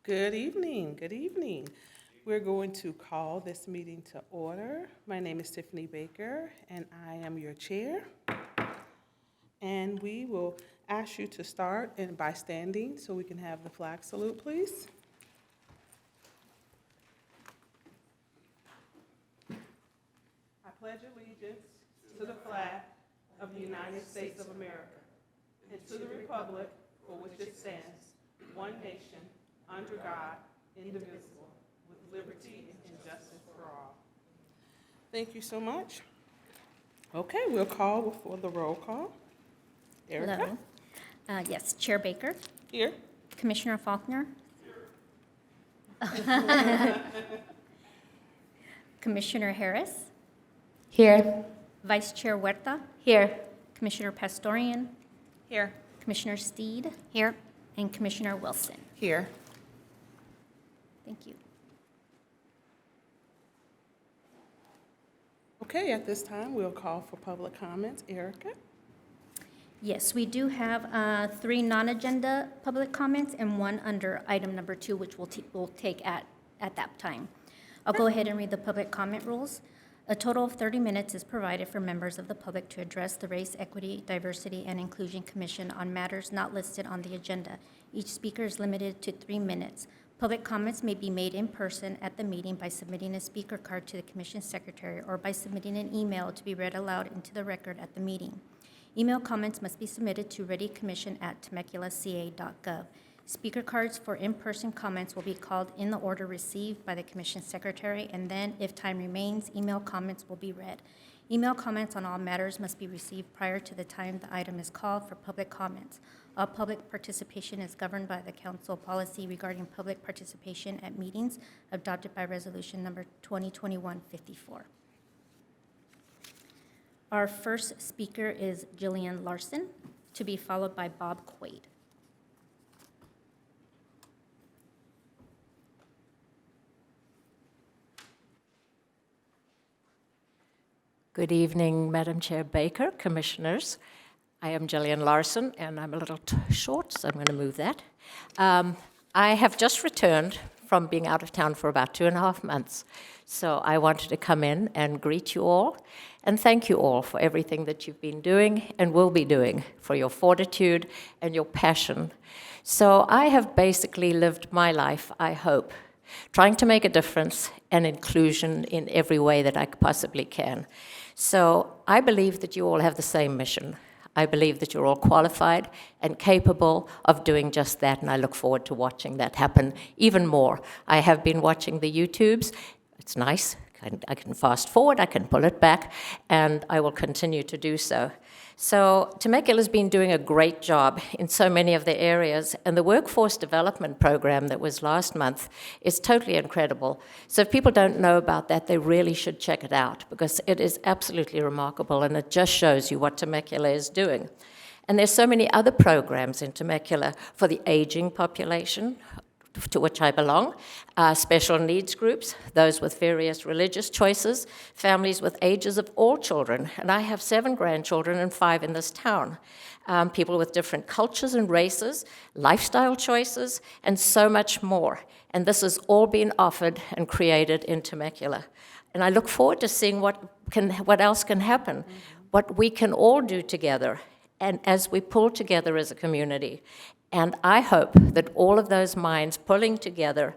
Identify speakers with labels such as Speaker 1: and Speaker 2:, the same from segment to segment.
Speaker 1: Good evening, good evening. We're going to call this meeting to order. My name is Tiffany Baker, and I am your chair. And we will ask you to start by standing so we can have the flag salute, please. I pledge allegiance to the flag of the United States of America and to the republic for which it stands, one nation, under God, indivisible, with liberty and justice for all. Thank you so much. Okay, we'll call for the roll call. Erica?
Speaker 2: Hello. Yes, Chair Baker.
Speaker 1: Here.
Speaker 2: Commissioner Faulkner. Here. Commissioner Harris.
Speaker 3: Here.
Speaker 2: Vice Chair Huerta.
Speaker 3: Here.
Speaker 2: Commissioner Pastorian.
Speaker 3: Here.
Speaker 2: Commissioner Steed.
Speaker 3: Here.
Speaker 2: And Commissioner Wilson.
Speaker 1: Here.
Speaker 2: Thank you.
Speaker 1: Okay, at this time, we'll call for public comments. Erica?
Speaker 2: Yes, we do have 3 non-agenda public comments and 1 under item number 2, which we'll take at that time. I'll go ahead and read the public comment rules. A total of 30 minutes is provided for members of the public to address the Race, Equity, Diversity, and Inclusion Commission on matters not listed on the agenda. Each speaker is limited to 3 minutes. Public comments may be made in person at the meeting by submitting a speaker card to the Commission Secretary or by submitting an email to be read aloud into the record at the meeting. Email comments must be submitted to readycommission@temeculaca.gov. Speaker cards for in-person comments will be called in the order received by the Commission Secretary, and then, if time remains, email comments will be read. Email comments on all matters must be received prior to the time the item is called for public comments. All public participation is governed by the Council policy regarding public participation at meetings adopted by Resolution Number 2021-54. Our first speaker is Jillian Larson, to be followed by Bob Quay.
Speaker 3: Good evening, Madam Chair Baker, Commissioners. I am Jillian Larson, and I'm a little short, so I'm going to move that. I have just returned from being out of town for about 2.5 months, so I wanted to come in and greet you all and thank you all for everything that you've been doing and will be doing, for your fortitude and your passion. So I have basically lived my life, I hope, trying to make a difference and inclusion in every way that I possibly can. So I believe that you all have the same mission. I believe that you're all qualified and capable of doing just that, and I look forward to watching that happen even more. I have been watching the YouTubes. It's nice. I can fast forward, I can pull it back, and I will continue to do so. So Temecula has been doing a great job in so many of the areas, and the workforce development program that was last month is totally incredible. So if people don't know about that, they really should check it out, because it is absolutely remarkable, and it just shows you what Temecula is doing. And there's so many other programs in Temecula for the aging population, to which I belong, special needs groups, those with various religious choices, families with ages of all children, and I have 7 grandchildren and 5 in this town, people with different cultures and races, lifestyle choices, and so much more. And this has all been offered and created in Temecula. And I look forward to seeing what else can happen, what we can all do together, and as we pull together as a community. And I hope that all of those minds pulling together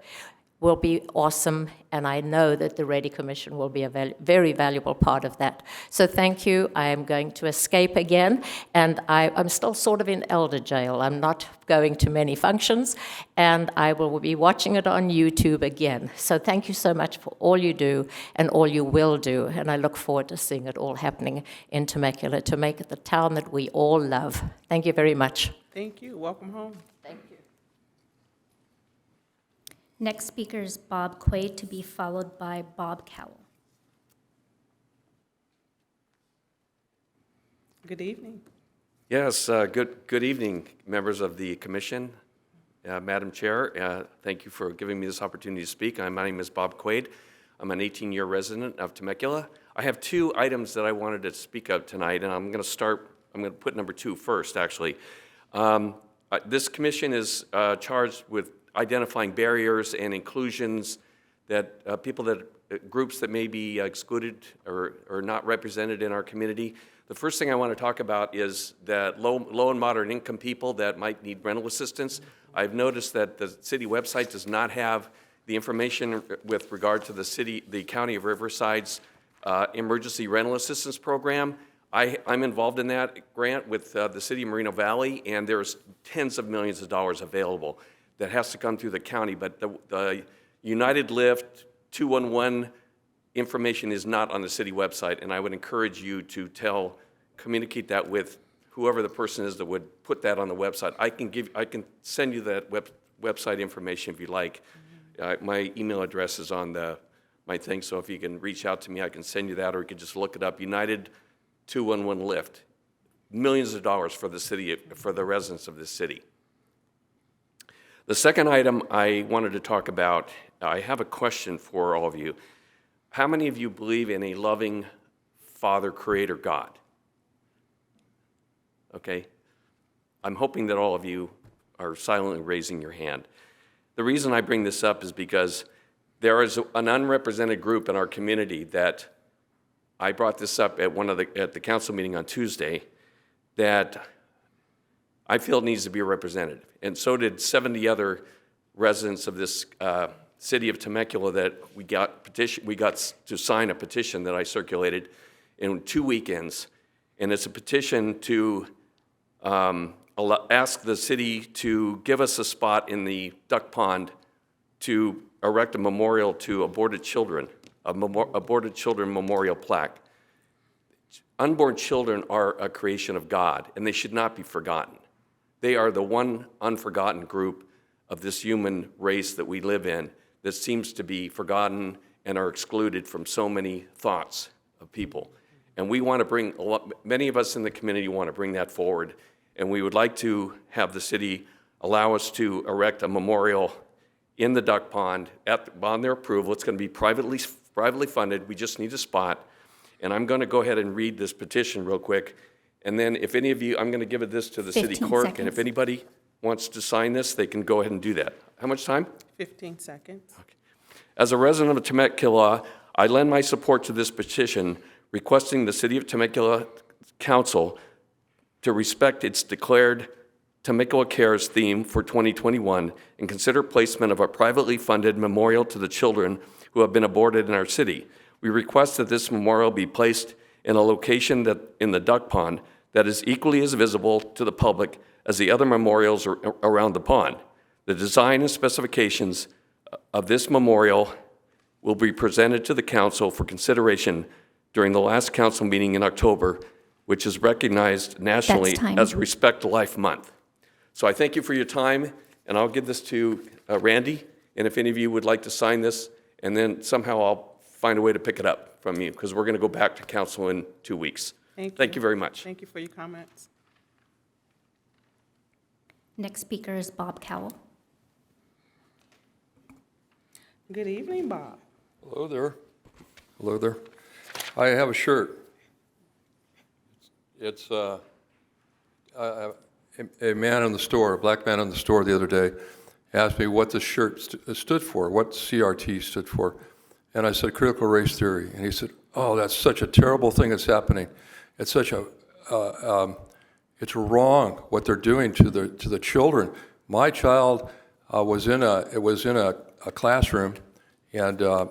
Speaker 3: will be awesome, and I know that the REDI Commission will be a very valuable part of that. So thank you. I am going to escape again, and I'm still sort of in elder jail. I'm not going to many functions, and I will be watching it on YouTube again. So thank you so much for all you do and all you will do, and I look forward to seeing it all happening in Temecula to make it the town that we all love. Thank you very much.
Speaker 1: Thank you. Welcome home.
Speaker 3: Thank you.
Speaker 2: Next speaker is Bob Quay, to be followed by Bob Cowell.
Speaker 1: Good evening.
Speaker 4: Yes, good evening, members of the Commission. Madam Chair, thank you for giving me this opportunity to speak. My name is Bob Quaid. I'm an 18-year resident of Temecula. I have 2 items that I wanted to speak of tonight, and I'm going to put number 2 first, actually. This commission is charged with identifying barriers and inclusions that groups that may be excluded or not represented in our community. The first thing I want to talk about is that low and moderate income people that might need rental assistance. I've noticed that the city website does not have the information with regard to the County of Riverside's emergency rental assistance program. I'm involved in that grant with the city of Moreno Valley, and there's tens of millions of dollars available that has to come through the county, but the United Lift 211 information is not on the city website, and I would encourage you to communicate that with whoever the person is that would put that on the website. I can send you that website information if you like. My email address is on my thing, so if you can reach out to me, I can send you that, or you can just look it up. United 211 Lift, millions of dollars for the city, for the residents of this city. The second item I wanted to talk about, I have a question for all of you. How many of you believe in a loving Father, Creator, God? Okay. I'm hoping that all of you are silently raising your hand. The reason I bring this up is because there is an unrepresented group in our community that I brought this up at the council meeting on Tuesday that I feel needs to be represented. And so did 70 other residents of this city of Temecula that we got to sign a petition that I circulated in 2 weekends. And it's a petition to ask the city to give us a spot in the duck pond to erect a memorial to aborted children, aborted children memorial plaque. Unborn children are a creation of God, and they should not be forgotten. They are the one unforgotten group of this human race that we live in that seems to be forgotten and are excluded from so many thoughts of people. And we want to many of us in the community want to bring that forward, and we would like to have the city allow us to erect a memorial in the duck pond on their approval. It's going to be privately funded. We just need a spot. And I'm going to go ahead and read this petition real quick. And then if any of you, I'm going to give this to the city clerk.
Speaker 2: Seconds.
Speaker 4: And if anybody wants to sign this, they can go ahead and do that. How much time?
Speaker 1: 15 seconds.
Speaker 4: Okay. As a resident of Temecula, I lend my support to this petition requesting the City of Temecula Council to respect its declared Temecula Cares theme for 2021 and consider placement of a privately funded memorial to the children who have been aborted in our city. We request that this memorial be placed in a location in the duck pond that is equally as visible to the public as the other memorials around the pond. The design and specifications of this memorial will be presented to the council for consideration during the last council meeting in October, which is recognized nationally as Respect Life Month. So I thank you for your time, and I'll give this to Randy, and if any of you would like to sign this, and then somehow I'll find a way to pick it up from you, because we're going to go back to council in 2 weeks. Thank you very much.
Speaker 1: Thank you for your comments.
Speaker 2: Next speaker is Bob Cowell.
Speaker 1: Good evening, Bob.
Speaker 5: Hello there. Hello there. I have a shirt. It's a man in the store, a black man in the store the other day, asked me what the shirt stood for, what CRT stood for. And I said, critical race theory. And he said, oh, that's such a terrible thing that's happening. It's such it's wrong what they're doing to the children. My child was in a classroom, and a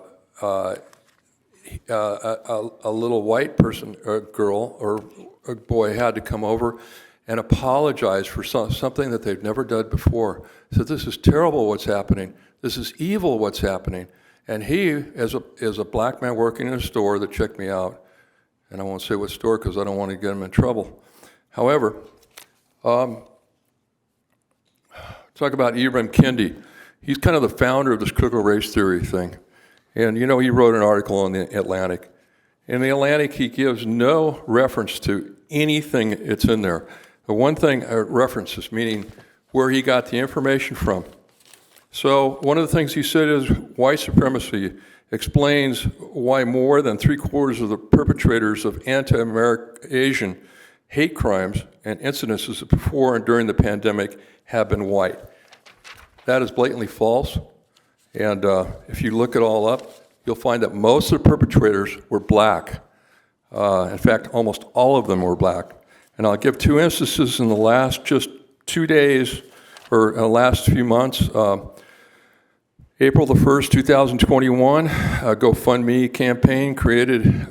Speaker 5: little white person, or girl, or a boy had to come over and apologize for something that they've never done before. Said, this is terrible what's happening. This is evil what's happening. And he is a black man working in a store that checked me out. And I won't say what store because I don't want to get him in trouble. However, talk about Ibram Kendi. He's kind of the founder of this critical race theory thing. And you know, he wrote an article in the Atlantic. In the Atlantic, he gives no reference to anything that's in there. The one thing references, meaning where he got the information from. So one of the things he said is white supremacy explains why more than 3/4 of the perpetrators of anti-American Asian hate crimes and incidences before and during the pandemic have been white. That is blatantly false. And if you look it all up, you'll find that most of the perpetrators were black. In fact, almost all of them were black. And I'll give two instances in the last just 2 days, or in the last few months. April the 1st, 2021, a GoFundMe campaign created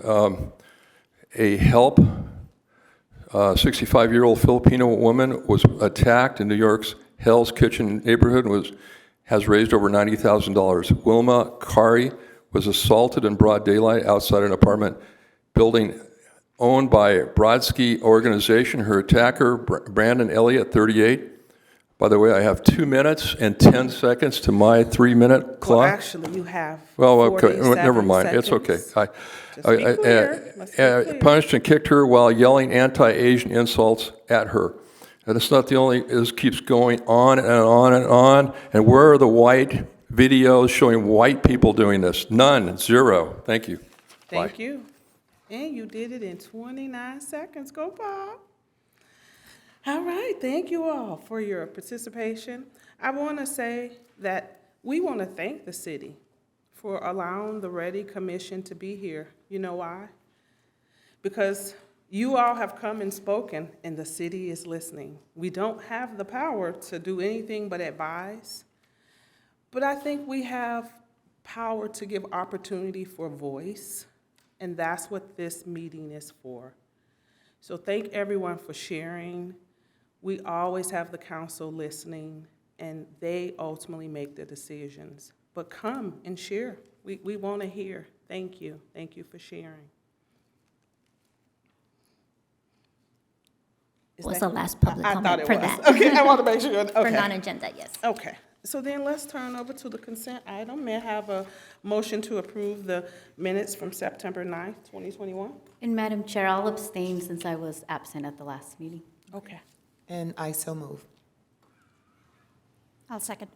Speaker 5: a help. A 65-year-old Filipino woman was attacked in New York's Hell's Kitchen neighborhood and has raised over $90,000. Wilma Kari was assaulted in broad daylight outside an apartment building owned by Brodsky Organization. Her attacker, Brandon Elliott, 38. By the way, I have 2 minutes and 10 seconds to my 3-minute clock.
Speaker 1: Well, actually, you have
Speaker 5: Well, okay,
Speaker 1: 47
Speaker 5: never mind.
Speaker 1: seconds.
Speaker 5: It's okay.
Speaker 1: Just be clear. Let's be clear.
Speaker 5: Punched and kicked her while yelling anti-Asian insults at her. And it's not the only, this keeps going on and on and on. And where are the white videos showing white people doing this? None, zero. Thank you.
Speaker 1: Thank you. And you did it in 29 seconds. Go, Bob. All right, thank you all for your participation. I want to say that we want to thank the city for allowing the REDI Commission to be here. You know why? Because you all have come and spoken, and the city is listening. We don't have the power to do anything but advise, but I think we have power to give opportunity for voice, and that's what this meeting is for. So thank everyone for sharing. We always have the council listening, and they ultimately make the decisions. But come and share. We want to hear. Thank you. Thank you for sharing.
Speaker 2: Was the last public
Speaker 1: I thought
Speaker 2: comment
Speaker 1: it
Speaker 2: for
Speaker 1: was.
Speaker 2: that.
Speaker 1: Okay, I want to make sure.
Speaker 2: For
Speaker 1: Okay.
Speaker 2: non-agenda, yes.
Speaker 1: Okay. So then let's turn over to the consent item. May I have a motion to approve the minutes from September 9th, 2021?
Speaker 6: And Madam Chair, I'll abstain since I was absent at the last meeting.
Speaker 1: Okay.
Speaker 7: And I so move.
Speaker 2: I'll second.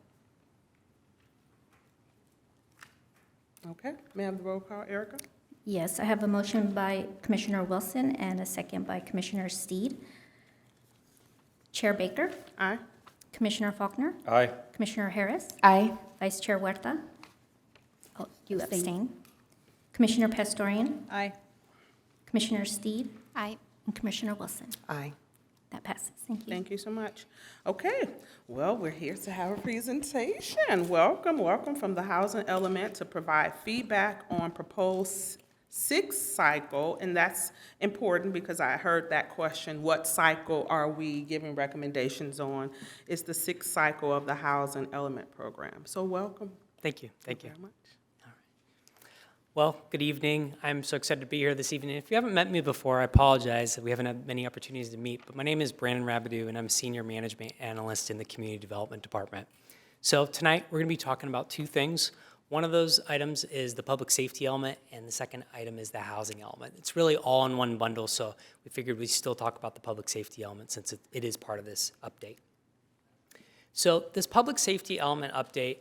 Speaker 1: Okay. May I have the roll call, Erica?
Speaker 2: Yes, I have a motion by Commissioner Wilson and a second by Commissioner Steed. Chair Baker,
Speaker 1: Aye.
Speaker 2: Commissioner Faulkner,
Speaker 4: Aye.
Speaker 2: Commissioner Harris,
Speaker 6: Aye.
Speaker 2: Vice Chair Huerta. Oh, you
Speaker 6: Abstain.
Speaker 2: abstain. Commissioner Pastorian,
Speaker 6: Aye.
Speaker 2: Commissioner Steed. Aye. And Commissioner Wilson.
Speaker 7: Aye.
Speaker 2: That passes. Thank you.
Speaker 1: Thank you so much. Okay, well, we're here to have a presentation. Welcome from the housing element to provide feedback on proposed sixth cycle, and that's important because I heard that question, what cycle are we giving recommendations on? It's the sixth cycle of the housing element program. So welcome.
Speaker 8: Thank you. Thank you.
Speaker 1: Very much.
Speaker 8: Well, good evening. I'm so excited to be here this evening. If you haven't met me before, I apologize that we haven't had many opportunities to meet, but my name is Brandon Rabidou, and I'm a Senior Management Analyst in the Community Development Department. So tonight, we're going to be talking about two things. One of those items is the public safety element, and the second item is the housing element. It's really all in one bundle, so we figured we'd still talk about the public safety element since it is part of this update. So this public safety element update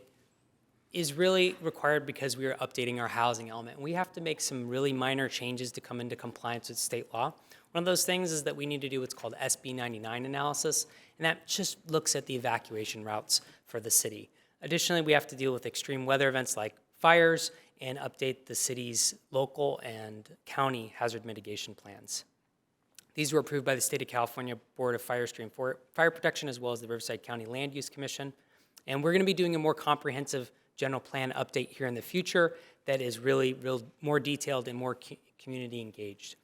Speaker 8: is really required because we are updating our housing element. And we have to make some really minor changes to come into compliance with state law. One of those things is that we need to do what's called Sb99 analysis, and that just looks at the evacuation routes for the city. Additionally, we have to deal with extreme weather events like fires and update the city's local and county hazard mitigation plans. These were approved by the State of California Board of Fire Protection as well as the Riverside County Land Use Commission. And we're going to be doing a more comprehensive general plan update here in the future that is really more detailed and more community engaged.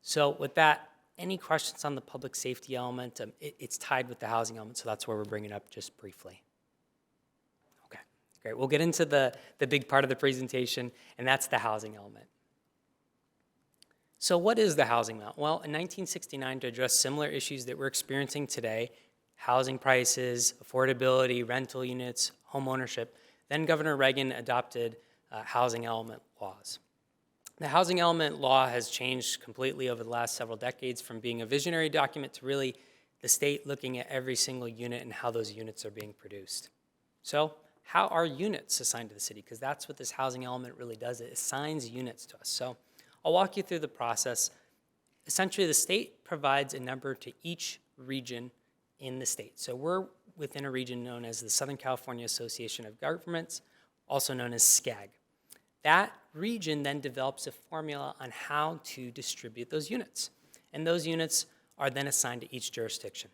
Speaker 8: So with that, any questions on the public safety element? It's tied with the housing element, so that's where we're bringing it up just briefly. Okay, great. We'll get into the big part of the presentation, and that's the housing element. So what is the housing element? Well, in 1969, to address similar issues that we're experiencing today, housing prices, affordability, rental units, home ownership, then Governor Reagan adopted housing element laws. The housing element law has changed completely over the last several decades from being a visionary document to really the state looking at every single unit and how those units are being produced. So how are units assigned to the city? Because that's what this housing element really does. It assigns units to us. So I'll walk you through the process. Essentially, the state provides a number to each region in the state. So we're within a region known as the Southern California Association of Governments, also known as SCAG. That region then develops a formula on how to distribute those units, and those units are then assigned to each jurisdiction.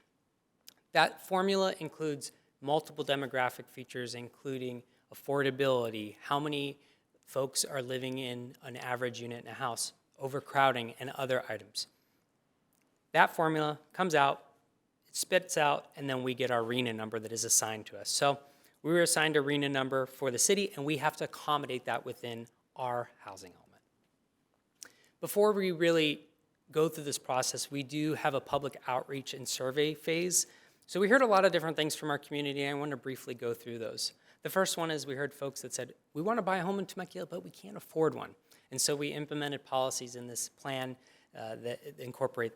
Speaker 8: That formula includes multiple demographic features, including affordability, how many folks are living in an average unit in a house, overcrowding, and other items. That formula comes out, it spits out, and then we get our RENA number that is assigned to us. So we were assigned a RENA number for the city, and we have to accommodate that within our housing element. Before we really go through this process, we do have a public outreach and survey phase. So we heard a lot of different things from our community, and I want to briefly go through those. The first one is we heard folks that said, we want to buy a home in Temecula, but we can't afford one. And so we implemented policies in this plan that incorporate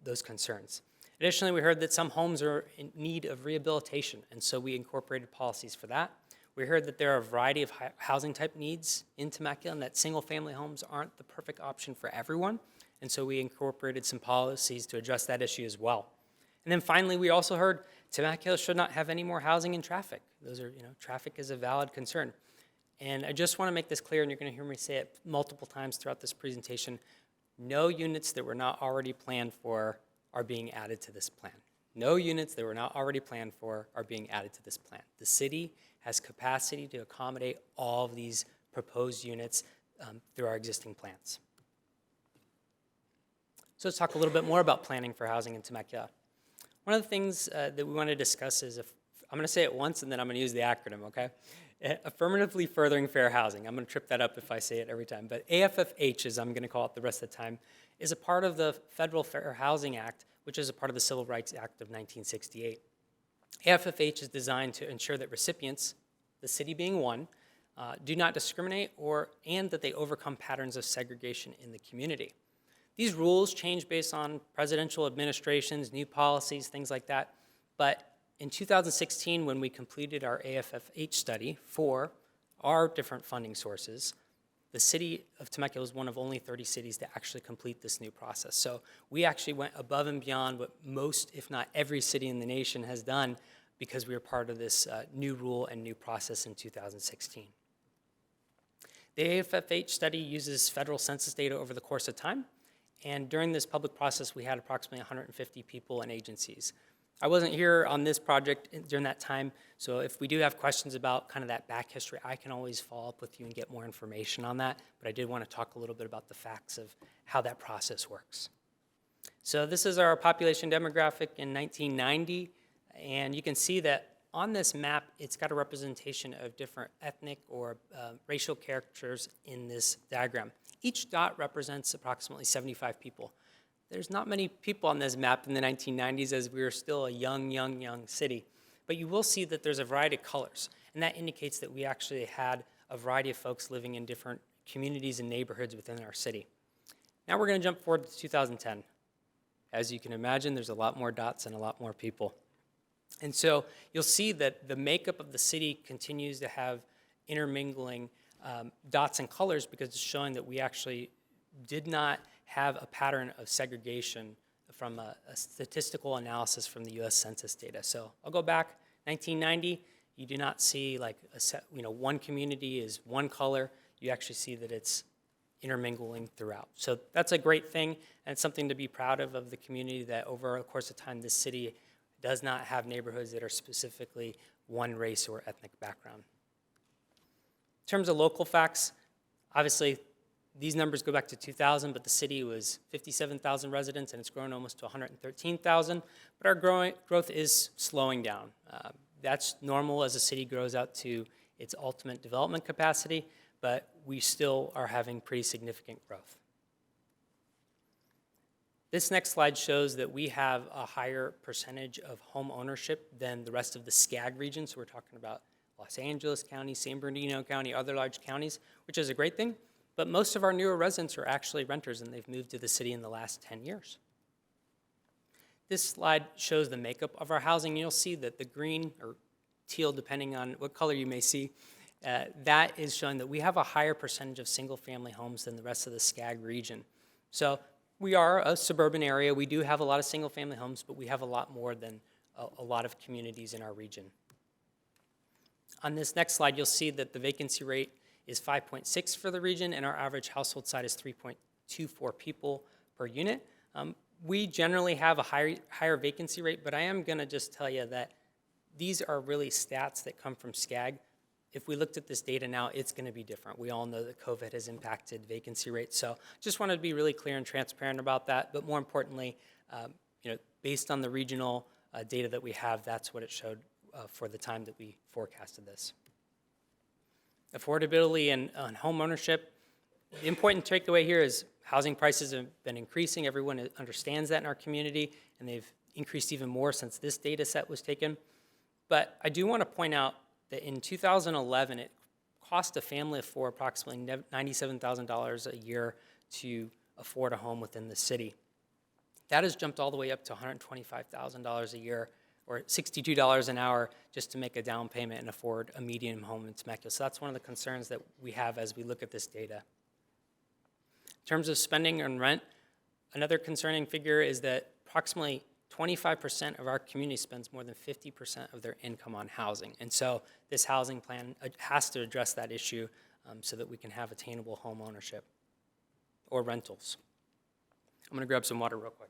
Speaker 8: those concerns. Additionally, we heard that some homes are in need of rehabilitation, and so we incorporated policies for that. We heard that there are a variety of housing type needs in Temecula, and that single-family homes aren't the perfect option for everyone, and so we incorporated some policies to address that issue as well. And then finally, we also heard Temecula should not have any more housing and traffic. Those are, traffic is a valid concern. And I just want to make this clear, and you're going to hear me say it multiple times throughout this presentation, no units that were not already planned for are being added to this plan. No units that were not already planned for are being added to this plan. The city has capacity to accommodate all of these proposed units through our existing plans. So let's talk a little bit more about planning for housing in Temecula. One of the things that we want to discuss is, I'm going to say it once and then I'm going to use the acronym, okay? Affirmatively Furthering Fair Housing. I'm going to trip that up if I say it every time, but AFFH, as I'm going to call it the rest of the time, is a part of the Federal Fair Housing Act, which is a part of the Civil Rights Act of 1968. AFFH is designed to ensure that recipients, the city being one, do not discriminate and that they overcome patterns of segregation in the community. These rules change based on presidential administrations, new policies, things like that. But in 2016, when we completed our AFFH study for our different funding sources, the city of Temecula was one of only 30 cities to actually complete this new process. So we actually went above and beyond what most, if not every city in the nation has done because we were part of this new rule and new process in 2016. The AFFH study uses federal census data over the course of time. And during this public process, we had approximately 150 people and agencies. I wasn't here on this project during that time, so if we do have questions about kind of that back history, I can always follow up with you and get more information on that, but I did want to talk a little bit about the facts of how that process works. So this is our population demographic in 1990, and you can see that on this map, it's got a representation of different ethnic or racial characters in this diagram. Each dot represents approximately 75 people. There's not many people on this map in the 1990s as we were still a young city. But you will see that there's a variety of colors, and that indicates that we actually had a variety of folks living in different communities and neighborhoods within our city. Now we're going to jump forward to 2010. As you can imagine, there's a lot more dots and a lot more people. And so you'll see that the makeup of the city continues to have intermingling dots and colors because it's showing that we actually did not have a pattern of segregation from a statistical analysis from the U.S. Census data. So I'll go back, 1990, you do not see like one community is one color. You actually see that it's intermingling throughout. So that's a great thing, and it's something to be proud of the community, that over the course of time, this city does not have neighborhoods that are specifically one race or ethnic background. In terms of local facts, obviously these numbers go back to 2000, but the city was 57,000 residents and it's grown almost to 113,000, but our growth is slowing down. That's normal as a city grows out to its ultimate development capacity, but we still are having pretty significant growth. This next slide shows that we have a higher percentage of home ownership than the rest of the SCAG region, so we're talking about Los Angeles County, San Bernardino County, other large counties, which is a great thing. But most of our newer residents are actually renters, and they've moved to the city in the last 10 years. This slide shows the makeup of our housing. You'll see that the green, or teal, depending on what color you may see, that is showing that we have a higher percentage of single-family homes than the rest of the SCAG region. So we are a suburban area. We do have a lot of single-family homes, but we have a lot more than a lot of communities in our region. On this next slide, you'll see that the vacancy rate is 5.6 for the region, and our average household size is 3.24 people per unit. We generally have a higher vacancy rate, but I am going to just tell you that these are really stats that come from SCAG. If we looked at this data now, it's going to be different. We all know that COVID has impacted vacancy rates, so just wanted to be really clear and transparent about that. But more importantly, based on the regional data that we have, that's what it showed for the time that we forecasted this. Affordability and home ownership. The important takeaway here is housing prices have been increasing. Everyone understands that in our community, and they've increased even more since this data set was taken. But I do want to point out that in 2011, it cost a family of four approximately $97,000 a year to afford a home within the city. That has jumped all the way up to $125,000 a year, or $62 an hour, just to make a down payment and afford a median home in Temecula. So that's one of the concerns that we have as we look at this data. In terms of spending on rent, another concerning figure is that approximately 25% of our community spends more than 50% of their income on housing. And so this housing plan has to address that issue so that we can have attainable home ownership or rentals. I'm going to grab some water real quick.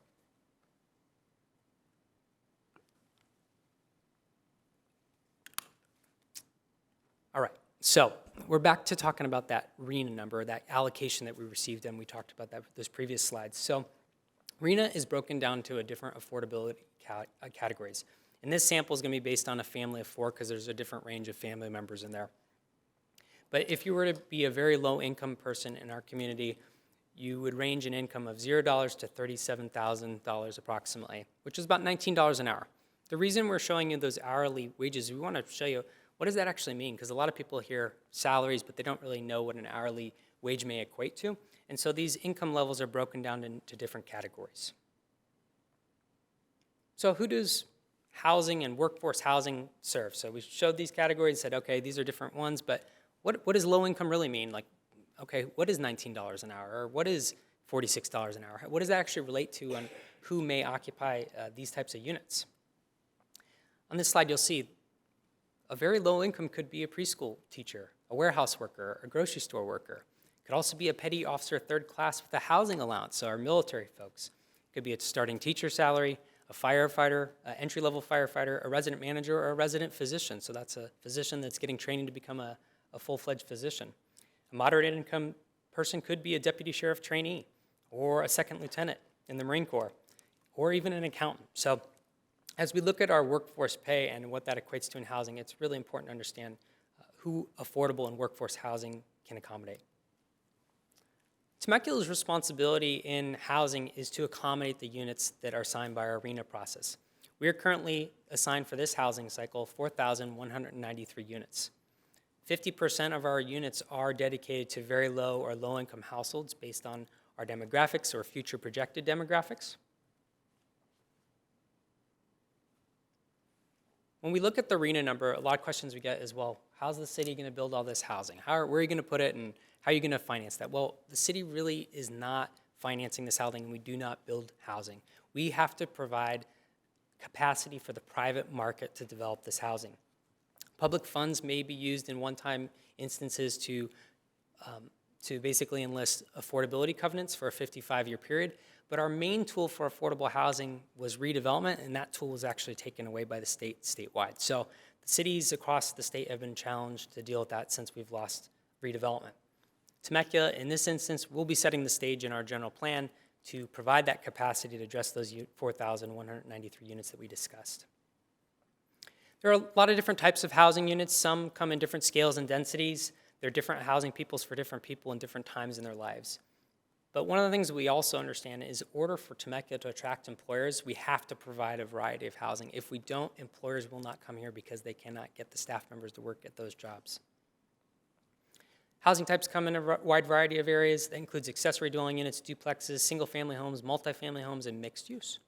Speaker 8: All right, so we're back to talking about that RENA number, that allocation that we received, and we talked about that with those previous slides. So RENA is broken down to a different affordability categories. And this sample is going to be based on a family of four because there's a different range of family members in there. But if you were to be a very low-income person in our community, you would range in income of $0 to $37,000 approximately, which is about $19 an hour. The reason we're showing you those hourly wages, we want to show you what does that actually mean? Because a lot of people hear salaries, but they don't really know what an hourly wage may equate to. And so these income levels are broken down into different categories. So who does housing and workforce housing serve? So we showed these categories, said, okay, these are different ones, but what does low income really mean? Like, okay, what is $19 an hour? Or what is $46 an hour? What does that actually relate to on who may occupy these types of units? On this slide, you'll see a very low income could be a preschool teacher, a warehouse worker, a grocery store worker. It could also be a petty officer third class with a housing allowance, so our military folks. It could be a starting teacher salary, a firefighter, an entry-level firefighter, a resident manager, or a resident physician. So that's a physician that's getting training to become a full-fledged physician. A moderate income person could be a deputy sheriff trainee, or a second lieutenant in the Marine Corps, or even an accountant. So as we look at our workforce pay and what that equates to in housing, it's really important to understand who affordable and workforce housing can accommodate. Temecula's responsibility in housing is to accommodate the units that are assigned by our RENA process. We are currently assigned for this housing cycle 4,193 units. 50% of our units are dedicated to very low or low-income households based on our demographics or future projected demographics. When we look at the RENA number, a lot of questions we get is, well, how's the city going to build all this housing? Where are you going to put it, and how are you going to finance that? Well, the city really is not financing this housing, and we do not build housing. We have to provide capacity for the private market to develop this housing. Public funds may be used in one-time instances to basically enlist affordability covenants for a 55-year period. But our main tool for affordable housing was redevelopment, and that tool was actually taken away by the statewide. So the cities across the state have been challenged to deal with that since we've lost redevelopment. Temecula, in this instance, will be setting the stage in our general plan to provide that capacity to address those 4,193 units that we discussed. There are a lot of different types of housing units. Some come in different scales and densities. They're different housing peoples for different people in different times in their lives. But one of the things we also understand is in order for Temecula to attract employers, we have to provide a variety of housing. If we don't, employers will not come here because they cannot get the staff members to work at those jobs. Housing types come in a wide variety of areas. That includes accessory dwelling units, duplexes, single-family homes, multifamily homes, and mixed use.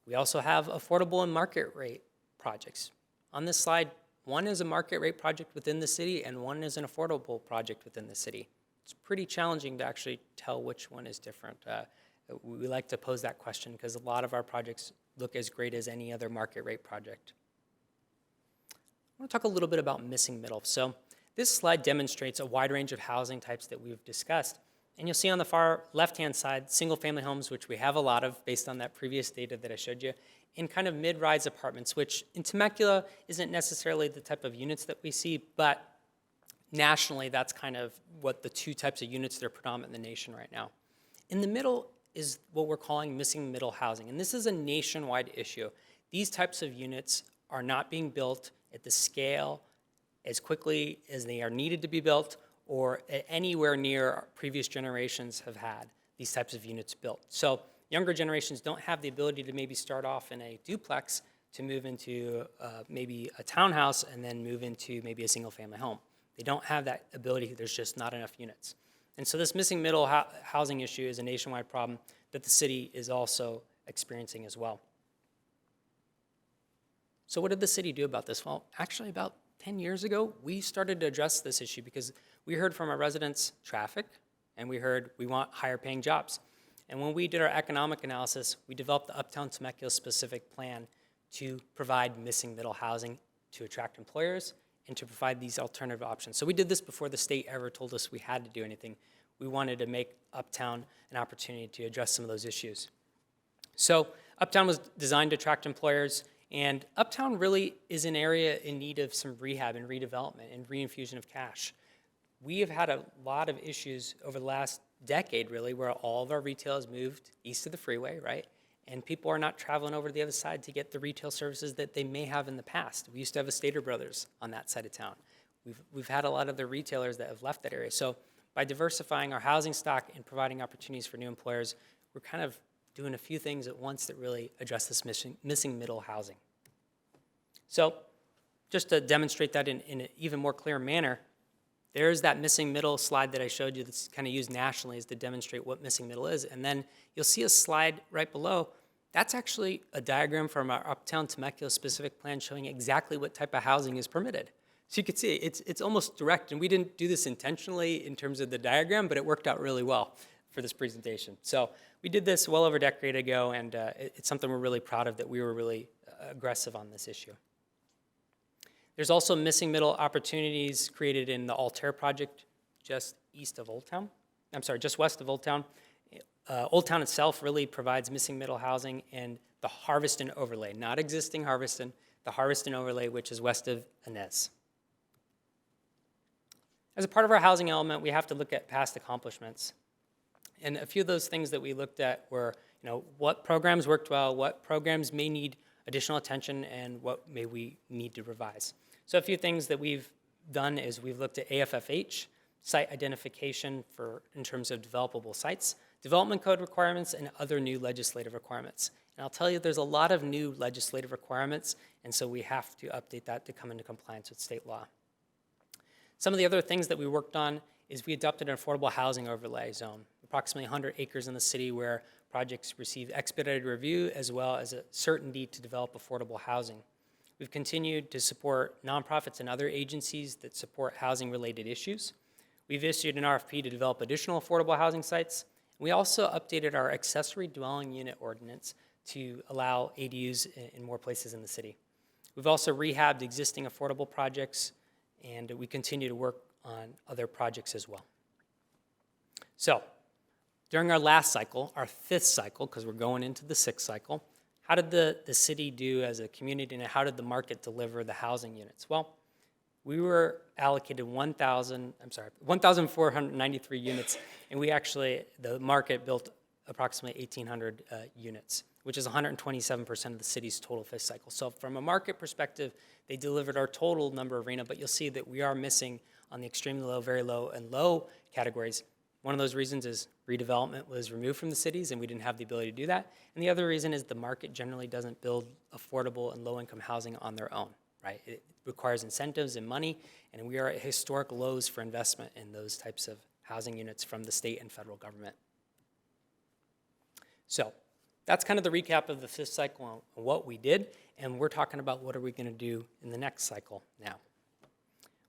Speaker 8: We also have affordable and market rate projects. On this slide, one is a market rate project within the city, and one is an affordable project within the city. It's pretty challenging to actually tell which one is different. We like to pose that question because a lot of our projects look as great as any other market rate project. I want to talk a little bit about missing middle. So this slide demonstrates a wide range of housing types that we've discussed. And you'll see on the far left-hand side, single-family homes, which we have a lot of based on that previous data that I showed you, and kind of mid-rise apartments, which in Temecula isn't necessarily the type of units that we see, but nationally, that's kind of what the two types of units that are predominant in the nation right now. In the middle is what we're calling missing middle housing, and this is a nationwide issue. These types of units are not being built at the scale as quickly as they are needed to be built or anywhere near previous generations have had these types of units built. So younger generations don't have the ability to maybe start off in a duplex to move into maybe a townhouse and then move into maybe a single-family home. They don't have that ability. There's just not enough units. And so this missing middle housing issue is a nationwide problem that the city is also experiencing as well. So what did the city do about this? Well, actually about 10 years ago, we started to address this issue because we heard from our residents traffic, and we heard we want higher paying jobs. And when we did our economic analysis, we developed the Uptown Temecula specific plan to provide missing middle housing to attract employers and to provide these alternative options. So we did this before the state ever told us we had to do anything. We wanted to make Uptown an opportunity to address some of those issues. So Uptown was designed to attract employers, and Uptown really is an area in need of some rehab and redevelopment and reinfusion of cash. We have had a lot of issues over the last decade, really, where all of our retail has moved east of the freeway, right? And people are not traveling over to the other side to get the retail services that they may have in the past. We used to have a Stater Brothers on that side of town. We've had a lot of the retailers that have left that area. So by diversifying our housing stock and providing opportunities for new employers, we're kind of doing a few things at once that really address this missing middle housing. So just to demonstrate that in an even more clear manner, there's that missing middle slide that I showed you that's kind of used nationally as to demonstrate what missing middle is. And then you'll see a slide right below. That's actually a diagram from our Uptown Temecula specific plan showing exactly what type of housing is permitted. So you can see it's almost direct, and we didn't do this intentionally in terms of the diagram, but it worked out really well for this presentation. So we did this well over a decade ago, and it's something we're really proud of that we were really aggressive on this issue. There's also missing middle opportunities created in the Altair project just west of Old Town. Old Town itself really provides missing middle housing and the Harveston overlay, not existing Harveston, the Harveston overlay, which is west of Inez. As a part of our housing element, we have to look at past accomplishments. And a few of those things that we looked at were, what programs worked well, what programs may need additional attention, and what may we need to revise. So a few things that we've done is we've looked at AFFH, site identification in terms of developable sites, development code requirements, and other new legislative requirements. And I'll tell you, there's a lot of new legislative requirements, and so we have to update that to come into compliance with state law. Some of the other things that we worked on is we adopted an affordable housing overlay zone, approximately 100 acres in the city where projects receive expedited review as well as a certainty to develop affordable housing. We've continued to support nonprofits and other agencies that support housing-related issues. We've issued an RFP to develop additional affordable housing sites. We also updated our accessory dwelling unit ordinance to allow ADUs in more places in the city. We've also rehabbed existing affordable projects, and we continue to work on other projects as well. So, during our last cycle, our fifth cycle, because we're going into the sixth cycle, how did the city do as a community, and how did the market deliver the housing units? Well, we were allocated 1,493 units, and the market built approximately 1,800 units, which is 127% of the city's total fifth cycle. So from a market perspective, they delivered our total number of RENA, but you'll see that we are missing on the extremely low, very low, and low categories. One of those reasons is redevelopment was removed from the cities, and we didn't have the ability to do that. And the other reason is the market generally doesn't build affordable and low-income housing on their own, right? It requires incentives and money, and we are at historic lows for investment in those types of housing units from the state and federal government. So that's kind of the recap of the fifth cycle and what we did, and we're talking about what are we going to do in the next cycle now.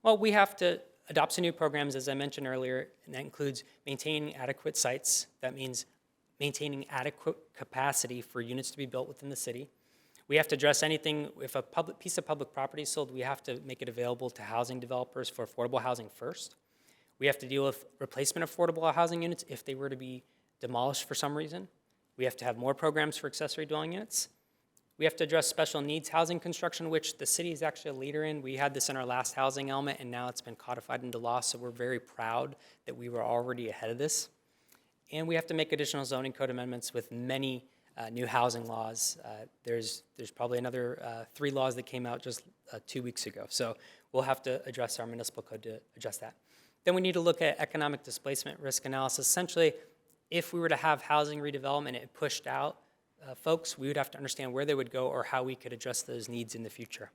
Speaker 8: Well, we have to adopt some new programs, as I mentioned earlier, and that includes maintaining adequate sites. That means maintaining adequate capacity for units to be built within the city. We have to address anything, if a piece of public property is sold, we have to make it available to housing developers for affordable housing first. We have to deal with replacement affordable housing units if they were to be demolished for some reason. We have to have more programs for accessory dwelling units. We have to address special needs housing construction, which the city is actually a leader in. We had this in our last housing element, and now it's been codified into law, so we're very proud that we were already ahead of this. And we have to make additional zoning code amendments with many new housing laws. There's probably another 3 laws that came out just 2 weeks ago, so we'll have to address our municipal code to address that. Then we need to look at economic displacement risk analysis. Essentially, if we were to have housing redevelopment and it pushed out folks, we would have to understand where they would go or how we could address those needs in the future.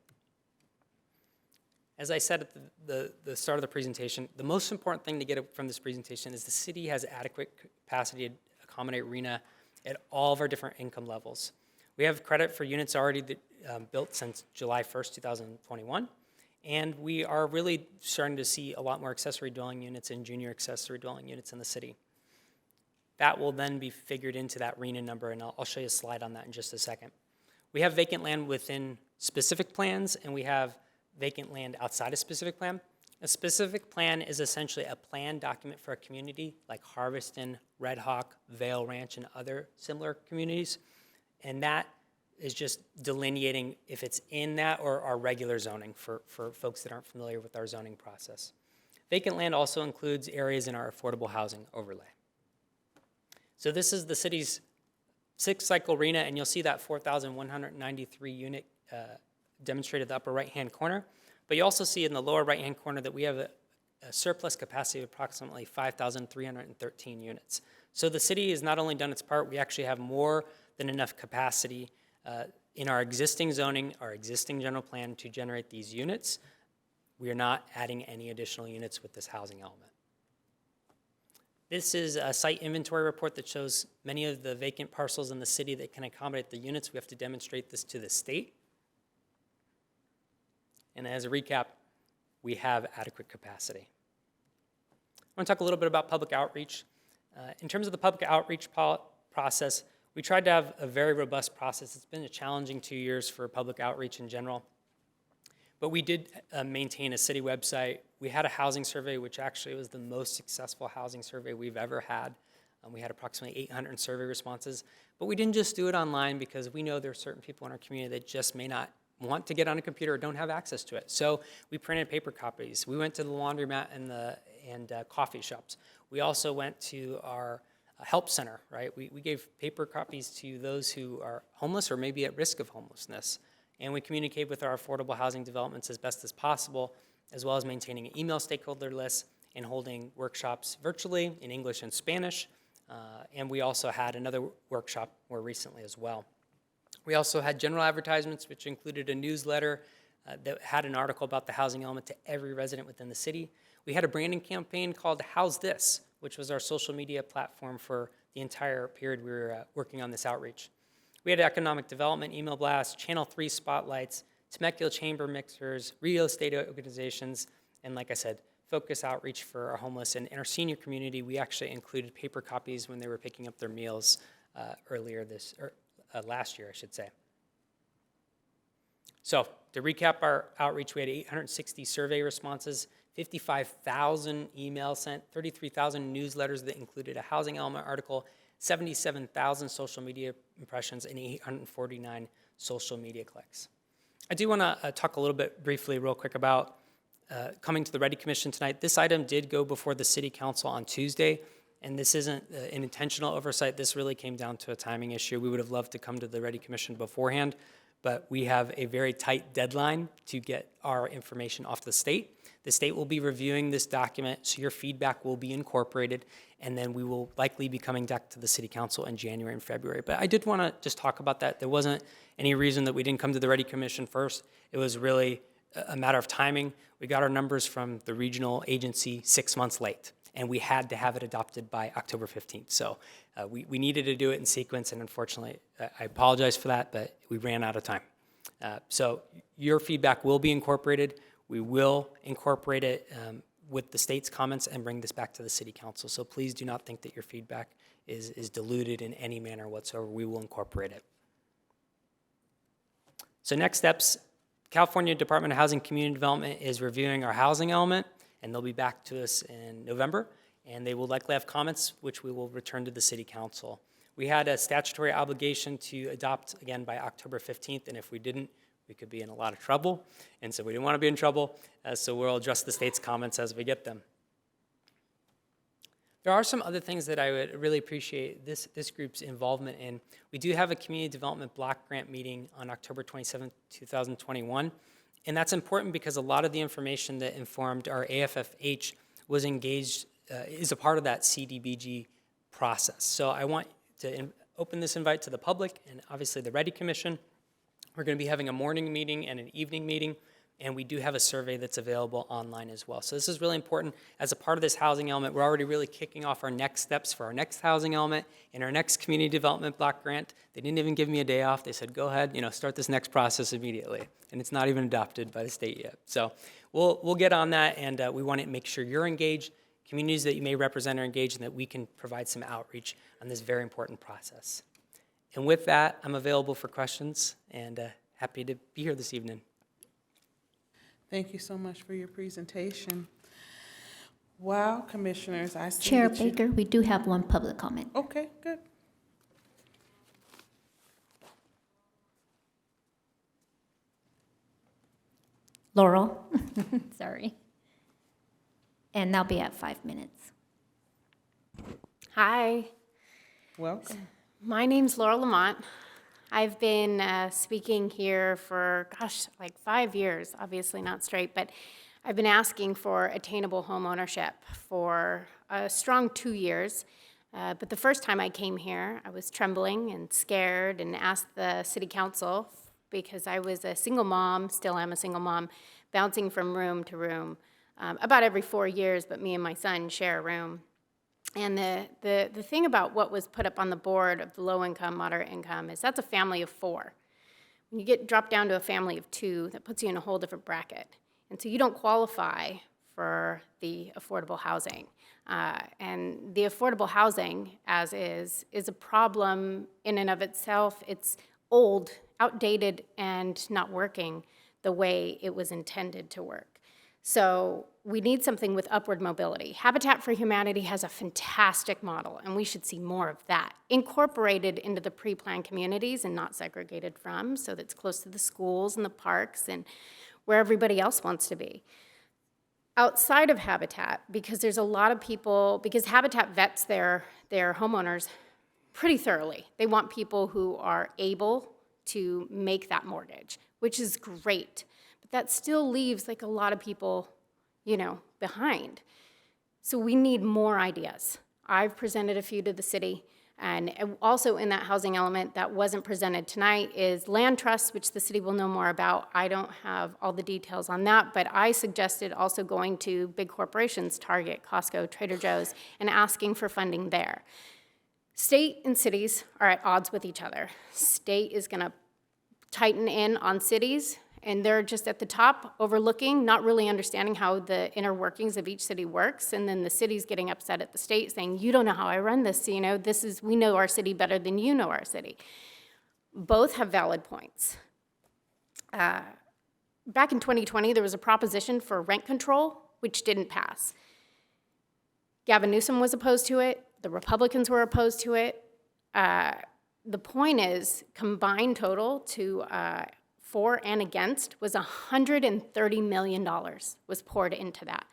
Speaker 8: As I said at the start of the presentation, the most important thing to get from this presentation is the city has adequate capacity to accommodate RENA at all of our different income levels. We have credit for units already built since July 1st, 2021, and we are really starting to see a lot more accessory dwelling units and junior accessory dwelling units in the city. That will then be figured into that RENA number, and I'll show you a slide on that in just a second. We have vacant land within specific plans, and we have vacant land outside a specific plan. A specific plan is essentially a plan document for a community like Harveston, Red Hawk, Vale Ranch, and other similar communities. And that is just delineating if it's in that or our regular zoning for folks that aren't familiar with our zoning process. Vacant land also includes areas in our affordable housing overlay. So this is the city's 6-cycle RENA, and you'll see that 4,193 unit demonstrated in the upper right-hand corner. But you also see in the lower right-hand corner that we have a surplus capacity of approximately 5,313 units. So the city has not only done its part, we actually have more than enough capacity in our existing zoning, our existing general plan to generate these units. We are not adding any additional units with this housing element. This is a site inventory report that shows many of the vacant parcels in the city that can accommodate the units. We have to demonstrate this to the state. And as a recap, we have adequate capacity. I want to talk a little bit about public outreach. In terms of the public outreach process, we tried to have a very robust process. It's been a challenging 2 years for public outreach in general. But we did maintain a city website. We had a housing survey, which actually was the most successful housing survey we've ever had. We had approximately 800 survey responses. But we didn't just do it online because we know there are certain people in our community that just may not want to get on a computer or don't have access to it. So we printed paper copies. We went to the laundromat and coffee shops. We also went to our help center, right? We gave paper copies to those who are homeless or maybe at risk of homelessness. And we communicate with our affordable housing developments as best as possible, as well as maintaining an email stakeholder list and holding workshops virtually in English and Spanish. And we also had another workshop more recently as well. We also had general advertisements, which included a newsletter that had an article about the housing element to every resident within the city. We had a branding campaign called How's This?, which was our social media platform for the entire period we were working on this outreach. We had economic development email blasts, Channel 3 spotlights, Temecula chamber mixers, real estate organizations, and like I said, focus outreach for our homeless. And in our senior community, we actually included paper copies when they were picking up their meals last year, I should say. So to recap our outreach, we had 860 survey responses, 55,000 emails sent, 33,000 newsletters that included a housing element article, 77,000 social media impressions, and 849 social media clicks. I do want to talk a little bit briefly, real quick, about coming to the REDI Commission tonight. This item did go before the City Council on Tuesday, and this isn't an intentional oversight. This really came down to a timing issue. We would have loved to come to the REDI Commission beforehand, but we have a very tight deadline to get our information off the state. The state will be reviewing this document, so your feedback will be incorporated, and then we will likely be coming back to the City Council in January and February. But I did want to just talk about that. There wasn't any reason that we didn't come to the REDI Commission first. It was really a matter of timing. We got our numbers from the regional agency 6 months late, and we had to have it adopted by October 15th. So we needed to do it in sequence, and unfortunately, I apologize for that, but we ran out of time. So your feedback will be incorporated. We will incorporate it with the state's comments and bring this back to the City Council. So please do not think that your feedback is diluted in any manner whatsoever. We will incorporate it. So next steps, California Department of Housing and Community Development is reviewing our housing element, and they'll be back to us in November, and they will likely have comments, which we will return to the City Council. We had a statutory obligation to adopt again by October 15th, and if we didn't, we could be in a lot of trouble, and so we didn't want to be in trouble, so we'll address the state's comments as we get them. There are some other things that I would really appreciate this group's involvement in. We do have a community development block grant meeting on October 27, 2021, and that's important because a lot of the information that informed our AFFH was engaged, is a part of that CDBG process. So I want to open this invite to the public and obviously the REDI Commission. We're going to be having a morning meeting and an evening meeting, and we do have a survey that's available online as well. So this is really important. As a part of this housing element, we're already really kicking off our next steps for our next housing element and our next community development block grant. They didn't even give me a day off. They said, go ahead, start this next process immediately. And it's not even adopted by the state yet. So we'll get on that, and we want to make sure you're engaged, communities that you may represent are engaged, and that we can provide some outreach on this very important process. And with that, I'm available for questions, and happy to be here this evening.
Speaker 1: Thank you so much for your presentation. Wow, Commissioners, I see
Speaker 2: Chair
Speaker 1: that you-
Speaker 2: Baker, we do have one public comment.
Speaker 1: Okay, good.
Speaker 2: Laurel, sorry. And that'll be at 5 minutes.
Speaker 9: Hi,
Speaker 1: Welcome.
Speaker 9: my name's Laurel Lamont. I've been speaking here for, like 5 years, obviously not straight, but I've been asking for attainable home ownership for a strong 2 years. But the first time I came here, I was trembling and scared and asked the city council, because I was a single mom, still am a single mom, bouncing from room to room about every 4 years, but me and my son share a room. And the thing about what was put up on the board of the low income, moderate income is that's a family of 4. When you get dropped down to a family of 2, that puts you in a whole different bracket. And so you don't qualify for the affordable housing. And the affordable housing, as is a problem in and of itself. It's old, outdated, and not working the way it was intended to work. So we need something with upward mobility. Habitat for Humanity has a fantastic model, and we should see more of that, incorporated into the pre-planned communities and not segregated from, so that it's close to the schools and the parks and where everybody else wants to be. Outside of Habitat, because there's a lot of people, because Habitat vets their homeowners pretty thoroughly. They want people who are able to make that mortgage, which is great. But that still leaves like a lot of people, behind. So we need more ideas. I've presented a few to the city, and also in that housing element that wasn't presented tonight is land trusts, which the city will know more about. I don't have all the details on that, but I suggested also going to big corporations, Target, Costco, Trader Joe's, and asking for funding there. State and cities are at odds with each other. State is gonna tighten in on cities, and they're just at the top, overlooking, not really understanding how the inner workings of each city works, and then the city's getting upset at the state, saying, you don't know how I run this, we know our city better than you know our city. Both have valid points. Back in 2020, there was a proposition for rent control, which didn't pass. Gavin Newsom was opposed to it, the Republicans were opposed to it. The point is, combined total to for and against was $130 million was poured into that.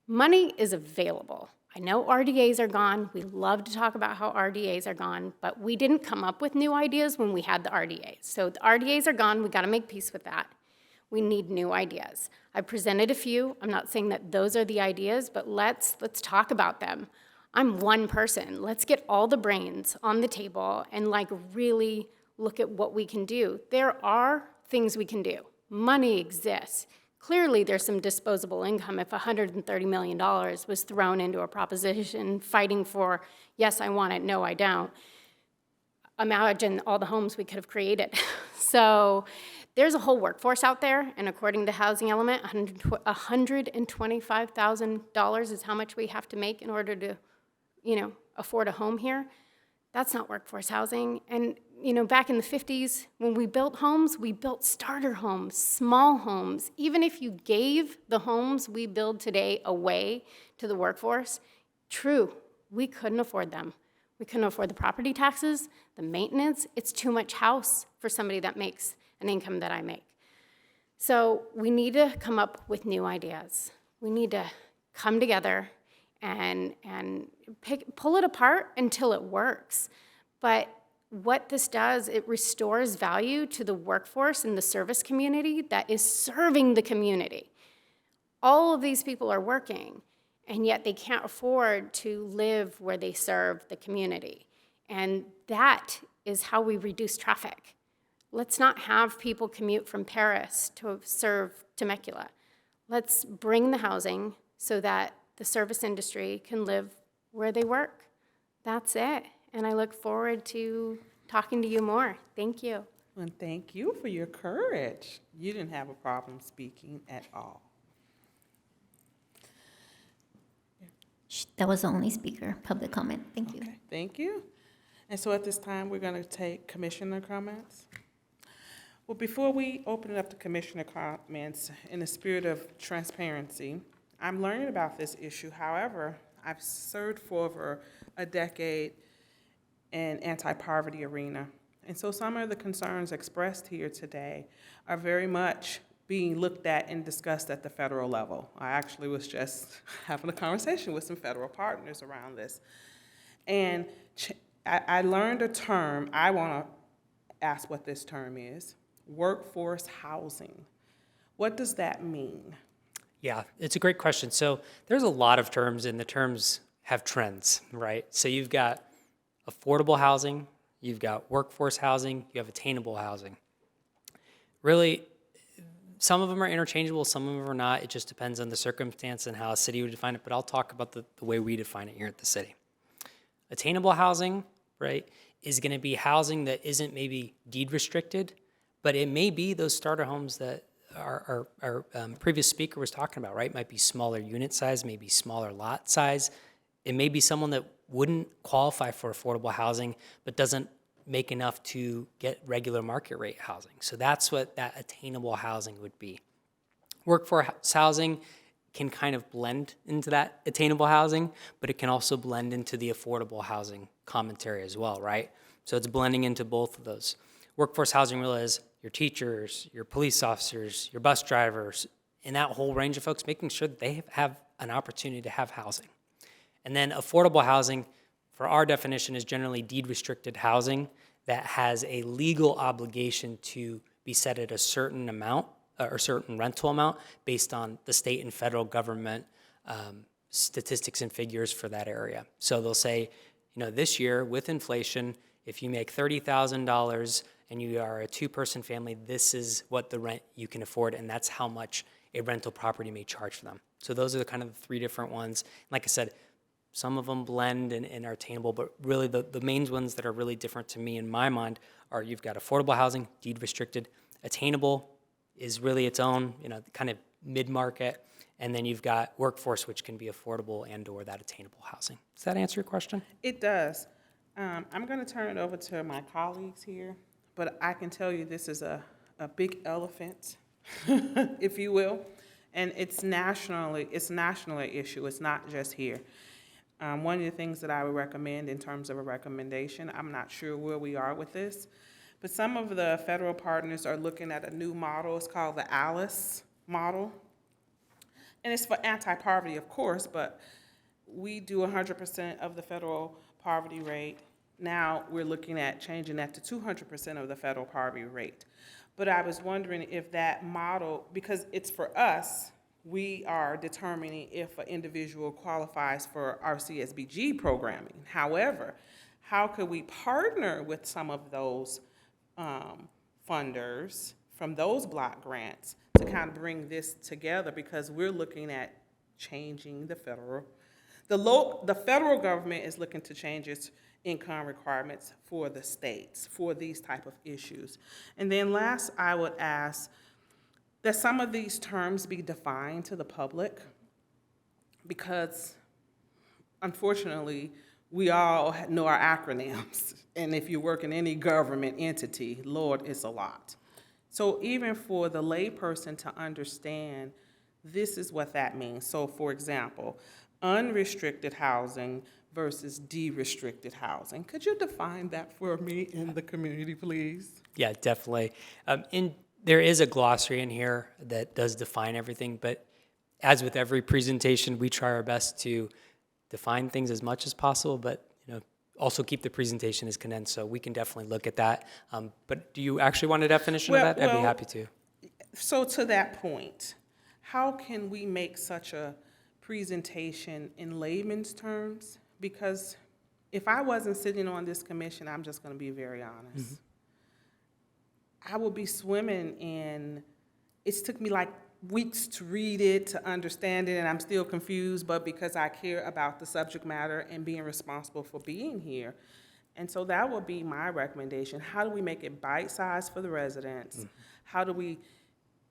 Speaker 9: Money is available. I know RDAs are gone. We love to talk about how RDAs are gone, but we didn't come up with new ideas when we had the RDAs. So the RDAs are gone. We got to make peace with that. We need new ideas. I presented a few. I'm not saying that those are the ideas, but let's talk about them. I'm one person. Let's get all the brains on the table and really look at what we can do. There are things we can do. Money exists. Clearly, there's some disposable income if $130 million was thrown into a proposition fighting for, yes, I want it, no, I don't. Imagine all the homes we could have created. So there's a whole workforce out there, and according to Housing Element, $125,000 is how much we have to make in order to, afford a home here. That's not workforce housing. And, you know, back in the 50s, when we built homes, we built starter homes, small homes. Even if you gave the homes we build today away to the workforce, true, we couldn't afford them. We couldn't afford the property taxes, the maintenance. It's too much house for somebody that makes an income that I make. So we need to come up with new ideas. We need to come together and pull it apart until it works. But what this does, it restores value to the workforce and the service community that is serving the community. All of these people are working, and yet they can't afford to live where they serve the community. And that is how we reduce traffic. Let's not have people commute from Paris to serve Temecula. Let's bring the housing so that the service industry can live where they work. That's it. And I look forward to talking to you more. Thank you.
Speaker 1: And thank you for your courage. You didn't have a problem speaking at all.
Speaker 2: That was the only speaker, public comment. Thank you.
Speaker 1: Okay, thank you. And so at this time, we're going to take commissioner comments. Well, before we open it up to commissioner comments, in the spirit of transparency, I'm learning about this issue. However, I've served for over a decade in anti-poverty arena. And so some of the concerns expressed here today are very much being looked at and discussed at the federal level. I actually was just having a conversation with some federal partners around this. And I learned a term. I want to ask what this term is: workforce housing. What does that mean?
Speaker 8: Yeah, it's a great question. So there's a lot of terms, and the terms have trends, right? So you've got affordable housing, you've got workforce housing, you have attainable housing. Really, some of them are interchangeable, some of them are not. It just depends on the circumstance and how a city would define it, but I'll talk about the way we define it here at the city. Attainable housing, right, is going to be housing that isn't maybe deed restricted, but it may be those starter homes that our previous speaker was talking about, right? Might be smaller unit size, maybe smaller lot size. It may be someone that wouldn't qualify for affordable housing, but doesn't make enough to get regular market rate housing. So that's what that attainable housing would be. Workforce housing can kind of blend into that attainable housing, but it can also blend into the affordable housing commentary as well, right? So it's blending into both of those. Workforce housing really is your teachers, your police officers, your bus drivers, and that whole range of folks, making sure that they have an opportunity to have housing. And then affordable housing, for our definition, is generally deed-restricted housing that has a legal obligation to be set at a certain amount or certain rental amount based on the state and federal government statistics and figures for that area. So they'll say, you know, this year with inflation, if you make $30,000 and you are a two-person family, this is what the rent you can afford, and that's how much a rental property may charge for them. So those are the kind of the three different ones. Like I said, some of them blend and are attainable, but really the main ones that are really different to me in my mind are you've got affordable housing, deed restricted. Attainable is really its own, you know, kind of mid-market. And then you've got workforce, which can be affordable and or that attainable housing. Does that answer your question?
Speaker 1: It does. I'm going to turn it over to my colleagues here, but I can tell you this is a big elephant, if you will, and it's nationally an issue. It's not just here. One of the things that I would recommend in terms of a recommendation, I'm not sure where we are with this, but some of the federal partners are looking at a new model. It's called the ALICE model. And it's for anti-poverty, of course, but we do 100% of the federal poverty rate. Now we're looking at changing that to 200% of the federal poverty rate. But I was wondering if that model, because it's for us, we are determining if an individual qualifies for our CSBG programming. However, how could we partner with some of those funders from those block grants to kind of bring this together, because we're looking at changing the federal government is looking to change its income requirements for the states for these type of issues. And then last, I would ask that some of these terms be defined to the public, because unfortunately, we all know our acronyms. And if you work in any government entity, Lord, it's a lot. So even for the layperson to understand, this is what that means. So for example, unrestricted housing versus de-restricted housing. Could you define that for me in the community, please?
Speaker 8: Yeah, definitely. There is a glossary in here that does define everything, but as with every presentation, we try our best to define things as much as possible, but also keep the presentation as condensed, so we can definitely look at that. But do you actually want a definition of that? I'd be happy to.
Speaker 1: So to that point, how can we make such a presentation in layman's terms? Because if I wasn't sitting on this commission, I'm just going to be very honest. I would be swimming in, it took me like weeks to read it, to understand it, and I'm still confused, but because I care about the subject matter and being responsible for being here. And so that would be my recommendation. How do we make it bite-sized for the residents? How do we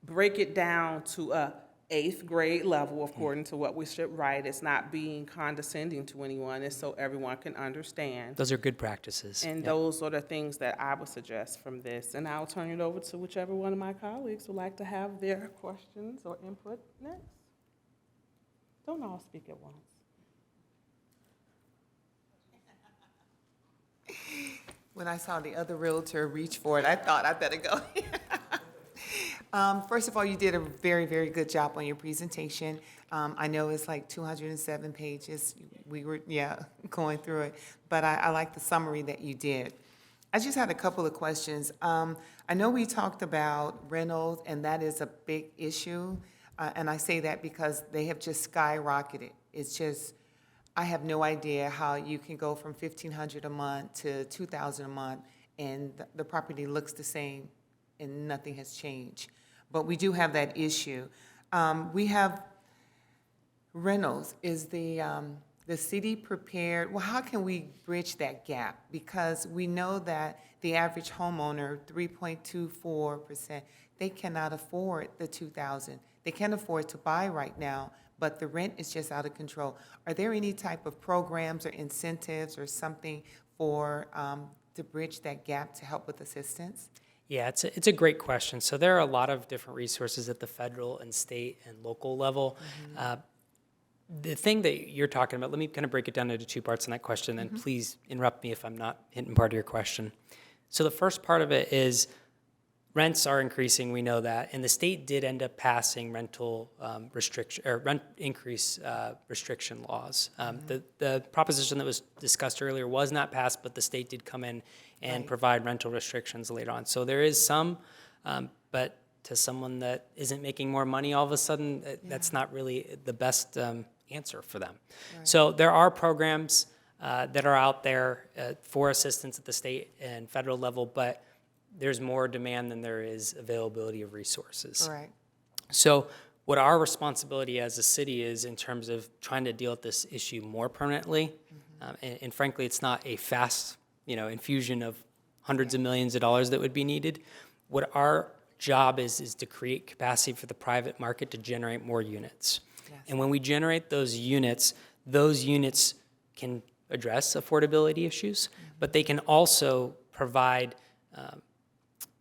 Speaker 1: break it down to a 8th grade level according to what we should write? It's not being condescending to anyone, it's so everyone can understand.
Speaker 8: Those are good practices.
Speaker 1: And those are the things that I would suggest from this. And I'll turn it over to whichever one of my colleagues would like to have their questions or input next. Don't all speak at once.
Speaker 7: When I saw the other realtor reach for it, I thought I better go. First of all, you did a very, very good job on your presentation. I know it's like 207 pages. We were, going through it. But I like the summary that you did. I just had a couple of questions. I know we talked about rentals, and that is a big issue. And I say that because they have just skyrocketed. It's just, I have no idea how you can go from $1,500 a month to $2,000 a month, and the property looks the same, and nothing has changed. But we do have that issue. We have rentals. Is the city prepared? Well, how can we bridge that gap? Because we know that the average homeowner, 3.24%, they cannot afford the $2,000. They can't afford to buy right now, but the rent is just out of control. Are there any type of programs or incentives or something for to bridge that gap to help with assistance?
Speaker 8: Yeah, it's a great question. So there are a lot of different resources at the federal and state and local level. The thing that you're talking about, let me kind of break it down into two parts in that question, and please interrupt me if I'm not hitting part of your question. So the first part of it is rents are increasing, we know that, and the state did end up passing rental restriction or rent increase restriction laws. The proposition that was discussed earlier was not passed, but the state did come in and provide rental restrictions later on. So there is some, but to someone that isn't making more money all of a sudden, that's not really the best answer for them. Right. So there are programs that are out there for assistance at the state and federal level, but there's more demand than there is availability of resources.
Speaker 7: All right.
Speaker 8: So what our responsibility as a city is in terms of trying to deal with this issue more permanently, and frankly, it's not a fast infusion of hundreds of millions of dollars that would be needed. What our job is to create capacity for the private market to generate more units. Yes. And when we generate those units can address affordability issues, but they can also provide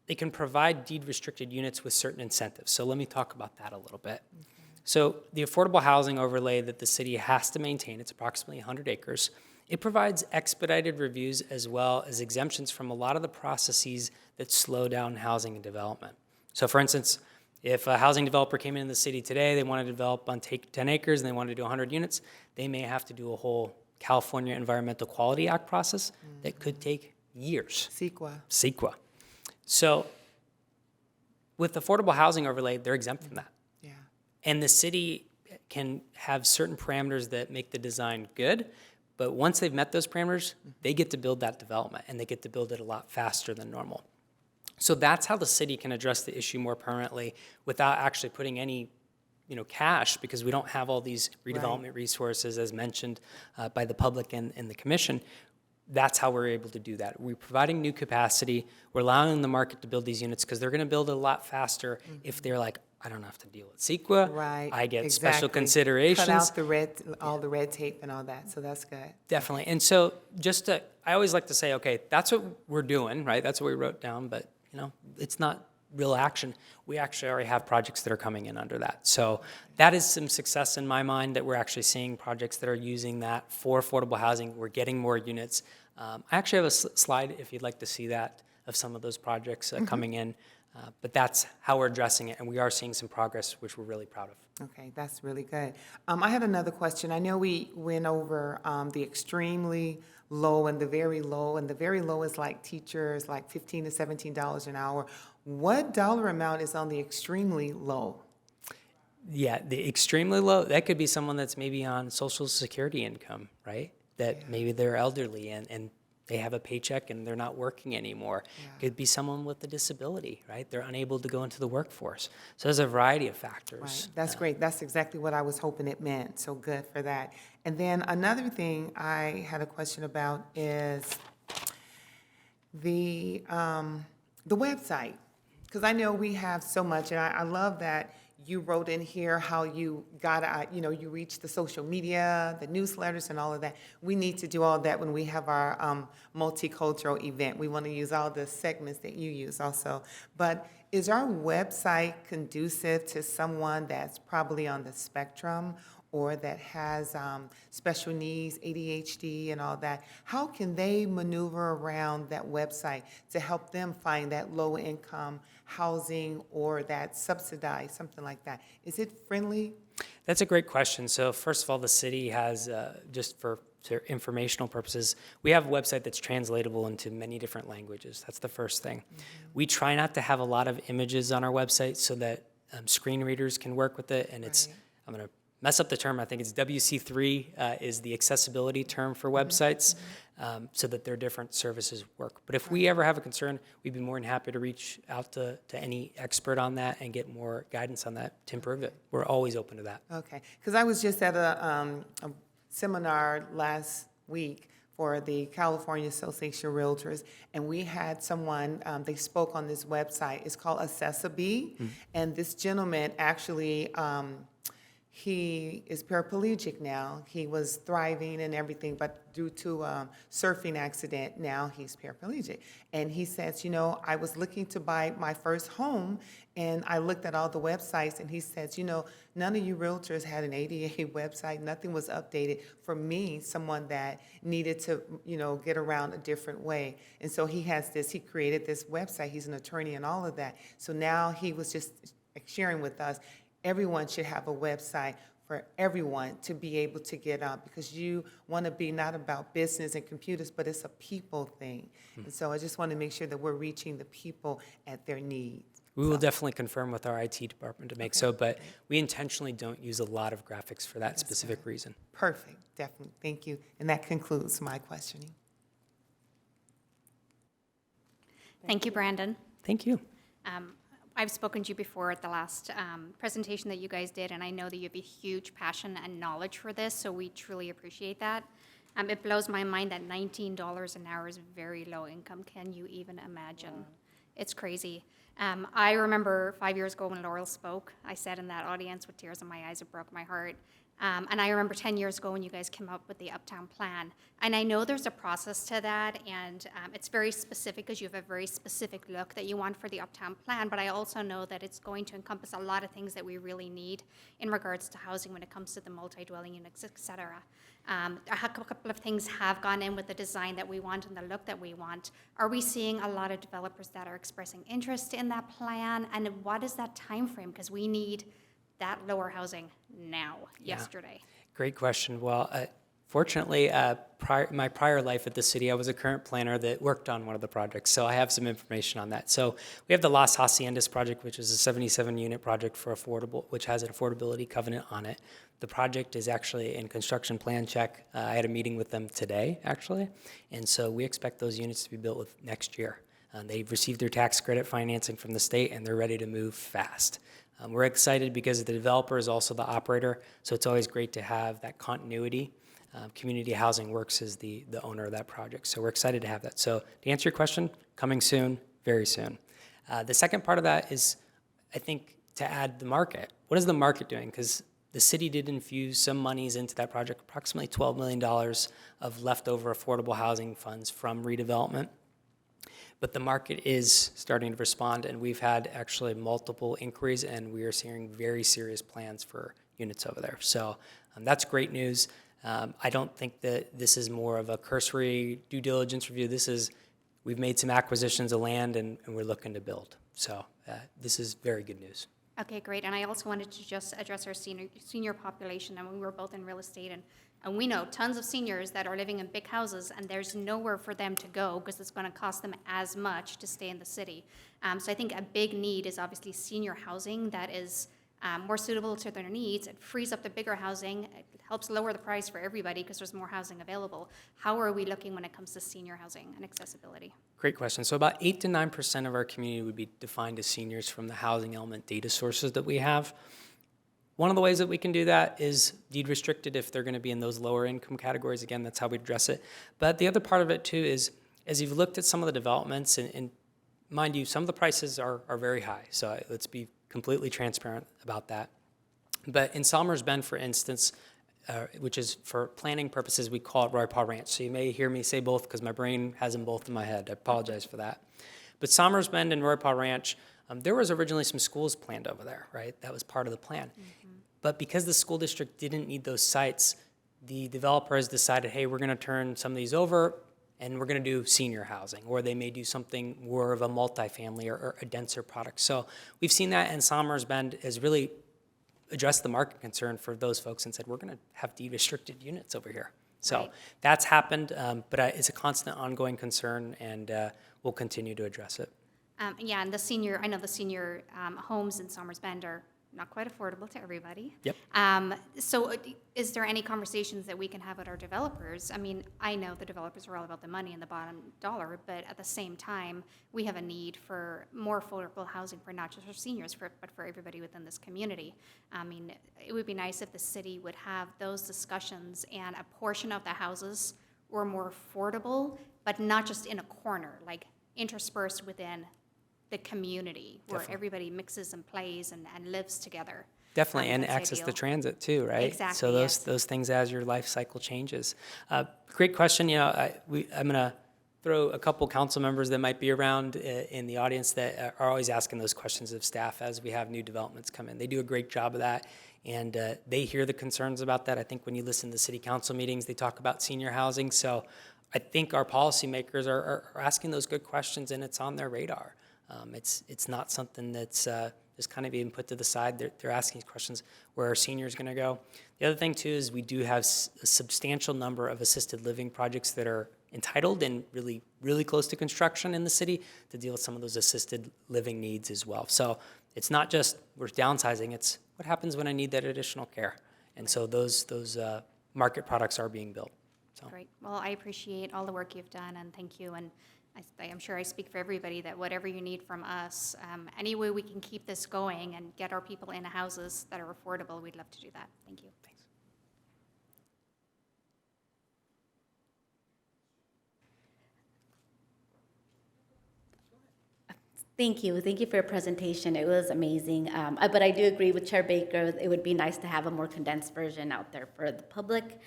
Speaker 8: deed-restricted units with certain incentives. So let me talk about that a little bit. Okay. So the affordable housing overlay that the city has to maintain, it's approximately 100 acres, it provides expedited reviews as well as exemptions from a lot of the processes that slow down housing and development. So for instance, if a housing developer came into the city today, they want to develop on 10 acres and they want to do 100 units, they may have to do a whole California Environmental Quality Act process that could take years. CEQA. So with affordable housing overlay, they're exempt from that. Yeah. And the city can have certain parameters that make the design good, but once they've met those parameters, they get to build that development, and they get to build it a lot faster than normal. So that's how the city can address the issue more permanently without actually putting any cash, because we don't have all these redevelopment resources as mentioned by the public and the commission. That's how we're able to do that. We're providing new capacity. We're allowing the market to build these units because they're going to build it a lot faster if they're like I don't have to deal with CEQA.
Speaker 7: Right.
Speaker 8: I get special
Speaker 7: exactly.
Speaker 8: considerations.
Speaker 7: Cut out all the red tape and all that, so that's good.
Speaker 8: Definitely. And so I always like to say, okay, that's what we're doing, right? That's what we wrote down, but it's not real action. We actually already have projects that are coming in under that. So that is some success in my mind, that we're actually seeing projects that are using that for affordable housing. We're getting more units. I actually have a slide, if you'd like to see that, of some of those projects coming in. But that's how we're addressing it, and we are seeing some progress, which we're really proud of.
Speaker 7: Okay, that's really good. I had another question. I know we went over the extremely low and the very low, and the very low is like teachers, like $15 to $17 an hour. What dollar amount is on the extremely low?
Speaker 8: Yeah, the extremely low, that could be someone that's maybe on Social Security income, right? That maybe they're elderly and they have a paycheck and they're not working anymore. Could be someone with a disability, right? They're unable to go into the workforce. So there's a variety of factors.
Speaker 7: Right. That's great. That's exactly what I was hoping it meant. So good for that. And then another thing I had a question about is the website, because I know we have so much, and I love that you wrote in here how you got, you reached the social media, the newsletters, and all of that. We need to do all that when we have our multicultural event. We want to use all the segments that you use also. But is our website conducive to someone that's probably on the spectrum or that has special needs, ADHD and all that? How can they maneuver around that website to help them find that low-income housing or that subsidized, something like that? Is it friendly?
Speaker 8: That's a great question. So first of all, the city has, just for informational purposes, we have a website that's translatable into many different languages. That's the first thing. We try not to have a lot of images on our website so that screen readers can work with it, and it's, I'm going to mess up the term, I think it's WC3 is the accessibility term for websites, so that their different services work. But if we ever have a concern, we'd be more than happy to reach out to any expert on that and get more guidance on that to improve it. We're always open to that.
Speaker 7: Okay, because I was just at a seminar last week for the California Association of Realtors, and we had someone, they spoke on this website. It's called Accessory, and this gentleman actually, he is paraplegic now. He was thriving and everything, but due to a surfing accident, now he's paraplegic. And he says, I was looking to buy my first home, and I looked at all the websites, and he says, none of you realtors had an ADA website. Nothing was updated for me, someone that needed to, get around a different way. And so he created this website. He's an attorney and all of that. So now he was just sharing with us, everyone should have a website for everyone to be able to get on, because you want to be not about business and computers, but it's a people thing. And so I just want to make sure that we're reaching the people at their needs.
Speaker 8: We will definitely confirm with our IT department to make so, but we intentionally don't use a lot of graphics for that specific reason.
Speaker 7: Perfect, definitely. Thank you. And that concludes my questioning.
Speaker 10: Thank you, Brandon.
Speaker 8: Thank you.
Speaker 10: I've spoken to you before at the last presentation that you guys did, and I know that you have a huge passion and knowledge for this, so we truly appreciate that. It blows my mind that $19 an hour is very low income. Can you even imagine? Wow. It's crazy. I remember 5 years ago when Laurel spoke, I sat in that audience with tears in my eyes. It broke my heart. And I remember 10 years ago when you guys came up with the Uptown Plan. And I know there's a process to that, and it's very specific because you have a very specific look that you want for the Uptown Plan, but I also know that it's going to encompass a lot of things that we really need in regards to housing when it comes to the multi-dwelling units, et cetera. A couple of things have gone in with the design that we want and the look that we want. Are we seeing a lot of developers that are expressing interest in that plan? And what is that time frame? Because we need that lower housing now, yesterday.
Speaker 8: Great question. Well, fortunately, my prior life at the city, I was a current planner that worked on one of the projects, so I have some information on that. So we have the Las Haciendas project, which is a 77-unit project for affordable, which has an affordability covenant on it. The project is actually in construction plan check. I had a meeting with them today, actually, and so we expect those units to be built with next year. They've received their tax credit financing from the state, and they're ready to move fast. We're excited because the developer is also the operator, so it's always great to have that continuity. Community Housing Works is the owner of that project, so we're excited to have that. So to answer your question, coming soon, very soon. The second part of that is, I think to add the market. What is the market doing? Because the city did infuse some monies into that project, approximately $12 million of leftover affordable housing funds from redevelopment. But the market is starting to respond, and we've had actually multiple inquiries, and we are seeing very serious plans for units over there. So that's great news. I don't think that this is more of a cursory due diligence review. We've made some acquisitions of land, and we're looking to build. So this is very good news.
Speaker 10: Okay, great. And I also wanted to just address our senior population. And we were both in real estate, and we know tons of seniors that are living in big houses, and there's nowhere for them to go because it's going to cost them as much to stay in the city. So I think a big need is obviously senior housing that is more suitable to their needs. It frees up the bigger housing. It helps lower the price for everybody because there's more housing available. How are we looking when it comes to senior housing and accessibility?
Speaker 8: Great question. So about 8 to 9% of our community would be defined as seniors from the housing element data sources that we have. One of the ways that we can do that is deed restricted if they're going to be in those lower income categories. Again, that's how we address it. But the other part of it too is, as you've looked at some of the developments, and mind you, some of the prices are very high. So let's be completely transparent about that. But in Somers Bend, for instance, which is for planning purposes, we call it Roy Paul Ranch. So you may hear me say both because my brain has them both in my head. I apologize for that. But Somers Bend and Roy Paul Ranch, there was originally some schools planned over there, right? That was part of the plan. Mm-hmm. But because the school district didn't need those sites, the developers decided, hey, we're going to turn some of these over and we're going to do senior housing, or they may do something more of a multifamily or a denser product. So we've seen that, and Somers Bend has really addressed the market concern for those folks and said, we're going to have deed-restricted units over here. So
Speaker 10: right.
Speaker 8: That's happened, but it's a constant ongoing concern, and we'll continue to address it.
Speaker 10: Yeah, and I know the senior homes in Somers Bend are not quite affordable to everybody.
Speaker 8: Yep.
Speaker 10: So is there any conversations that we can have with our developers? I mean, I know the developers are all about the money and the bottom dollar, but at the same time, we have a need for more affordable housing for not just our seniors, but for everybody within this community. I mean, it would be nice if the city would have those discussions and a portion of the houses were more affordable, but not just in a corner, like interspersed within the community where
Speaker 8: Definitely.
Speaker 10: Everybody mixes and plays and lives together.
Speaker 8: Definitely, and
Speaker 10: That's
Speaker 8: access
Speaker 10: ideal.
Speaker 8: to transit too, right?
Speaker 10: Exactly,
Speaker 8: So
Speaker 10: yes.
Speaker 8: those things as your life cycle changes. Great question. I'm going to throw a couple council members that might be around in the audience that are always asking those questions of staff as we have new developments come in. They do a great job of that, and they hear the concerns about that. I think when you listen to city council meetings, they talk about senior housing. So I think our policymakers are asking those good questions, and it's on their radar. It's not something that's just kind of being put to the side. They're asking questions, where are seniors going to go? The other thing, too, is we do have a substantial number of assisted living projects that are entitled and really, really close to construction in the city to deal with some of those assisted living needs as well. So it's not just we're downsizing, it's what happens when I need that additional care. And so those market products are being built. So.
Speaker 10: Great. Well, I appreciate all the work you've done, and thank you. And I'm sure I speak for everybody that whatever you need from us, any way we can keep this going and get our people in houses that are affordable, we'd love to do that. Thank you.
Speaker 8: Thanks.
Speaker 6: Thank you. Thank you for your presentation. It was amazing. But I do agree with Chair Baker. It would be nice to have a more condensed version out there for the public.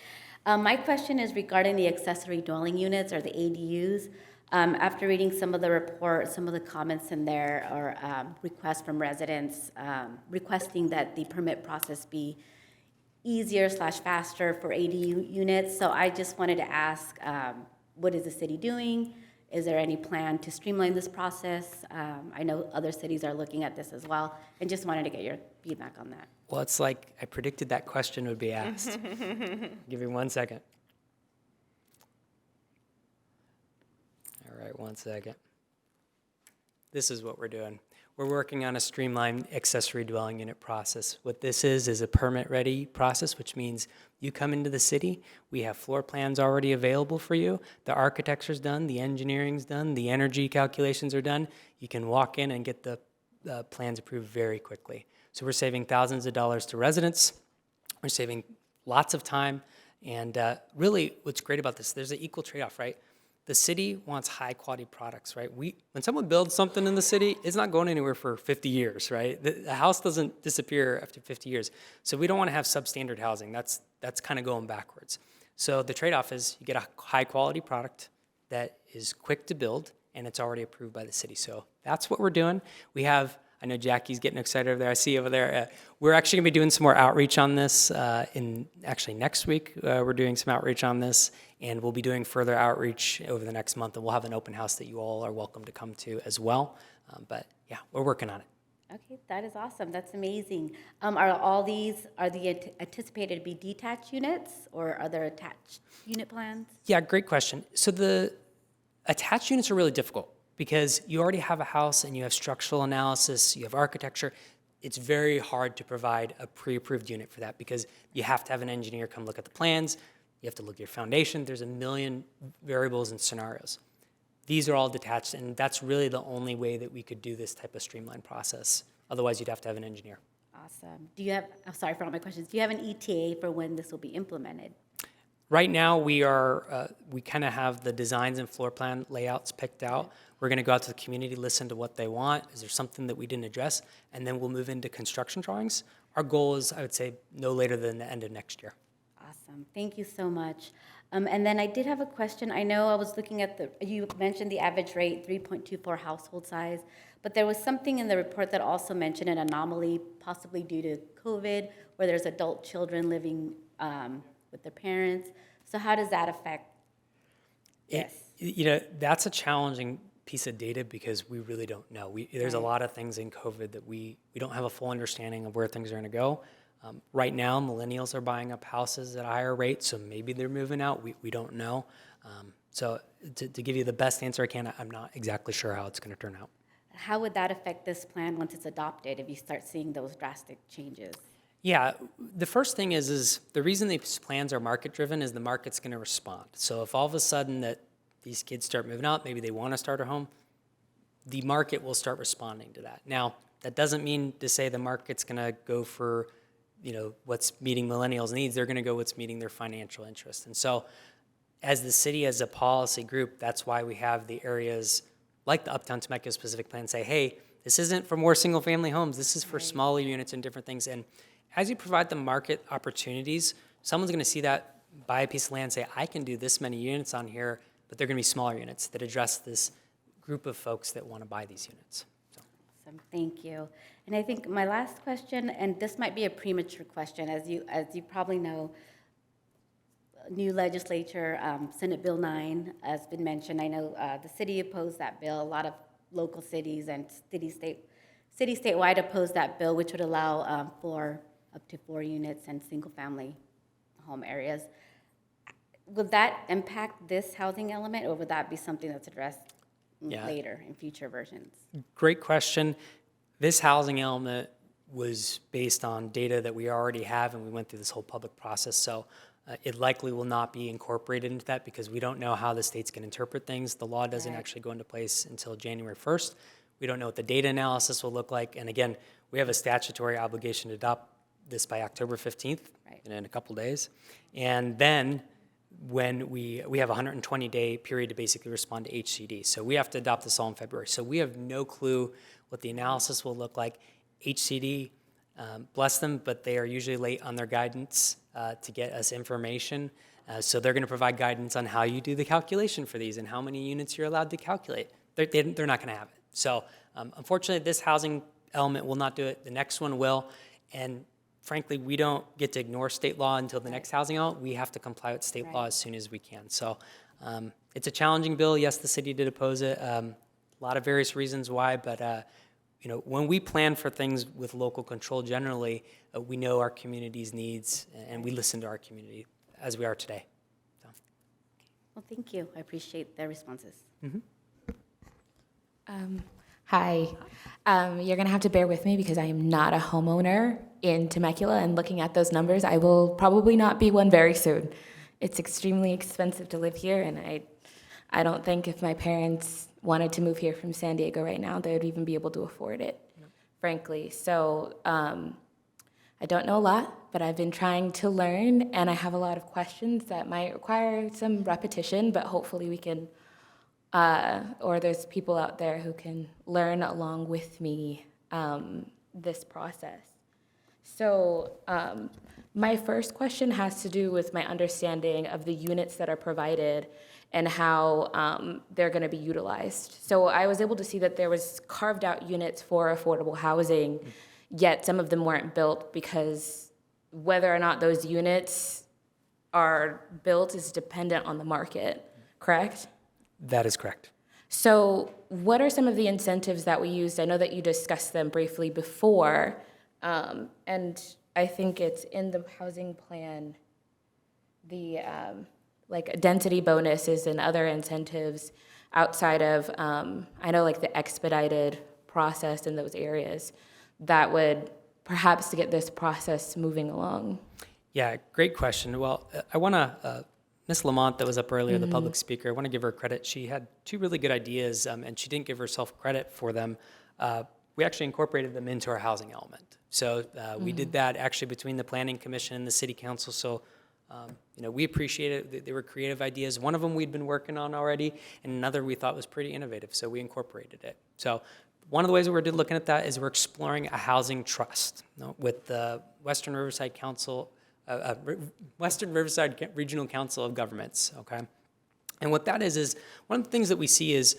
Speaker 6: My question is regarding the accessory dwelling units, or the ADUs. After reading some of the report, some of the comments in there are requests from residents requesting that the permit process be easier/faster for ADU units. So I just wanted to ask, what is the city doing? Is there any plan to streamline this process? I know other cities are looking at this as well, and just wanted to get your feedback on that.
Speaker 8: Well, it's like I predicted that question would be asked. Give me 1 second. All right, 1 second. This is what we're doing. We're working on a streamlined accessory dwelling unit process. What this is a permit-ready process, which means you come into the city, we have floor plans already available for you, the architecture's done, the engineering's done, the energy calculations are done. You can walk in and get the plans approved very quickly. So we're saving thousands of dollars to residents. We're saving lots of time. And really, what's great about this, there's an equal trade-off, right? the city wants high-quality products, right? When someone builds something in the city, it's not going anywhere for 50 years, right? The house doesn't disappear after 50 years. So we don't want to have substandard housing. That's kind of going backwards. So the trade-off is you get a high-quality product that is quick to build, and it's already approved by the city. So that's what we're doing. We have, I know Jackie's getting excited over there. I see over there. We're actually going to be doing some more outreach on this actually next week. We're doing some outreach on this, and we'll be doing further outreach over the next month, and we'll have an open house that you all are welcome to come to as well. But yeah, we're working on it.
Speaker 6: Okay, that is awesome. That's amazing. Are the anticipated to be detached units, or are there attached unit plans?
Speaker 8: Yeah, great question. So the attached units are really difficult because you already have a house and you have structural analysis, you have architecture. It's very hard to provide a pre-approved unit for that because you have to have an engineer come look at the plans, you have to look at your foundation. There's a million variables and scenarios. These are all detached, and that's really the only way that we could do this type of streamlined process. Otherwise, you'd have to have an engineer.
Speaker 6: Awesome. I'm sorry for all my questions. Do you have an ETA for when this will be implemented?
Speaker 8: Right now, we kind of have the designs and floor plan layouts picked out. We're going to go out to the community, listen to what they want. Is there something that we didn't address? And then we'll move into construction drawings. Our goal is, I would say, no later than the end of next year.
Speaker 6: Awesome. Thank you so much. And then I did have a question. I know I was looking at you mentioned the average rate, 3.24 household size, but there was something in the report that also mentioned an anomaly, possibly due to COVID, where there's adult children living with their parents. So how does that affect this?
Speaker 8: That's a challenging piece of data because we really don't know. There's a lot of things in COVID that we don't have a full understanding of where things are going to go. Right now, millennials are buying up houses at a higher rate, so maybe they're moving out. We don't know. So to give you the best answer I can, I'm not exactly sure how it's going to turn out.
Speaker 6: How would that affect this plan once it's adopted if you start seeing those drastic changes?
Speaker 8: Yeah, the first thing is the reason these plans are market-driven is the market's going to respond. So if all of a sudden that these kids start moving out, maybe they want to start a home, the market will start responding to that. Now, that doesn't mean to say the market's going to go for what's meeting millennials' needs. They're going to go what's meeting their financial interest. And so as the city, as a policy group, that's why we have the areas like the Uptown Temecula specific plan say, hey, this isn't for more single-family homes. This is for smaller units and different things. And as you provide the market opportunities, someone's going to see that, buy a piece of land, say, I can do this many units on here, but they're going to be smaller units that address this group of folks that want to buy these units.
Speaker 6: Awesome, thank you. And I think my last question, and this might be a premature question, as you probably know, new legislature, Senate Bill 9 has been mentioned. I know the city opposed that bill. A lot of local cities and statewide opposed that bill, which would allow for up to 4 units and single-family home areas. Would that impact this housing element, or would that be something that's addressed later in future versions?
Speaker 8: Great question. This housing element was based on data that we already have, and we went through this whole public process. So it likely will not be incorporated into that because we don't know how the states can interpret things. The law doesn't actually go into place until January 1st. We don't know what the data analysis will look like. And again, we have a statutory obligation to adopt this by October 15th, in a couple days. And then when we have a 120-day period to basically respond to HCD. So we have to adopt this all in February. So we have no clue what the analysis will look like. HCD, bless them, but they are usually late on their guidance to get us information. So they're going to provide guidance on how you do the calculation for these and how many units you're allowed to calculate. They're not going to have it. So unfortunately, this housing element will not do it. The next one will. And frankly, we don't get to ignore state law until the next housing element. We have to comply with state law as soon as we can. So it's a challenging bill. Yes, the city did oppose it. A lot of various reasons why, but when we plan for things with local control generally, we know our community's needs and we listen to our community as we are today. So.
Speaker 6: Well, thank you. I appreciate the responses.
Speaker 8: Mm-hmm.
Speaker 11: Hi. You're going to have to bear with me because I am not a homeowner in Temecula, and looking at those numbers, I will probably not be one very soon. It's extremely expensive to live here, and I don't think if my parents wanted to move here from San Diego right now, they would even be able to afford it, frankly. So I don't know a lot, but I've been trying to learn, and I have a lot of questions that might require some repetition, but hopefully we can or there's people out there who can learn along with me this process. So my first question has to do with my understanding of the units that are provided and how they're going to be utilized. So I was able to see that there was carved out units for affordable housing, yet some of them weren't built because whether or not those units are built is dependent on the market, correct?
Speaker 8: That is correct.
Speaker 11: So what are some of the incentives that we used? I know that you discussed them briefly before, and I think it's in the housing plan, the like density bonuses and other incentives outside of, I know like the expedited process in those areas that would perhaps get this process moving along.
Speaker 8: Yeah, great question. Well, I want to, Ms. Lamont that was up earlier, the public speaker, I want to give her credit. She had two really good ideas, and she didn't give herself credit for them. We actually incorporated them into our housing element. So we did that actually between the Planning Commission and the City Council. So, we appreciated it. They were creative ideas. One of them we'd been working on already, and another we thought was pretty innovative, so we incorporated it. So one of the ways we're looking at that is we're exploring a housing trust with the Western Riverside Regional Council of Governments, okay? And what that is one of the things that we see is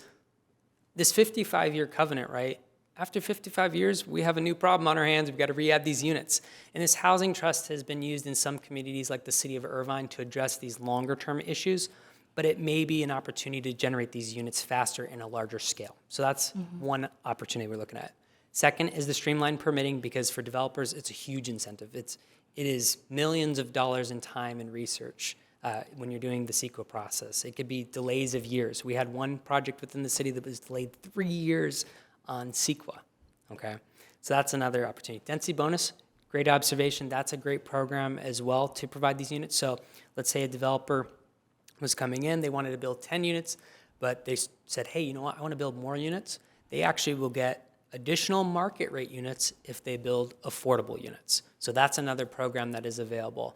Speaker 8: this 55-year covenant, right? After 55 years, we have a new problem on our hands. We've got to re-add these units. And this housing trust has been used in some communities like the city of Irvine to address these longer-term issues, but it may be an opportunity to generate these units faster in a larger scale. So that's one opportunity we're looking at. Second is the Streamline Permitting, because for developers, it's a huge incentive. It is millions of dollars in time and research when you're doing the CEQA process. It could be delays of years. We had one project within the city that was delayed 3 years on CEQA, okay? So that's another opportunity. Density bonus, great observation. That's a great program as well to provide these units. So let's say a developer was coming in, they wanted to build 10 units, but they said, hey, you know what, I want to build more units. They actually will get additional market rate units if they build affordable units. So that's another program that is available.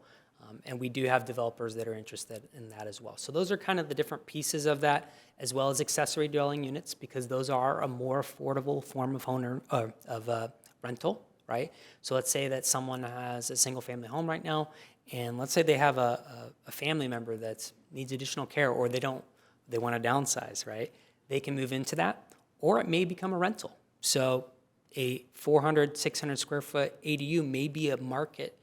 Speaker 8: And we do have developers that are interested in that as well. So those are kind of the different pieces of that, as well as accessory dwelling units, because those are a more affordable form of rental, right? So let's say that someone has a single-family home right now, and let's say they have a family member that needs additional care, or they want to downsize, right? They can move into that, or it may become a rental. So a 400, 600 square foot ADU may be a market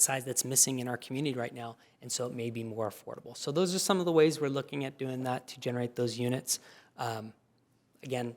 Speaker 8: size that's missing in our community right now, and so it may be more affordable. So those are some of the ways we're looking at doing that to generate those units. Again,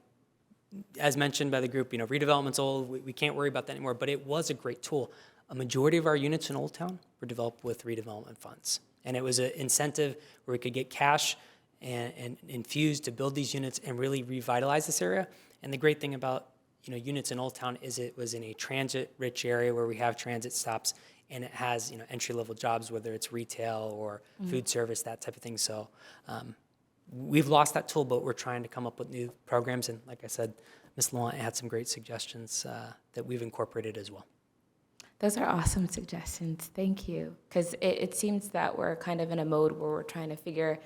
Speaker 8: as mentioned by the group, redevelopment's old, we can't worry about that anymore, but it was a great tool. A majority of our units in Old Town were developed with redevelopment funds, and it was an incentive where we could get cash and infused to build these units and really revitalize this area. And the great thing about units in Old Town is it was in a transit-rich area where we have transit stops, and it has entry-level jobs, whether it's retail or food service, that type of thing. So we've lost that tool, but we're trying to come up with new programs. And like I said, Ms. Lamont had some great suggestions that we've incorporated as well.
Speaker 11: Those are awesome suggestions. Thank you. Because it seems that we're kind of in a mode where we're trying to figure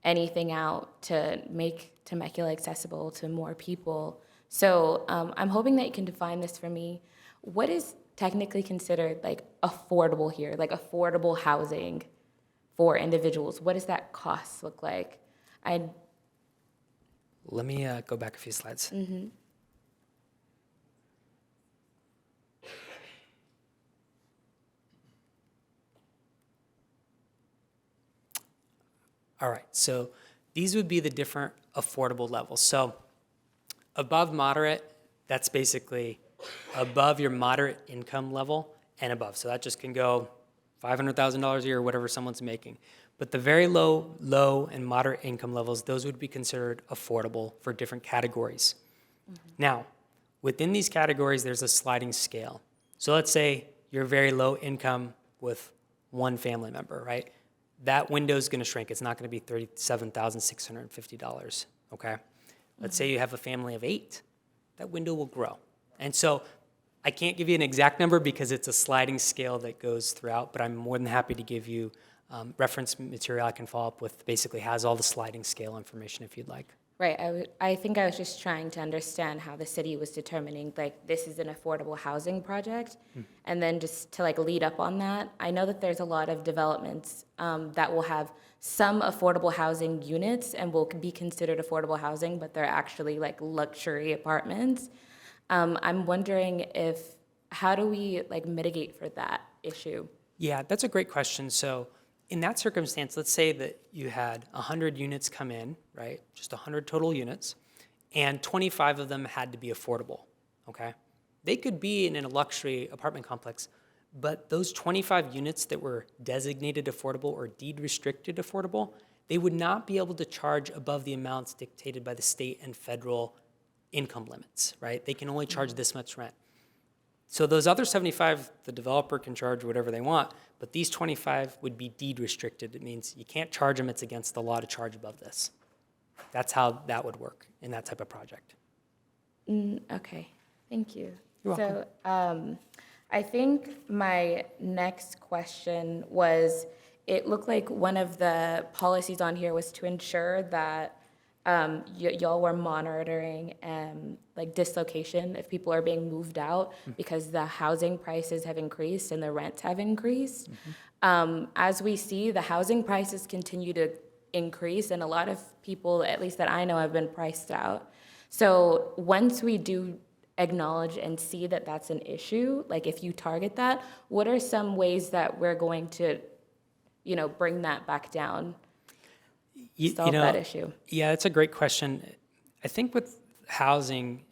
Speaker 11: anything out to make Temecula accessible to more people. So I'm hoping that you can define this for me. What is technically considered like affordable here, like affordable housing for individuals? What does that cost look like?
Speaker 8: Let me go back a few slides. All right, so these would be the different affordable levels. So above moderate, that's basically above your moderate income level and above. So that just can go $500,000 a year or whatever someone's making. But the very low and moderate income levels, those would be considered affordable for different categories. Now, within these categories, there's a sliding scale. So let's say you're very low income with one family member, right? That window is going to shrink. It's not going to be $37,650, okay? Let's say you have a family of 8. That window will grow. And so I can't give you an exact number because it's a sliding scale that goes throughout, but I'm more than happy to give you reference material I can follow up with basically has all the sliding scale information if you'd like.
Speaker 11: Right, I think I was just trying to understand how the city was determining, like, this is an affordable housing project. And then just to, like, lead up on that, I know that there's a lot of developments that will have some affordable housing units and will be considered affordable housing, but they're actually, like, luxury apartments. I'm wondering how do we, like, mitigate for that issue?
Speaker 8: Yeah, that's a great question. So in that circumstance, let's say that you had 100 units come in, right? Just 100 total units, and 25 of them had to be affordable, okay? They could be in a luxury apartment complex, but those 25 units that were designated affordable or deed restricted affordable, they would not be able to charge above the amounts dictated by the state and federal income limits, right? They can only charge this much rent. So those other 75, the developer can charge whatever they want, but these 25 would be deed restricted. It means you can't charge them, it's against the law to charge above this. That's how that would work in that type of project.
Speaker 11: Okay, thank you.
Speaker 8: You're welcome.
Speaker 11: So I think my next question was, it looked like one of the policies on here was to ensure that y'all were monitoring like dislocation if people are being moved out because the housing prices have increased and the rents have increased. As we see, the housing prices continue to increase, and a lot of people, at least that I know, have been priced out. So once we do acknowledge and see that that's an issue, like if you target that, what are some ways that we're going to, bring that back down? Solve that issue?
Speaker 8: Yeah, that's a great question. I think with housing,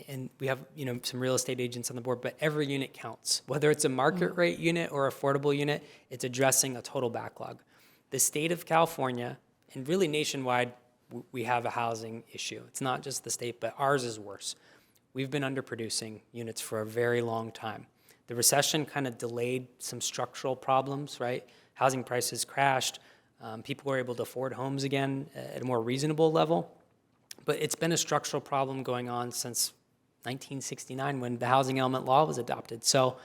Speaker 8: and we have some real estate agents on the board, but every unit counts. Whether it's a market rate unit or affordable unit, it's addressing a total backlog. The state of California, and really nationwide, we have a housing issue. It's not just the state, but ours is worse. We've been underproducing units for a very long time. The recession kind of delayed some structural problems, right? Housing prices crashed. People were able to afford homes again at a more reasonable level. But it's been a structural problem going on since 1969 when the housing element law was adopted. So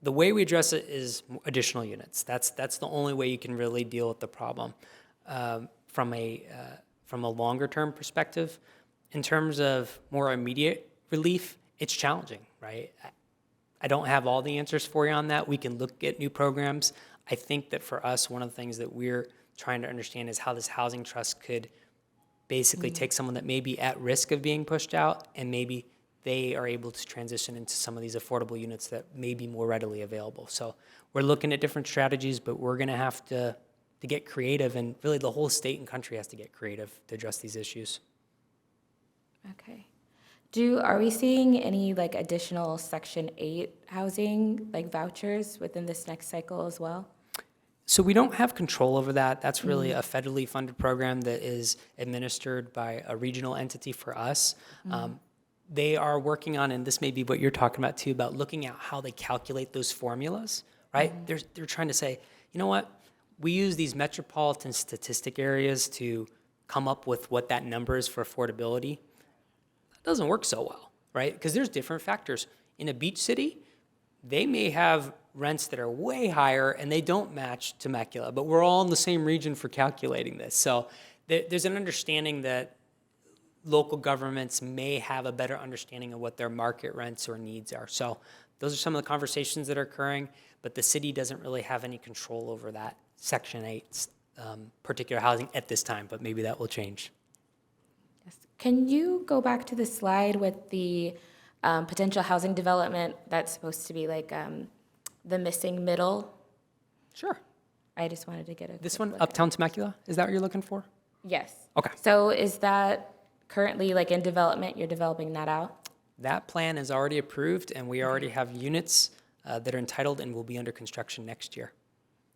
Speaker 8: the way we address it is additional units. That's the only way you can really deal with the problem from a longer term perspective. In terms of more immediate relief, it's challenging, right? I don't have all the answers for you on that. We can look at new programs. I think that for us, one of the things that we're trying to understand is how this housing trust could basically take someone that may be at risk of being pushed out, and maybe they are able to transition into some of these affordable units that may be more readily available. So we're looking at different strategies, but we're going to have to get creative, and really the whole state and country has to get creative to address these issues.
Speaker 11: Okay. Are we seeing any like additional Section 8 housing like vouchers within this next cycle as well?
Speaker 8: So we don't have control over that. That's really a federally funded program that is administered by a regional entity for us. They are working on, and this may be what you're talking about too, about looking at how they calculate those formulas, right? They're trying to say, you know what? We use these metropolitan statistic areas to come up with what that number is for affordability. That doesn't work so well, right? Because there's different factors. In a beach city, they may have rents that are way higher and they don't match Temecula, but we're all in the same region for calculating this. So there's an understanding that local governments may have a better understanding of what their market rents or needs are. So those are some of the conversations that are occurring, but the city doesn't really have any control over that Section 8 particular housing at this time, but maybe that will change.
Speaker 11: Yes. Can you go back to the slide with the potential housing development that's supposed to be like the missing middle?
Speaker 8: Sure.
Speaker 11: I just wanted to get a
Speaker 8: This
Speaker 11: quick
Speaker 8: one,
Speaker 11: look
Speaker 8: Uptown Temecula, is that what you're looking for?
Speaker 11: Yes.
Speaker 8: Okay.
Speaker 11: So is that currently like in development? You're developing that out?
Speaker 8: That plan is already approved, and we already have units that are entitled and will be under construction next year.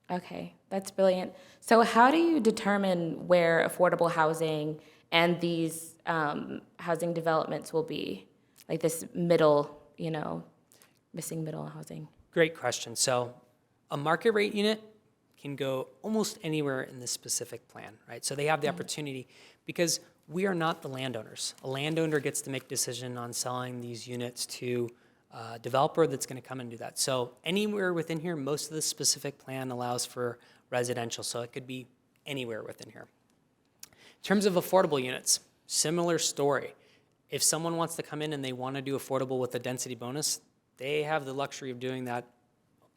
Speaker 11: Okay, that's brilliant. So how do you determine where affordable housing and these housing developments will be? Like this middle, missing middle housing?
Speaker 8: Great question. So a market rate unit can go almost anywhere in this specific plan, right? So they have the opportunity, because we are not the landowners. A landowner gets to make decision on selling these units to developer that's going to come and do that. So anywhere within here, most of the specific plan allows for residential, so it could be anywhere within here. In terms of affordable units, similar story. If someone wants to come in and they want to do affordable with a density bonus, they have the luxury of doing that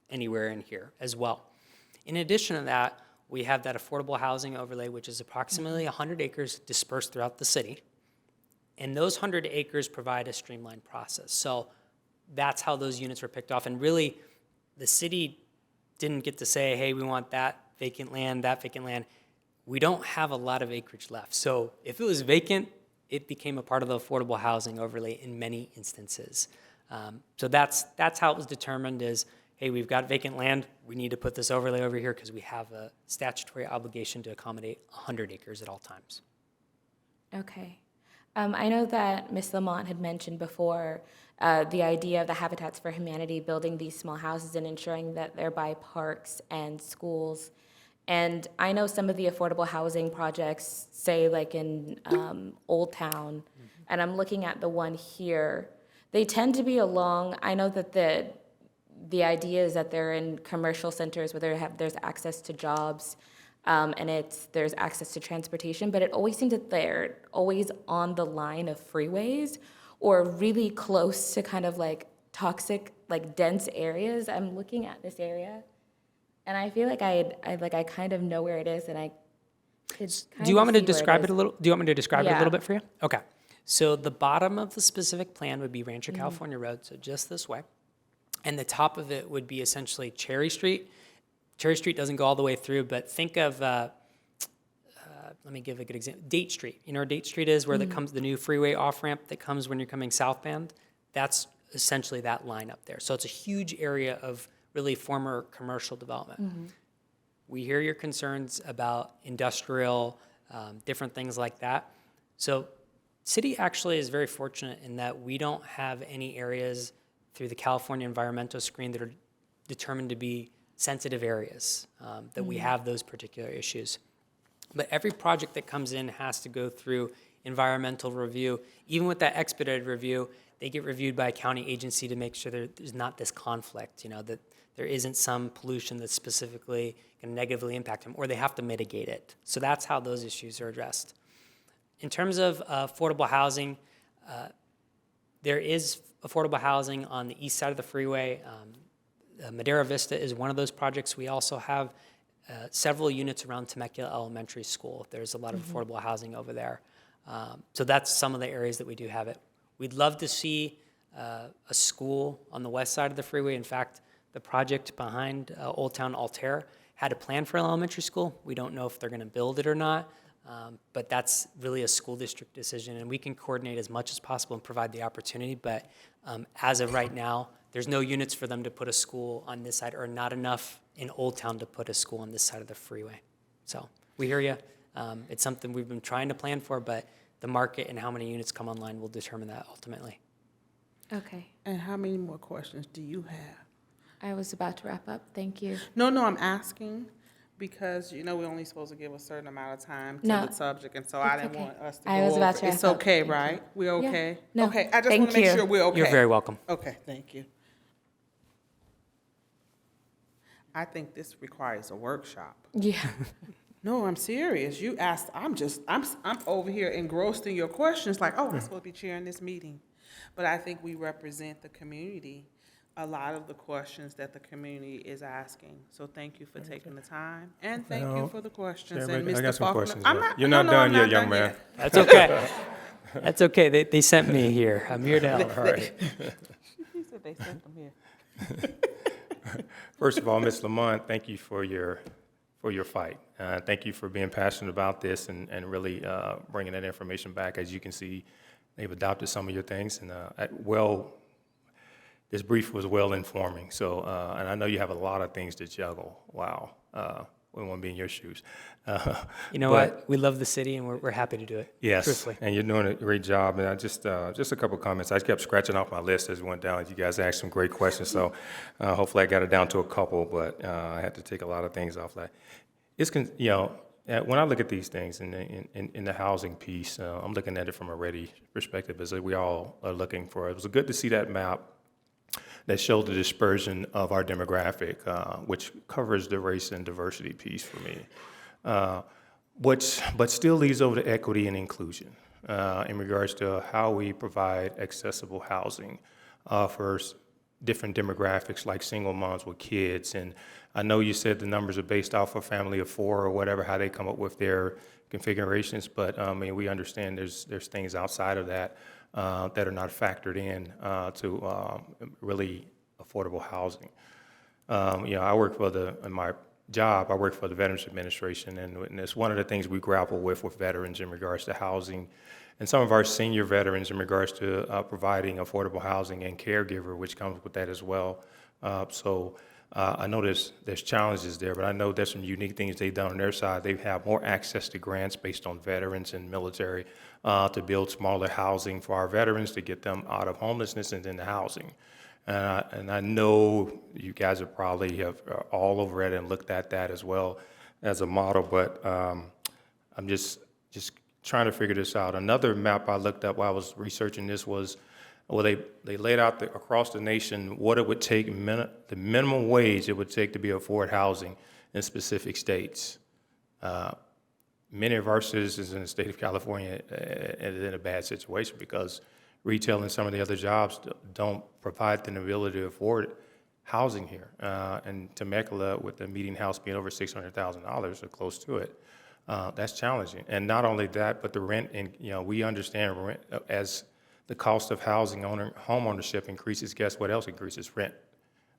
Speaker 8: anywhere in here as well. In addition to that, we have that affordable housing overlay, which is approximately 100 acres dispersed throughout the city. And those 100 acres provide a streamlined process. So that's how those units were picked off. And really, the city didn't get to say, hey, we want that vacant land, that vacant land. We don't have a lot of acreage left. So if it was vacant, it became a part of the affordable housing overlay in many instances. So that's how it was determined is, hey, we've got vacant land, we need to put this overlay over here because we have a statutory obligation to accommodate 100 acres at all times.
Speaker 11: Okay. I know that Ms. Lamont had mentioned before the idea of the Habitats for Humanity building these small houses and ensuring that they're by parks and schools. And I know some of the affordable housing projects, say like in Old Town, and I'm looking at the one here, they tend to be along, I know that the idea is that they're in commercial centers where there's access to jobs, and there's access to transportation, but it always seems that they're always on the line of freeways or really close to kind of like toxic, like dense areas. I'm looking at this area, and I feel like I kind of know where it is, and I could kind
Speaker 8: Do you want
Speaker 11: of
Speaker 8: me to
Speaker 11: see where it
Speaker 8: describe it
Speaker 11: is.
Speaker 8: a little? Do you want me to describe it a
Speaker 11: Yeah.
Speaker 8: little bit for you? Okay. So the bottom of the specific plan would be Rancho California Road, so just this way. And the top of it would be essentially Cherry Street. Cherry Street doesn't go all the way through, but think of, let me give a good example. Date Street. You know where Date Street is, where that comes the new freeway off-ramp that comes when you're coming southbound? That's essentially that line up there. So it's a huge area of really former commercial development. We hear your concerns about industrial, different things like that. So city actually is very fortunate in that we don't have any areas through the California environmental screen that are determined to be sensitive areas, that we have those particular issues. But every project that comes in has to go through environmental review. Even with that expedited review, they get reviewed by a county agency to make sure there's not this conflict, that there isn't some pollution that's specifically going to negatively impact them, or they have to mitigate it. So that's how those issues are addressed. In terms of affordable housing, there is affordable housing on the east side of the freeway. Madera Vista is one of those projects. We also have several units around Temecula Elementary School. There's a lot of affordable housing over there. So that's some of the areas that we do have it. We'd love to see a school on the west side of the freeway. In fact, the project behind Old Town Altair had a plan for an elementary school. We don't know if they're going to build it or not, but that's really a school district decision, and we can coordinate as much as possible and provide the opportunity. But as of right now, there's no units for them to put a school on this side, or not enough in Old Town to put a school on this side of the freeway. So we hear you. It's something we've been trying to plan for, but the market and how many units come online will determine that ultimately.
Speaker 11: Okay.
Speaker 12: And how many more questions do you have?
Speaker 11: I was about to wrap up. Thank you.
Speaker 12: No, I'm asking because, we're only supposed to give a certain amount of time to
Speaker 11: No,
Speaker 12: the subject, and so I
Speaker 11: it's
Speaker 12: didn't
Speaker 11: okay.
Speaker 12: want us to
Speaker 11: I
Speaker 12: go
Speaker 11: was about
Speaker 12: over.
Speaker 11: to
Speaker 12: It's
Speaker 11: wrap up.
Speaker 12: okay,
Speaker 11: Thank you.
Speaker 12: right? We're
Speaker 11: Yeah.
Speaker 12: okay?
Speaker 11: No,
Speaker 12: Okay, I just
Speaker 11: thank
Speaker 12: want to make
Speaker 11: you.
Speaker 12: sure we're okay.
Speaker 8: You're very welcome.
Speaker 12: Okay, thank you. I think this requires a workshop.
Speaker 11: Yeah.
Speaker 12: No, I'm serious. You asked, I'm over here engrossed in your questions, like, oh, I'm supposed to be chairing this meeting. But I think we represent the community, a lot of the questions that the community is asking. So thank you for taking the time, and thank you for the questions.
Speaker 13: Chairman,
Speaker 12: And
Speaker 13: I
Speaker 12: Mr.
Speaker 13: got some
Speaker 12: Faulkner-
Speaker 13: questions.
Speaker 12: I'm
Speaker 13: You're not
Speaker 12: no,
Speaker 13: done
Speaker 12: I'm
Speaker 13: yet,
Speaker 12: not
Speaker 13: young
Speaker 12: done
Speaker 13: man.
Speaker 12: yet.
Speaker 8: That's okay. That's okay. They sent me here. I'm here to help.
Speaker 13: All right.
Speaker 12: He said they sent them here.
Speaker 13: First of all, Ms. Lamont, thank you for your fight. Thank you for being passionate about this and really bringing that information back. As you can see, they've adopted some of your things, and this brief was well informing. So, and I know you have a lot of things to juggle. Wow. We want to be in your shoes.
Speaker 8: You know what? We love the city, and we're happy to do it.
Speaker 13: Yes,
Speaker 8: Truthfully.
Speaker 13: and you're doing a great job. And I just a couple of comments. I kept scratching off my list as we went down. You guys asked some great questions, so hopefully I got it down to a couple. But I had to take a lot of things off that. When I look at these things in the housing piece, I'm looking at it from a REDI perspective, as we all are looking for. It was good to see that map that show the dispersion of our demographic, which covers the race and diversity piece for me. But still leads over to equity and inclusion in regards to how we provide accessible housing for different demographics like single moms with kids. And I know you said the numbers are based off a family of 4 or whatever, how they come up with their configurations, but I mean, we understand there's things outside of that that are not factored in to really affordable housing. You know, I work for in my job, I work for the Veterans Administration, and it's one of the things we grapple with veterans in regards to housing, and some of our senior veterans in regards to providing affordable housing and caregiver, which comes with that as well. So I know there's challenges there, but I know there's some unique things they've done on their side. They have more access to grants based on veterans and military to build smaller housing for our veterans to get them out of homelessness and into housing. And I know you guys have probably have all over it and looked at that as well as a model, but I'm just trying to figure this out. Another map I looked up while I was researching this was, well, they laid out across the nation what it would take, the minimum wage it would take to be afford housing in specific states. Many of our citizens in the state of California are in a bad situation because retail and some of the other jobs don't provide the ability to afford housing here. And Temecula, with the median house being over $600,000 or close to it, that's challenging. And not only that, but the rent, and you know, we understand rent as the cost of housing, home ownership increases. Guess what else increases? Rent.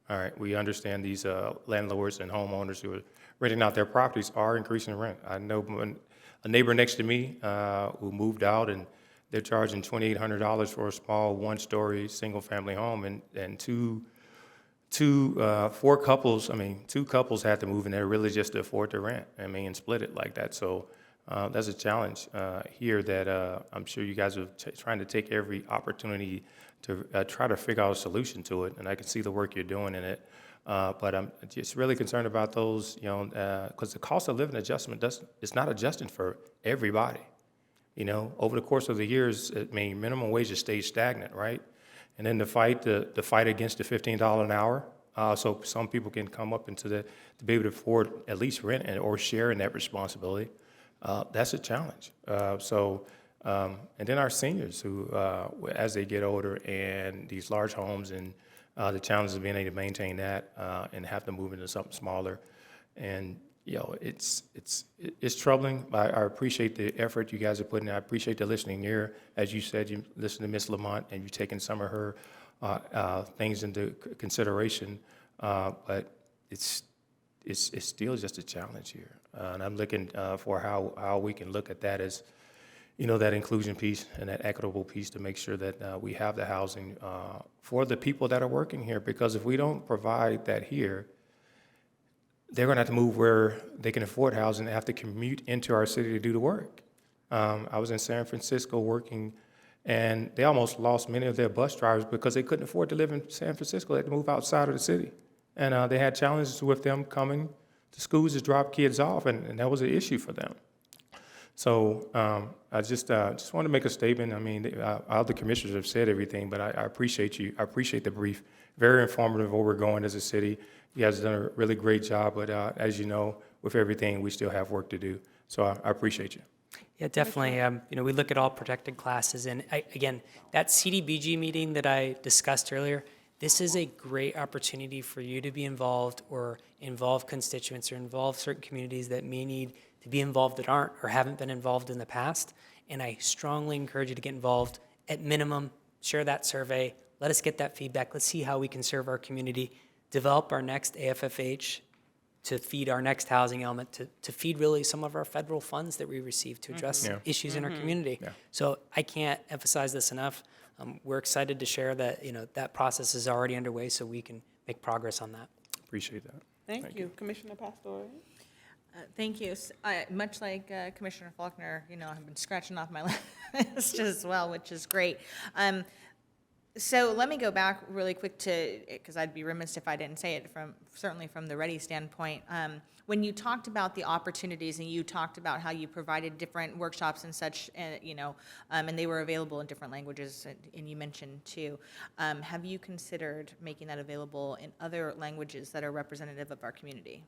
Speaker 13: All right, we understand these landlords and homeowners who are renting out their properties are increasing rent. I know a neighbor next to me who moved out, and they're charging $2,800 for a small one-story single-family home, and two couples had to move in there really just to afford the rent. I mean, and split it like that. So that's a challenge here that I'm sure you guys are trying to take every opportunity to try to figure out a solution to it. And I can see the work you're doing in it. But I'm just really concerned about those, you know, because the cost of living adjustment it's not adjusting for everybody. You know, over the course of the years, I mean, minimum wage has stayed stagnant, right? And then the fight against the $15 an hour, so some people can come up into to be able to afford at least rent or share in that responsibility. That's a challenge. And then our seniors who, as they get older and these large homes and the challenges of being able to maintain that and have to move into something smaller. And, you know, it's troubling. I appreciate the effort you guys are putting in. I appreciate the listening ear. As you said, you listened to Ms. Lamont and you've taken some of her things into consideration. But it's still just a challenge here. And I'm looking for how we can look at that as, you know, that inclusion piece and that equitable piece to make sure that we have the housing for the people that are working here. Because if we don't provide that here, they're going to have to move where they can afford housing and have to commute into our city to do the work. I was in San Francisco working, and they almost lost many of their bus drivers because they couldn't afford to live in San Francisco. They had to move outside of the city. And they had challenges with them coming to schools to drop kids off, and that was an issue for them. So I just want to make a statement. I mean, all the commissioners have said everything, but I appreciate you. I appreciate the brief. Very informative of where we're going as a city. You guys have done a really great job, but as you know, with everything, we still have work to do. So I appreciate you.
Speaker 8: Yeah, definitely. You know, we look at all protected classes, and again, that CDBG meeting that I discussed earlier, this is a great opportunity for you to be involved or involve constituents or involve certain communities that may need to be involved that aren't or haven't been involved in the past. And I strongly encourage you to get involved. At minimum, share that survey. Let us get that feedback. Let's see how we can serve our community, develop our next AFFH to feed our next housing element, to feed really some of our federal funds that we receive to address issues in our community. Yeah. So I can't emphasize this enough. We're excited to share that, you know, that process is already underway so we can make progress on that.
Speaker 13: Appreciate that.
Speaker 12: Thank you. Commissioner Pastori.
Speaker 14: Thank you. Much like Commissioner Faulkner, you know, I've been scratching off my list as well, which is great. So let me go back really quick to, because I'd be remiss if I didn't say it certainly from the REDI standpoint. When you talked about the opportunities and you talked about how you provided different workshops and such, and they were available in different languages, and you mentioned too, have you considered making that available in other languages that are representative of our community?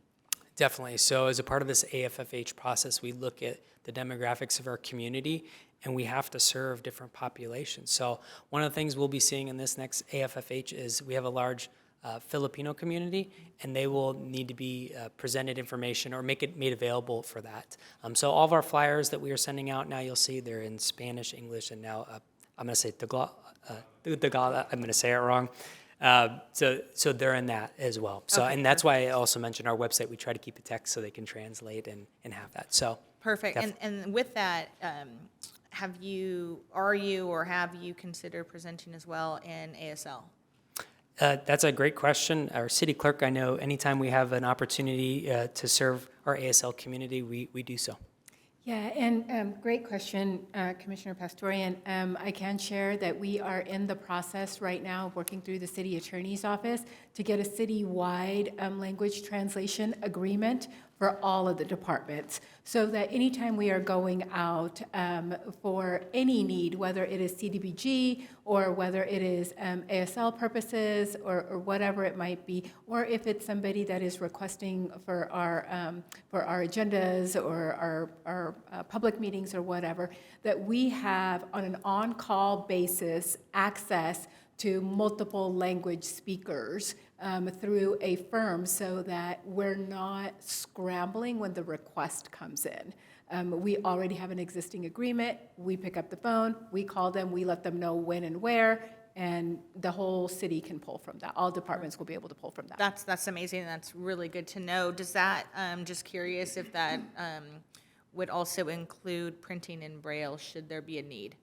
Speaker 8: Definitely. So as a part of this AFFH process, we look at the demographics of our community, and we have to serve different populations. So one of the things we'll be seeing in this next AFFH is we have a large Filipino community, and they will need to be presented information or make it made available for that. So all of our flyers that we are sending out now, you'll see they're in Spanish, English, and now I'm going to say Tagalog. I'm going to say it wrong. So they're in that as well. So
Speaker 14: Okay,
Speaker 8: and that's why I also mentioned our website. We try to keep it text so they can translate and have that. So
Speaker 14: Perfect. And with that, have you considered presenting as well in ASL?
Speaker 8: That's a great question. Our city clerk, I know, anytime we have an opportunity to serve our ASL community, we do so.
Speaker 15: Yeah, and great question, Commissioner Pastorian. I can share that we are in the process right now, working through the city attorney's office to get a citywide language translation agreement for all of the departments, so that anytime we are going out for any need, whether it is CDBG or whether it is ASL purposes or whatever it might be, or if it's somebody that is requesting for our agendas or our public meetings or whatever, that we have on an on-call basis access to multiple language speakers through a firm, so that we're not scrambling when the request comes in. We already have an existing agreement. We pick up the phone, we call them, we let them know when and where, and the whole city can pull from that. All departments will be able to pull from that.
Speaker 14: That's amazing. That's really good to know. Does that, just curious if that would also include printing in Braille, should there be a need?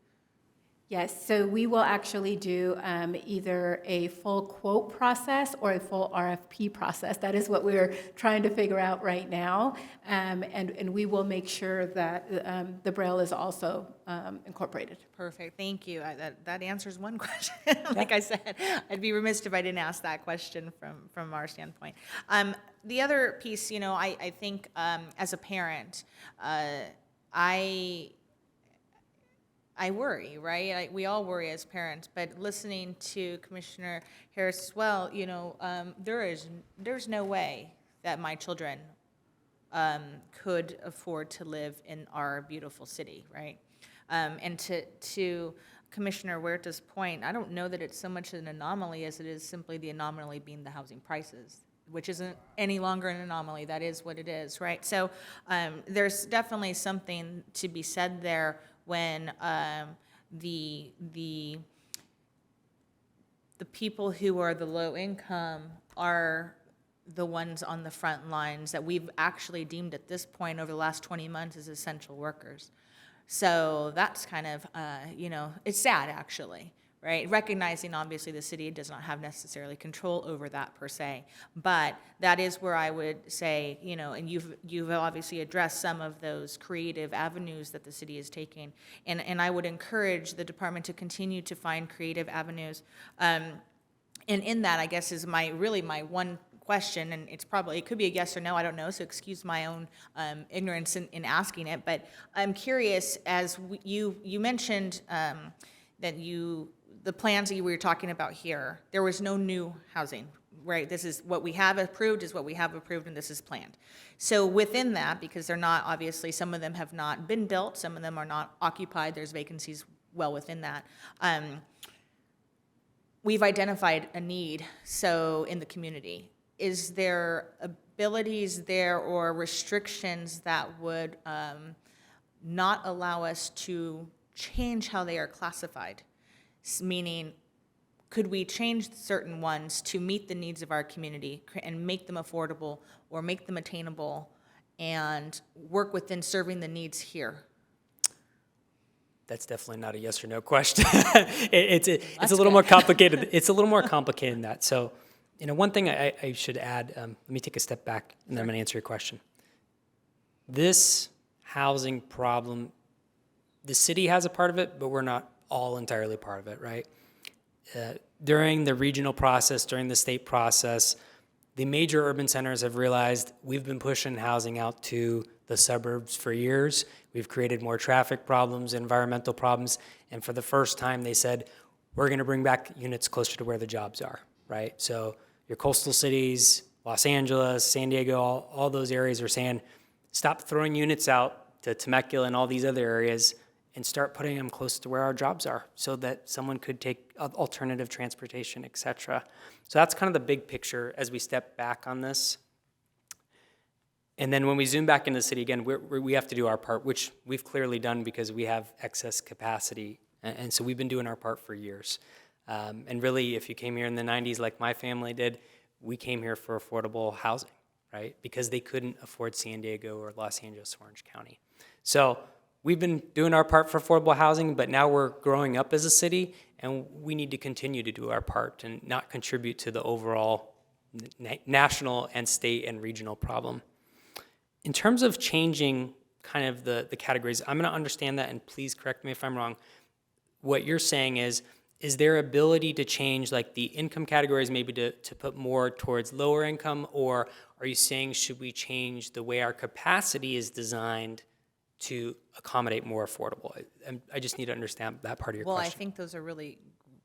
Speaker 15: Yes, so we will actually do either a full quote process or a full RFP process. That is what we're trying to figure out right now. And we will make sure that the Braille is also incorporated.
Speaker 14: Perfect, thank you. That answers one question. Like I said, I'd be remiss if I didn't ask that question from our standpoint. The other piece, I think as a parent, I worry, right? We all worry as parents, but listening to Commissioner Harris as well, there's no way that my children could afford to live in our beautiful city, right? And to Commissioner Huerta's point, I don't know that it's so much an anomaly as it is simply the anomaly being the housing prices, which isn't any longer an anomaly. That is what it is, right? So there's definitely something to be said there when the people who are the low income are the ones on the front lines that we've actually deemed at this point over the last 20 months as essential workers. So that's kind of, it's sad actually, right? Recognizing obviously the city does not have necessarily control over that per se, but that is where I would say, and you've obviously addressed some of those creative avenues that the city is taking, and I would encourage the department to continue to find creative avenues. And in that, I guess, is my one question, and it could be a yes or no, I don't know, so excuse my own ignorance in asking it, but I'm curious, as you mentioned that the plans that you were talking about here, there was no new housing, right? This is what we have approved is what we have approved, and this is planned. So within that, because they're not, obviously, some of them have not been built, some of them are not occupied, there's vacancies well within that. We've identified a need, so in the community. Is there abilities there or restrictions that would not allow us to change how they are classified? Meaning, could we change certain ones to meet the needs of our community and make them affordable or make them attainable and work within serving the needs here?
Speaker 8: That's definitely not a yes or no question. It's a little more complicated. It's a little more complicated than that. So, one thing I should add, let me take a step back, and then I'm going to answer your question. This housing problem, the city has a part of it, but we're not all entirely part of it, right? during the regional process, during the state process, the major urban centers have realized we've been pushing housing out to the suburbs for years. We've created more traffic problems, environmental problems, and for the first time they said, we're going to bring back units closer to where the jobs are, right? So your coastal cities, Los Angeles, San Diego, all those areas are saying, stop throwing units out to Temecula and all these other areas and start putting them close to where our jobs are so that someone could take alternative transportation, et cetera. So that's kind of the big picture as we step back on this. And then when we zoom back into the city again, we have to do our part, which we've clearly done because we have excess capacity. And so we've been doing our part for years. And really, if you came here in the 90s like my family did, we came here for affordable housing, right? Because they couldn't afford San Diego or Los Angeles, Orange County. So we've been doing our part for affordable housing, but now we're growing up as a city, and we need to continue to do our part and not contribute to the overall national and state and regional problem. In terms of changing kind of the categories, I'm going to understand that, and please correct me if I'm wrong. What you're saying is there ability to change like the income categories maybe to put more towards lower income, or are you saying should we change the way our capacity is designed to accommodate more affordable? I just need to understand that part of your question.
Speaker 14: Well, I think those are really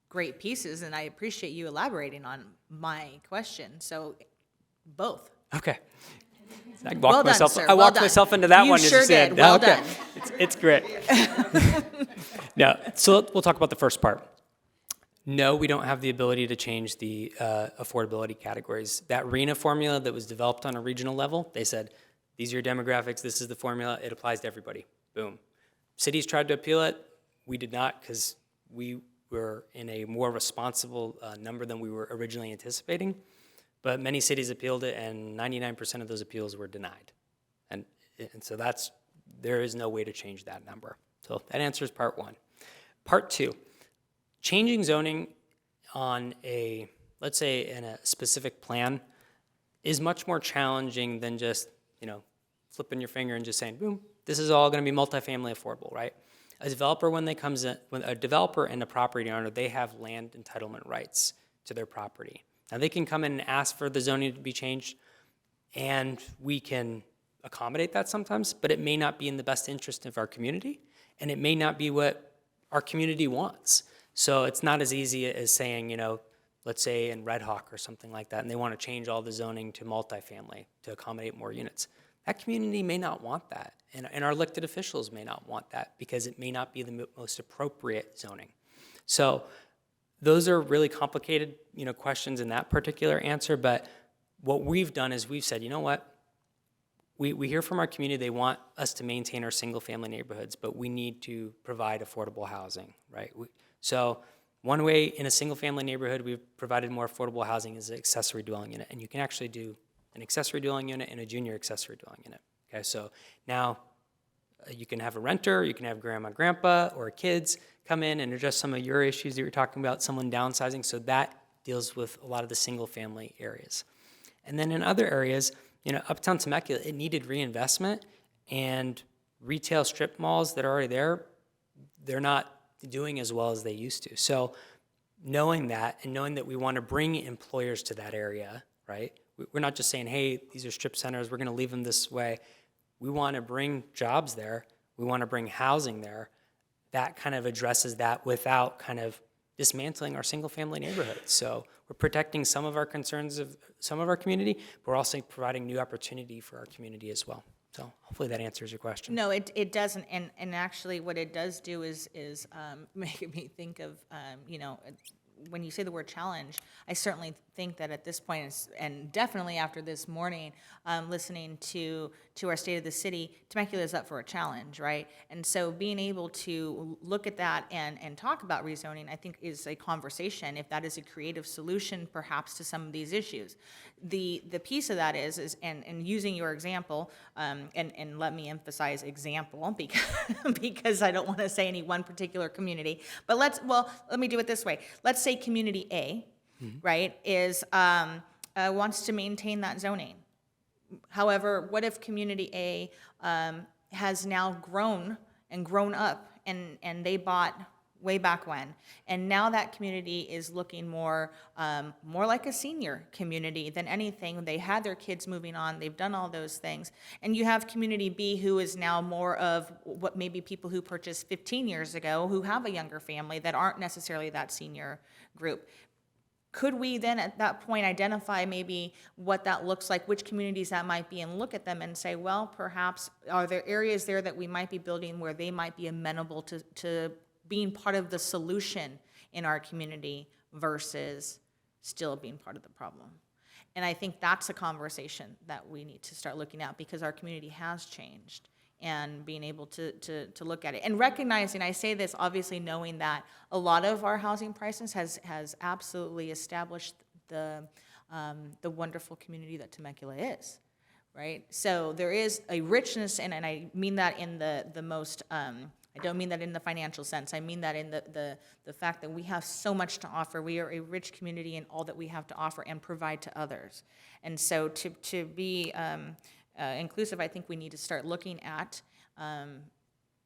Speaker 14: great pieces, and I appreciate you elaborating on my question. So both.
Speaker 8: Okay. I walked
Speaker 14: Well done,
Speaker 8: myself.
Speaker 14: sir.
Speaker 8: I
Speaker 14: Well
Speaker 8: walked
Speaker 14: done.
Speaker 8: myself into that
Speaker 14: You
Speaker 8: one.
Speaker 14: sure
Speaker 8: you said.
Speaker 14: did. Well
Speaker 8: Okay.
Speaker 14: done.
Speaker 8: It's great. Now, so we'll talk about the first part. No, we don't have the ability to change the affordability categories. That RENA formula that was developed on a regional level, they said, these are your demographics, this is the formula, it applies to everybody. Boom. Cities tried to appeal it. We did not because we were in a more responsible number than we were originally anticipating. But many cities appealed it, and 99% of those appeals were denied. And so there is no way to change that number. So that answers part one. Part two, changing zoning on let's say in a specific plan is much more challenging than just, flipping your finger and just saying, boom, this is all going to be multifamily affordable, right? A developer, when a developer and a property owner, they have land entitlement rights to their property. Now they can come in and ask for the zoning to be changed, and we can accommodate that sometimes, but it may not be in the best interest of our community, and it may not be what our community wants. So it's not as easy as saying, let's say in Red Hawk or something like that, and they want to change all the zoning to multifamily to accommodate more units. That community may not want that, and our elected officials may not want that because it may not be the most appropriate zoning. So those are really complicated, questions in that particular answer, but what we've done is we've said, you know what? We hear from our community they want us to maintain our single-family neighborhoods, but we need to provide affordable housing, right? So one way in a single-family neighborhood we've provided more affordable housing is an accessory dwelling unit, and you can actually do an accessory dwelling unit and a junior accessory dwelling unit, okay? So now you can have a renter, you can have grandma, grandpa, or kids come in and address some of your issues that you're talking about, someone downsizing, so that deals with a lot of the single-family areas. And then in other areas, Uptown Temecula, it needed reinvestment, and retail strip malls that are already there, they're not doing as well as they used to. So knowing that, and knowing that we want to bring employers to that area, right? We're not just saying, hey, these are strip centers, we're going to leave them this way. We want to bring jobs there. We want to bring housing there. That kind of addresses that without kind of dismantling our single-family neighborhoods. So we're protecting some of our concerns of some of our community, but we're also providing new opportunity for our community as well. So hopefully that answers your question.
Speaker 14: No, it doesn't, and actually what it does do is make me think of, when you say the word challenge, I certainly think that at this point, and definitely after this morning, listening to our State of the City, Temecula is up for a challenge, right? And so being able to look at that and talk about rezoning, I think is a conversation, if that is a creative solution perhaps to some of these issues. The piece of that is and using your example, and let me emphasize example, because I don't want to say any one particular community, but let me do it this way. Let's say community A, right, is wants to maintain that zoning. However, what if community A has now grown up and they bought way back when. And now that community is looking more like a senior community than anything. They had their kids moving on, they've done all those things. And you have community B, who is now more of what maybe people who purchased 15 years ago, who have a younger family that aren't necessarily that senior group. Could we then at that point identify maybe what that looks like, which communities that might be, and look at them and say, well, perhaps are there areas there that we might be building where they might be amenable to being part of the solution in our community versus still being part of the problem? And I think that's a conversation that we need to start looking at, because our community has changed, and being able to look at it. And recognizing, I say this obviously knowing that a lot of our housing prices has absolutely established the wonderful community that Temecula is, right? So there is a richness, and I mean that in the most, I don't mean that in the financial sense, I mean that in the fact that we have so much to offer. We are a rich community in all that we have to offer and provide to others. And so to be inclusive, I think we need to start looking at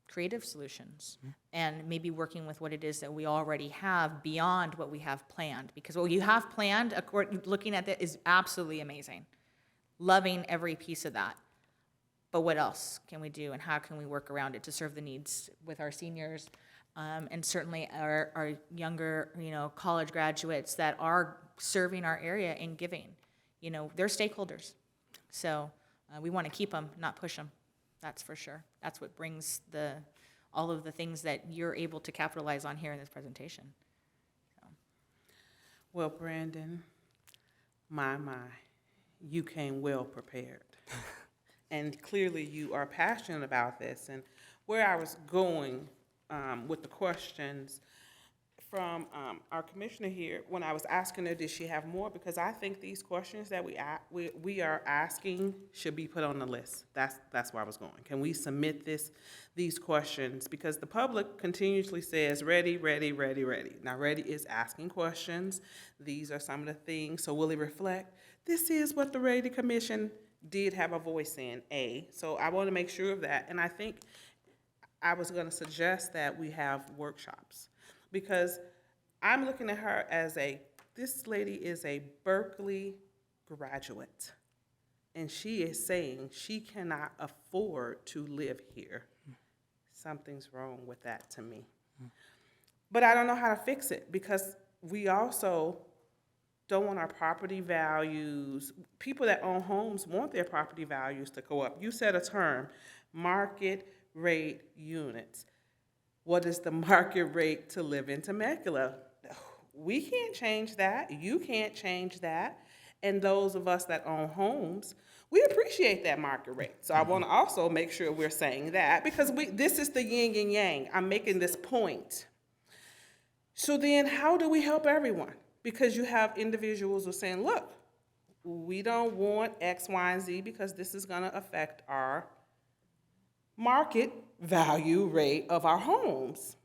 Speaker 14: creative solutions and maybe working with what it is that we already have beyond what we have planned. Because what you have planned, looking at that, is absolutely amazing. Loving every piece of that. But what else can we do, and how can we work around it to serve the needs with our seniors and certainly our younger, college graduates that are serving our area and giving? They're stakeholders. So we want to keep them, not push them. That's for sure. That's what brings all of the things that you're able to capitalize on here in this presentation. So.
Speaker 12: Well, Brandon, my, you came well prepared. And clearly you are passionate about this. And where I was going with the questions from our commissioner here, when I was asking her, did she have more? Because I think these questions that we are asking should be put on the list. That's where I was going. Can we submit these questions? Because the public continuously says, ready, ready, ready, ready. Now, REDI is asking questions. These are some of the things. So will it reflect? This is what the REDI Commission did have a voice in, So I want to make sure of that. And I think I was going to suggest that we have workshops, because I'm looking at her as this lady is a Berkeley graduate, and she is saying she cannot afford to live here. Something's wrong with that to me. But I don't know how to fix it, because we also don't want our property values. People that own homes want their property values to go up. You said a term, market rate units. What is the market rate to live in Temecula? We can't change that. You can't change that. And those of us that own homes, we appreciate that market rate. So I want to also make sure we're saying that, because this is the yin and yang. I'm making this point. So then how do we help everyone? Because you have individuals who are saying, look, we don't want X, Y, and Z because this is going to affect our market value rate of our homes.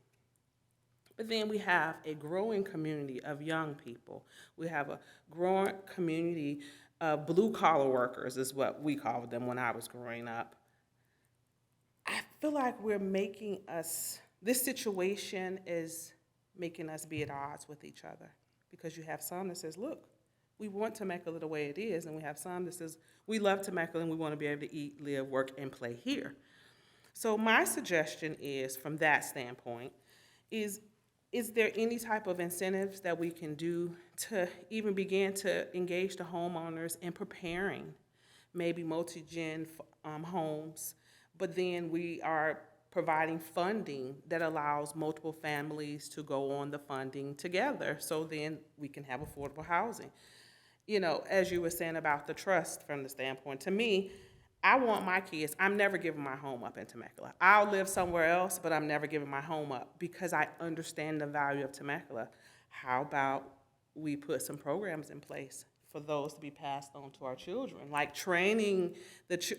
Speaker 12: But then we have a growing community of young people. We have a growing community of blue-collar workers, is what we called them when I was growing up. I feel like this situation is making us be at odds with each other, because you have some that says, look, we want Temecula the way it is, and we have some that says, we love Temecula and we want to be able to eat, live, work, and play here. So my suggestion is, from that standpoint, is there any type of incentives that we can do to even begin to engage the homeowners in preparing maybe multi-gen homes, but then we are providing funding that allows multiple families to go on the funding together, so then we can have affordable housing. As you were saying about the trust from the standpoint, to me, I want my kids, I'm never giving my home up in Temecula. I'll live somewhere else, but I'm never giving my home up, because I understand the value of Temecula. How about we put some programs in place for those to be passed on to our children, like training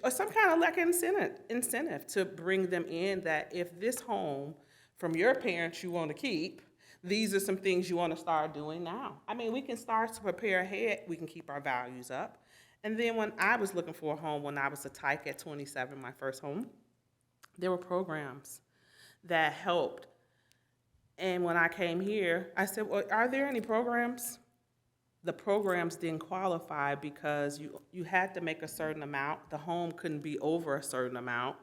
Speaker 12: or some kind of like incentive to bring them in, that if this home from your parents you want to keep, these are some things you want to start doing now. I mean, we can start to prepare ahead. We can keep our values up. And then when I was looking for a home, when I was a tyke at 27, my first home, there were programs that helped And when I came here, I said, well, are there any programs? The programs didn't qualify because you had to make a certain amount. The home couldn't be over a certain amount.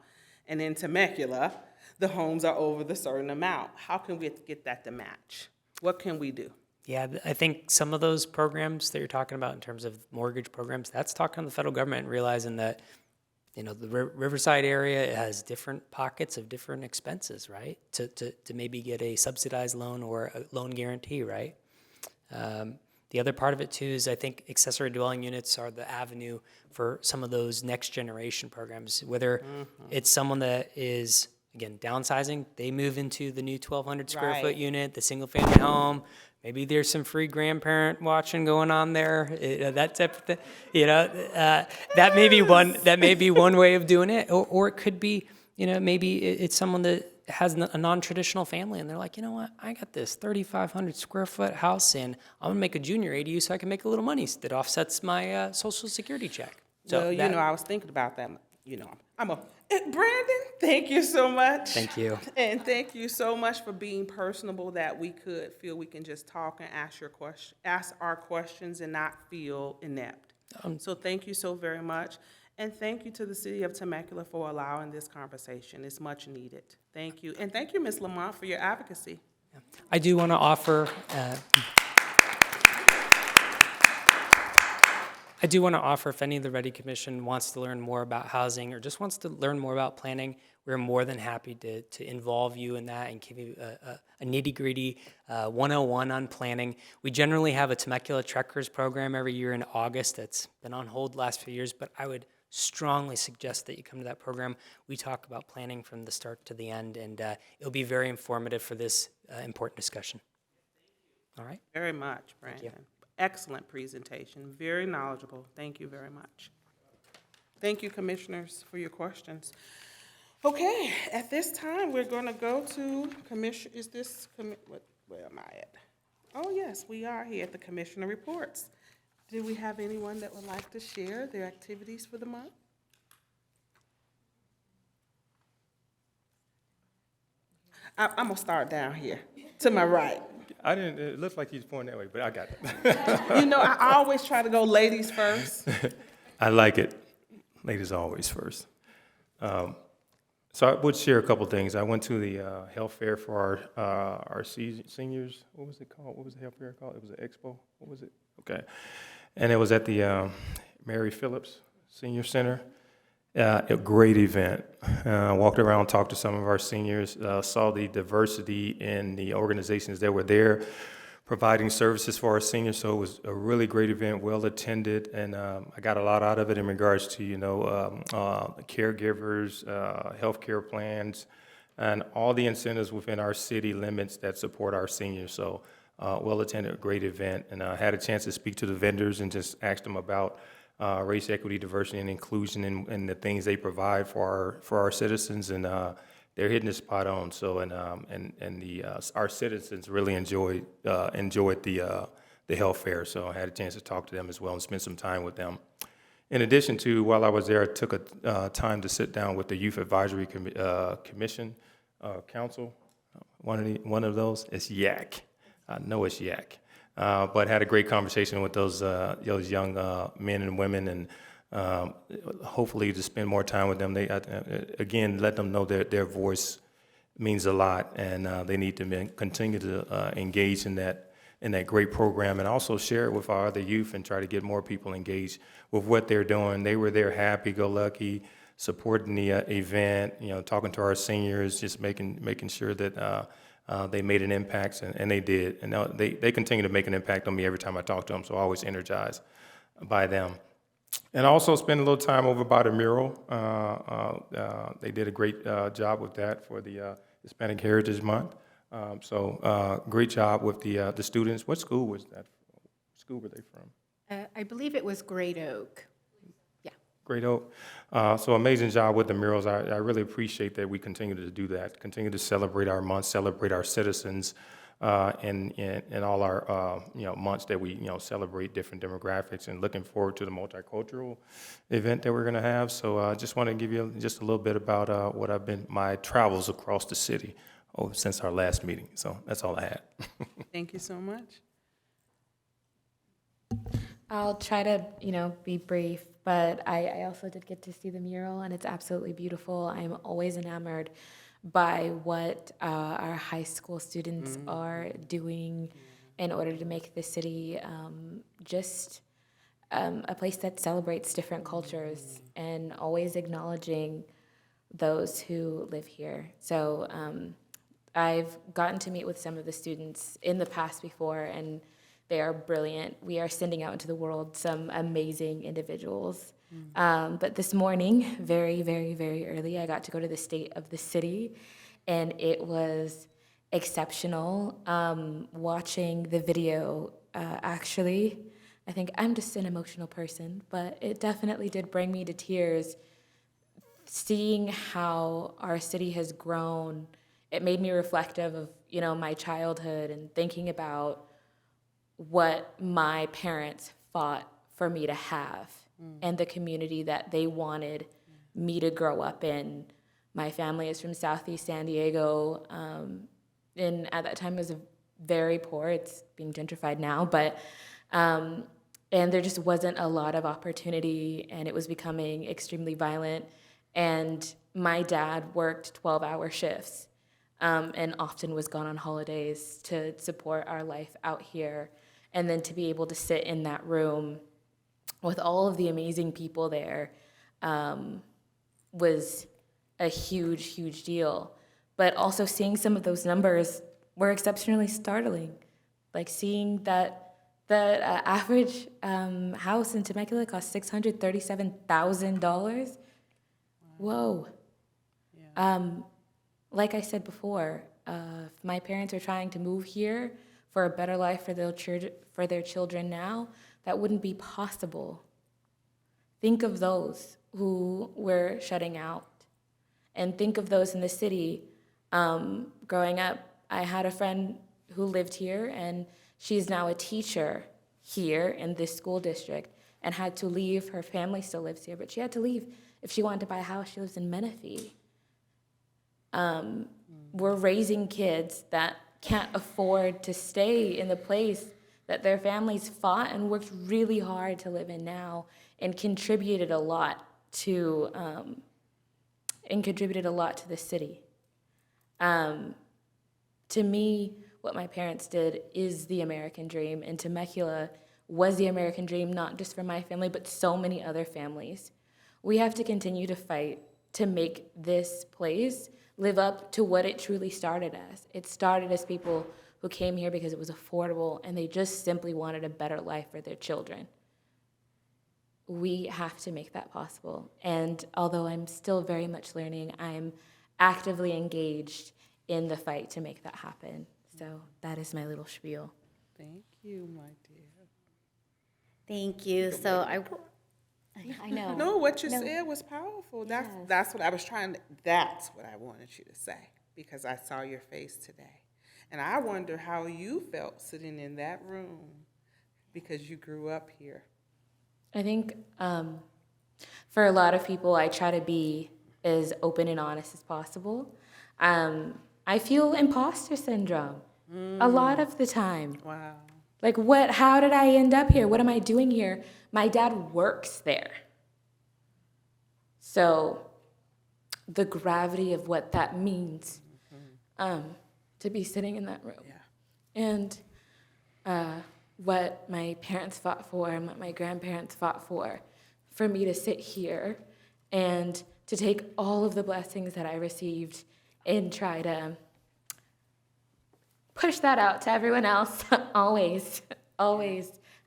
Speaker 12: And in Temecula, the homes are over the certain amount. How can we get that to match? What can we do?
Speaker 8: Yeah, I think some of those programs that you're talking about in terms of mortgage programs, that's talking to the federal government and realizing that, you know, the Riverside area has different pockets of different expenses, right? To maybe get a subsidized loan or a loan guarantee, right? The other part of it too is I think accessory dwelling units are the avenue for some of those next generation programs, whether it's someone that is, again, downsizing, they move into the new 1,200 square foot unit, the single family home. Maybe there's some free grandparent watching going on there, that type of thing. You know, that may be one way of doing it, or it could be, you know, maybe it's someone that has a non-traditional family, and they're like, you know what, I got this 3,500 square foot house, and I'm gonna make a junior ADU so I can make a little money that offsets my Social Security check. So
Speaker 12: well, you know, I was thinking about that. You know, Brandon, thank you so much.
Speaker 8: Thank you.
Speaker 12: And thank you so much for being personable, that we could feel we can just talk and ask our questions and not feel inept. So thank you so very much. And thank you to the City of Temecula for allowing this conversation. It's much needed. Thank you. And thank you, Ms. Lamont, for your advocacy.
Speaker 8: I do want to offer, if any of the REDI Commission wants to learn more about housing or just wants to learn more about planning, we're more than happy to involve you in that and give you a nitty-gritty 101 on planning. We generally have a Temecula Trekkers program every year in August that's been on hold the last few years, but I would strongly suggest that you come to that program. We talk about planning from the start to the end, and it'll be very informative for this important discussion. All right?
Speaker 12: Very much, Brandon. Excellent presentation, very knowledgeable. Thank you very much. Thank you, commissioners, for your questions. Okay, at this time, we're going to go to where am I at? Oh, yes, we are here at the commissioner reports. Do we have anyone that would like to share their activities for the month? I'm going to start down here to my right.
Speaker 13: It looks like he's pointing that way, but I got it.
Speaker 12: You know, I always try to go ladies first.
Speaker 13: I like it. Ladies always first. So I would share a couple things. I went to the health fair for our seniors. What was it called? What was the health fair called? It was an expo. What was it? Okay. And it was at the Mary Phillips Senior Center. A great event. Walked around, talked to some of our seniors, saw the diversity in the organizations that were there providing services for our seniors. So it was a really great event, well attended, and I got a lot out of it in regards to, you know, caregivers, healthcare plans, and all the incentives within our city limits that support our seniors. So well attended, great event, and I had a chance to speak to the vendors and just ask them about race, equity, diversity, and inclusion, and the things they provide for our citizens, and they're hitting it spot on. So, our citizens really enjoyed the health fair. So I had a chance to talk to them as well and spend some time with them. In addition to, while I was there, I took a time to sit down with the Youth Advisory Commission Council. One of those is YAC. I know it's YAC. But had a great conversation with those young men and women, and hopefully to spend more time with them. They again let them know that their voice means a lot, and they need to continue to engage in that great program, and also share it with our other youth and try to get more people engaged with what they're doing. They were there, happy-go-lucky, supporting the event. You know, talking to our seniors, just making sure that. They made an impact, and they did. And they continue to make an impact on me every time I talk to them, so always energized by them. And also spend a little time over by the mural. They did a great job with that for the Hispanic Heritage Month. So great job with the students. What school was that? What school were they from?
Speaker 15: I believe it was Great Oak.
Speaker 13: Great Oak. So amazing job with the murals. I really appreciate that we continue to do that, continue to celebrate our month, celebrate our citizens, and all our months that we celebrate different demographics, and looking forward to the multicultural event that we're going to have. So I just want to give you just a little bit about my travels across the city since our last meeting. So that's all I had.
Speaker 12: Thank you so much.
Speaker 11: I'll try to, be brief, but I also did get to see the mural, and it's absolutely beautiful. I'm always enamored by what our high school students are doing in order to make the city just a place that celebrates different cultures and always acknowledging those who live here. So I've gotten to meet with some of the students in the past before, and they are brilliant. We are sending out into the world some amazing individuals. But this morning, very, very, very early, I got to go to the state of the city, and it was exceptional. Watching the video, actually, I think I'm just an emotional person, but it definitely did bring me to tears. Seeing how our city has grown, it made me reflective of, my childhood and thinking about what my parents fought for me to have and the community that they wanted me to grow up in. My family is from Southeast San Diego, and at that time it was very poor. It's being gentrified now, but and there just wasn't a lot of opportunity, and it was becoming extremely violent. And my dad worked 12-hour shifts and often was gone on holidays to support our life out here. And then to be able to sit in that room with all of the amazing people there was a huge, huge deal. But also seeing some of those numbers were exceptionally startling. Like seeing that the average house in Temecula costs $637,000. Whoa. Yeah. Like I said before, if my parents are trying to move here for a better life for their children now, that wouldn't be possible. Think of those who we're shutting out, and think of those in the city. Growing up, I had a friend who lived here, and she's now a teacher here in this school district and had to leave. Her family still lives here, but she had to leave if she wanted to buy a house. She lives in Menifee. We're raising kids that can't afford to stay in the place that their families fought and worked really hard to live in now, and contributed a lot to the city. To me, what my parents did is the American dream, and Temecula was the American dream, not just for my family, but so many other families. We have to continue to fight to make this place live up to what it truly started as. It started as people who came here because it was affordable and they just simply wanted a better life for their children. We have to make that possible. And although I'm still very much learning, I'm actively engaged in the fight to make that happen. So that is my little spiel.
Speaker 12: Thank you, my dear.
Speaker 6: Thank you. So I know.
Speaker 12: No, what you said was powerful. That's what I was that's what I wanted you to say, because I saw your face today. And I wonder how you felt sitting in that room because you grew up here.
Speaker 11: I think for a lot of people, I try to be as open and honest as possible. I feel imposter syndrome a lot of the time.
Speaker 12: Wow.
Speaker 11: Like, how did I end up here? What am I doing here? My dad works there. So the gravity of what that means to be sitting in that room. Yeah. And what my parents fought for and what my grandparents fought for me to sit here and to take all of the blessings that I received and try to push that out to everyone else. Always.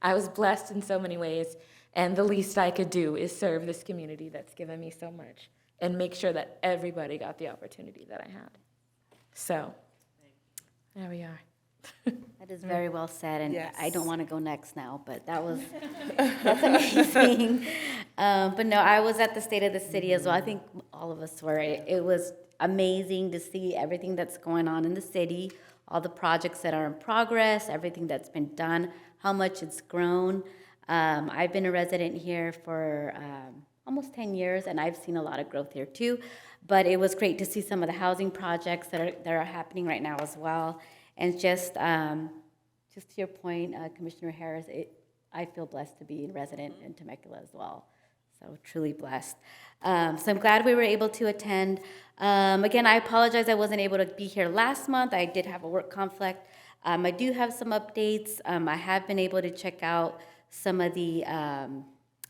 Speaker 11: I was blessed in so many ways, and the least I could do is serve this community that's given me so much and make sure that everybody got the opportunity that I had. So, there we are.
Speaker 6: That is very well said, and
Speaker 12: Yes.
Speaker 6: I don't want to go next now, but that's amazing. But no, I was at the State of the City as well. I think all of us were. It was amazing to see everything that's going on in the city, all the projects that are in progress, everything that's been done, how much it's grown. I've been a resident here for almost 10 years, and I've seen a lot of growth here too. But it was great to see some of the housing projects that are happening right now as well. And just to your point, Commissioner Harris, I feel blessed to be a resident in Temecula as well. So truly blessed. So I'm glad we were able to attend. Again, I apologize I wasn't able to be here last month. I did have a work conflict. I do have some updates. I have been able to check out some of the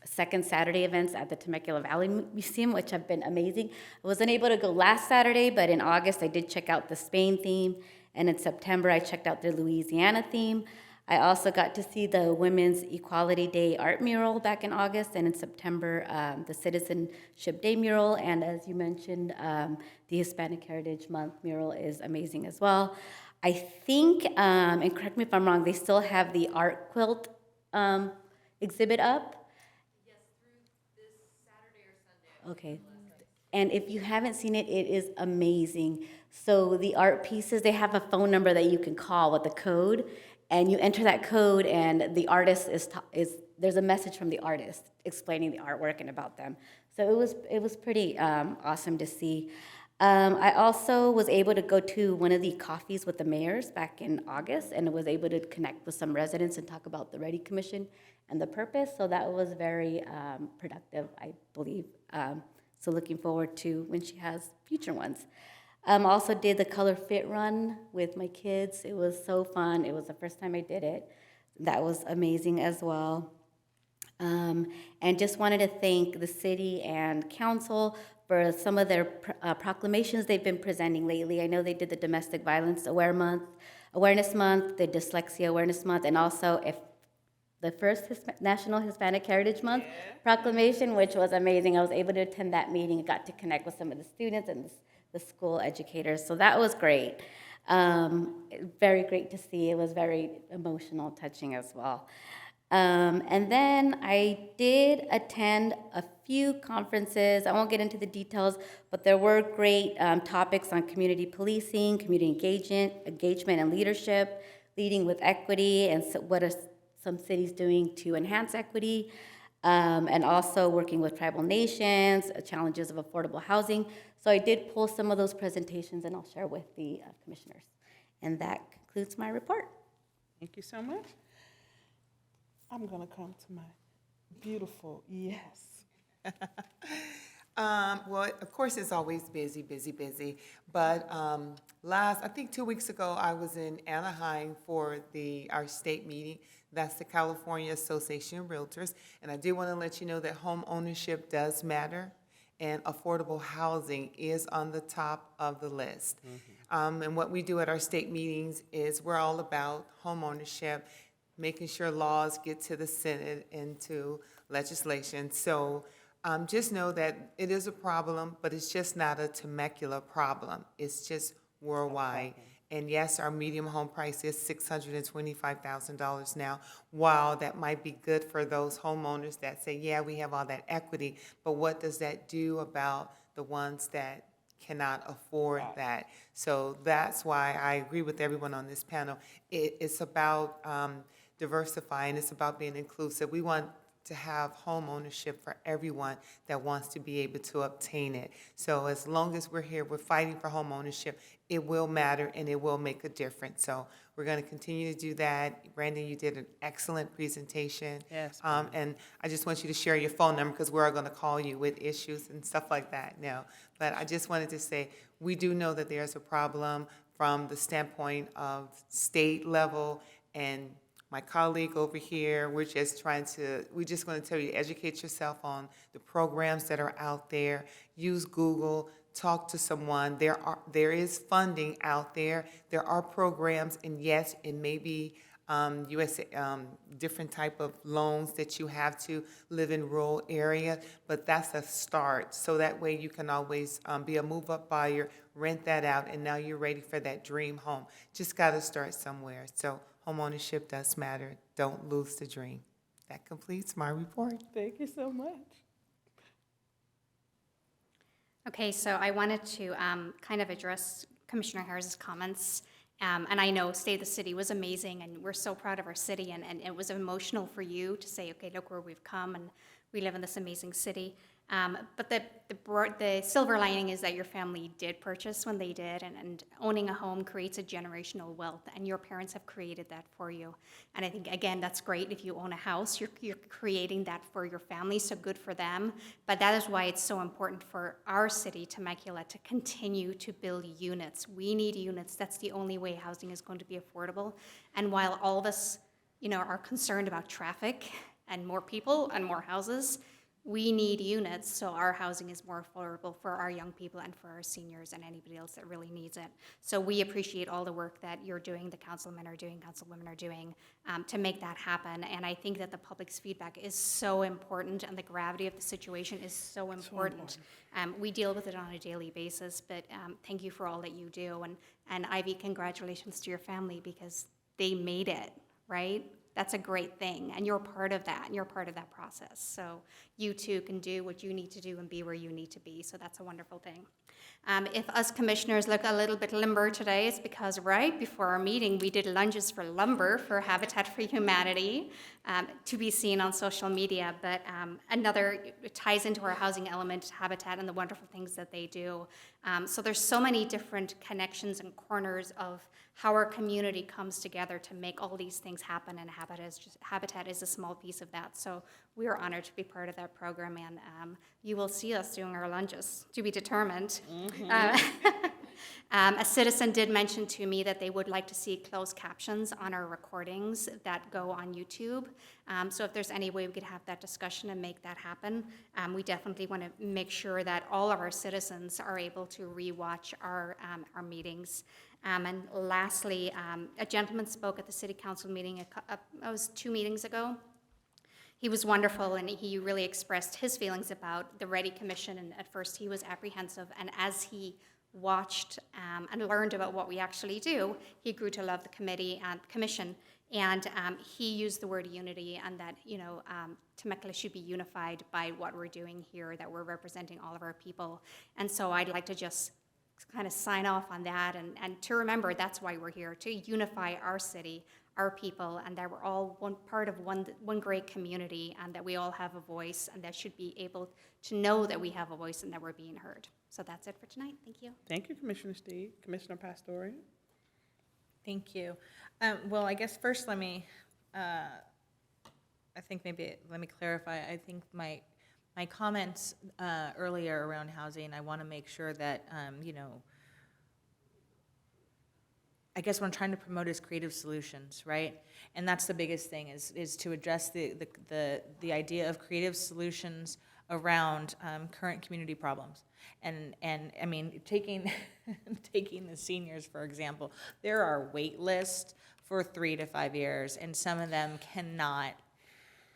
Speaker 6: second Saturday events at the Temecula Valley Museum, which have been amazing. I wasn't able to go last Saturday, but in August I did check out the Spain theme, and in September I checked out the Louisiana theme. I also got to see the Women's Equality Day art mural back in August, and in September the Citizenship Day mural, and as you mentioned, the Hispanic Heritage Month mural is amazing as well. I think, and correct me if I'm wrong, they still have the art quilt exhibit up? Okay, and if you haven't seen it, it is amazing. So the art pieces, they have a phone number that you can call with the code, and you enter that code, and the artist there's a message from the artist explaining the artwork and about them. So it was pretty awesome to see. I also was able to go to one of the coffees with the mayors back in August, and was able to connect with some residents and talk about the REDI Commission and the purpose. So that was very productive, I believe. So looking forward to when she has future ones. Also did the Color Fit run with my kids. It was so fun. It was the first time I did it. That was amazing as well. And just wanted to thank the city and council for some of their proclamations they've been presenting lately. I know they did the Domestic Violence Awareness Month, the Dyslexia Awareness Month, and also the first National Hispanic Heritage Month proclamation, which was amazing. I was able to attend that meeting and got to connect with some of the students and the school educators, so that was great. Very great to see. It was very emotional, touching as well. And then I did attend a few conferences. I won't get into the details, but there were great topics on community policing, community engagement and leadership, leading with equity, and so what are some cities doing to enhance equity, and also working with tribal nations, challenges of affordable housing. So I did pull some of those presentations, and I'll share with the commissioners. And that concludes my report.
Speaker 12: Thank you so much. I'm going to come to my beautiful yes.
Speaker 7: Well, of course, it's always busy, but I think 2 weeks ago, I was in Anaheim for our state meeting. That's the California Association of Realtors, and I do want to let you know that home ownership does matter, and affordable housing is on the top of the list. And what we do at our state meetings is we're all about home ownership, making sure laws get to the Senate and to legislation. So just know that it is a problem, but it's just not a Temecula problem. It's just worldwide. And yes, our medium home price is $625,000 now. While that might be good for those homeowners that say, yeah, we have all that equity, but what does that do about the ones that cannot afford that? So that's why I agree with everyone on this panel. It's about diversifying. It's about being inclusive. We want to have home ownership for everyone that wants to be able to obtain it. So as long as we're here, we're fighting for home ownership, it will matter and it will make a difference. So we're going to continue to do that. Brandon, you did an excellent presentation.
Speaker 12: Yes.
Speaker 7: And I just want you to share your phone number because we're going to call you with issues and stuff like that now. But I just wanted to say, we do know that there's a problem from the standpoint of state level, and my colleague over here, we're just going to tell you, educate yourself on the programs that are out there. Use Google, talk to someone. There is funding out there. There are programs, and yes, it may be different type of loans that you have to live in rural area, but that's a start. So that way you can always be a move-up buyer, rent that out, and now you're ready for that dream home. Just got to start somewhere. So homeownership does matter. Don't lose the dream. That completes my report.
Speaker 12: Thank you so much.
Speaker 10: Okay, so I wanted to kind of address Commissioner Harris's comments. And I know State of the City was amazing, and we're so proud of our city, and it was emotional for you to say, okay, look where we've come, and we live in this amazing city. But the silver lining is that your family did purchase when they did, and owning a home creates a generational wealth, and your parents have created that for you. And I think, again, that's great. If you own a house, you're creating that for your family, so good for them. But that is why it's so important for our city, Temecula, to continue to build units. We need units. That's the only way housing is going to be affordable. And while all of us, are concerned about traffic and more people and more houses, we need units so our housing is more affordable for our young people and for our seniors and anybody else that really needs it. So we appreciate all the work that you're doing, the councilwomen are doing, to make that happen. And I think that the public's feedback is so important, and the gravity of the situation is so important. We deal with it on a daily basis, but thank you for all that you do. And Ivy, congratulations to your family, because they made it, right? That's a great thing, and you're part of that, and you're part of that process. So you too can do what you need to do and be where you need to be, so that's a wonderful thing. If us commissioners look a little bit limber today, it's because right before our meeting, we did lunges for lumber for Habitat for Humanity, to be seen on social media, but it ties into our housing element, Habitat, and the wonderful things that they do. So there's so many different connections and corners of how our community comes together to make all these things happen, and Habitat is a small piece of that. So we are honored to be part of that program, and you will see us doing our lunges, to be determined. A citizen did mention to me that they would like to see closed captions on our recordings that go on YouTube. So if there's any way we could have that discussion and make that happen, we definitely want to make sure that all of our citizens are able to rewatch our meetings. And lastly, a gentleman spoke at the city council meeting, it was 2 meetings ago. He was wonderful, and he really expressed his feelings about the REDI Commission, and at first he was apprehensive, and as he watched and learned about what we actually do, he grew to love the commission, and he used the word unity, and that Temecula should be unified by what we're doing here, that we're representing all of our people. And so I'd like to just kind of sign off on that, and to remember that's why we're here, to unify our city, our people, and that we're all one part of one great community, and that we all have a voice, and that should be able to know that we have a voice and that we're being heard. So that's it for tonight. Thank you.
Speaker 12: Thank you, Commissioner Steve. Commissioner Pastorian?
Speaker 14: Thank you. Well, I guess first let me clarify. I think my comments earlier around housing, I want to make sure that, I guess what I'm trying to promote is creative solutions, right? And that's the biggest thing, is to address the idea of creative solutions around current community problems. And I mean, taking the seniors, for example, there are wait lists for 3 to 5 years, and some of them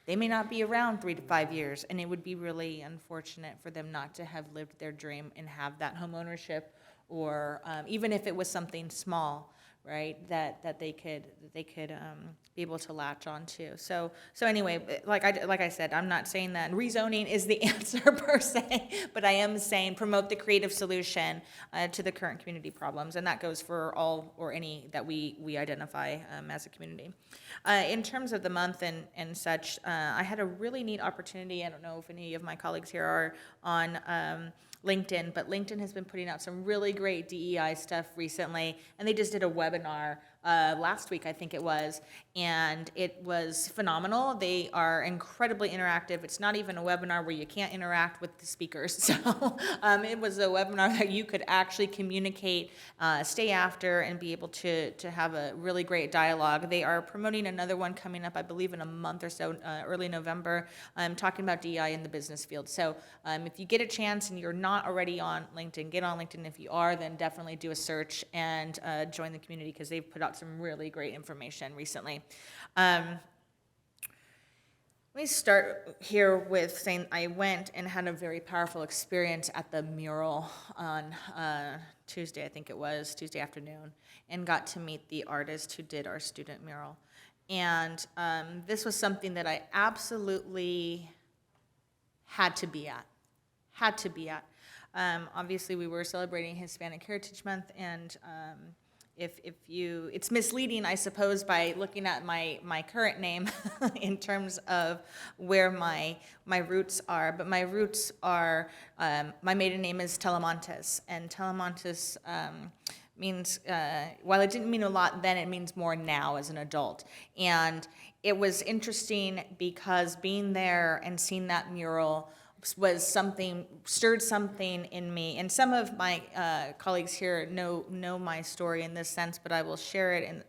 Speaker 14: they may not be around 3 to 5 years, and it would be really unfortunate for them not to have lived their dream and have that home ownership, or even if it was something small, right, that they could be able to latch onto. So anyway, like I said, I'm not saying that rezoning is the answer per se, but I am saying promote the creative solution to the current community problems, and that goes for all or any that we identify as a community. In terms of the month and such, I had a really neat opportunity. I don't know if any of my colleagues here are on LinkedIn, but LinkedIn has been putting out some really great DEI stuff recently, and they just did a webinar last week, I think it was, and it was phenomenal. They are incredibly interactive. It's not even a webinar where you can't interact with the speakers, so it was a webinar that you could actually communicate, stay after, and be able to have a really great dialogue. They are promoting another one coming up, I believe, in a month or so, early November, talking about DEI in the business field. So if you get a chance and you're not already on LinkedIn, get on LinkedIn. If you are, then definitely do a search and join the community, because they've put out some really great information recently. Let me start here with saying I went and had a very powerful experience at the mural on Tuesday, I think it was, Tuesday afternoon, and got to meet the artist who did our student mural. And this was something that I absolutely had to be at. Obviously, we were celebrating Hispanic Heritage Month, and it's misleading, I suppose, by looking at my current name in terms of where my roots are. But my roots are, my maiden name is Telemontes, and Telemontes means, while it didn't mean a lot then, it means more now as an adult. And it was interesting because being there and seeing that mural stirred something in me. And some of my colleagues here know my story in this sense, but I will share it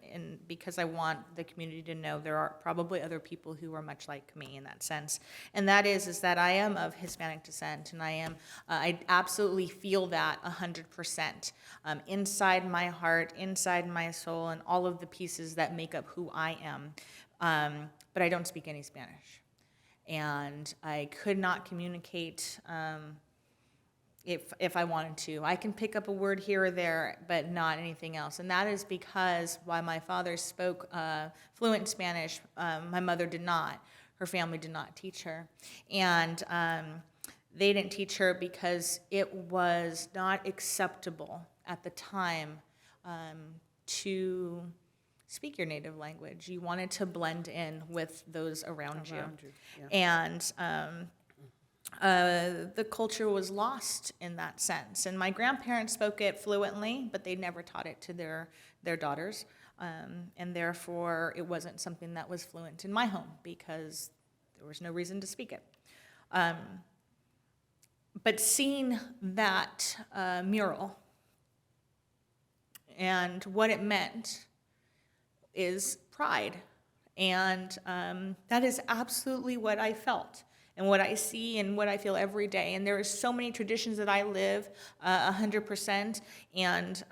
Speaker 14: because I want the community to know there are probably other people who are much like me in that sense. And that is that I am of Hispanic descent, and I absolutely feel that 100%, inside my heart, inside my soul, and all of the pieces that make up who I am. But I don't speak any Spanish. And I could not communicate if I wanted to. I can pick up a word here or there, but not anything else. And that is because while my father spoke fluent Spanish, my mother did not. Her family did not teach her. And they didn't teach her because it was not acceptable at the time to speak your native language. You wanted to blend in with those around you. Yeah. And the culture was lost in that sense. And my grandparents spoke it fluently, but they never taught it to their daughters. And therefore, it wasn't something that was fluent in my home because there was no reason to speak it. But seeing that mural and what it meant is pride. And that is absolutely what I felt and what I see and what I feel every day. And there are so many traditions that I live 100%, and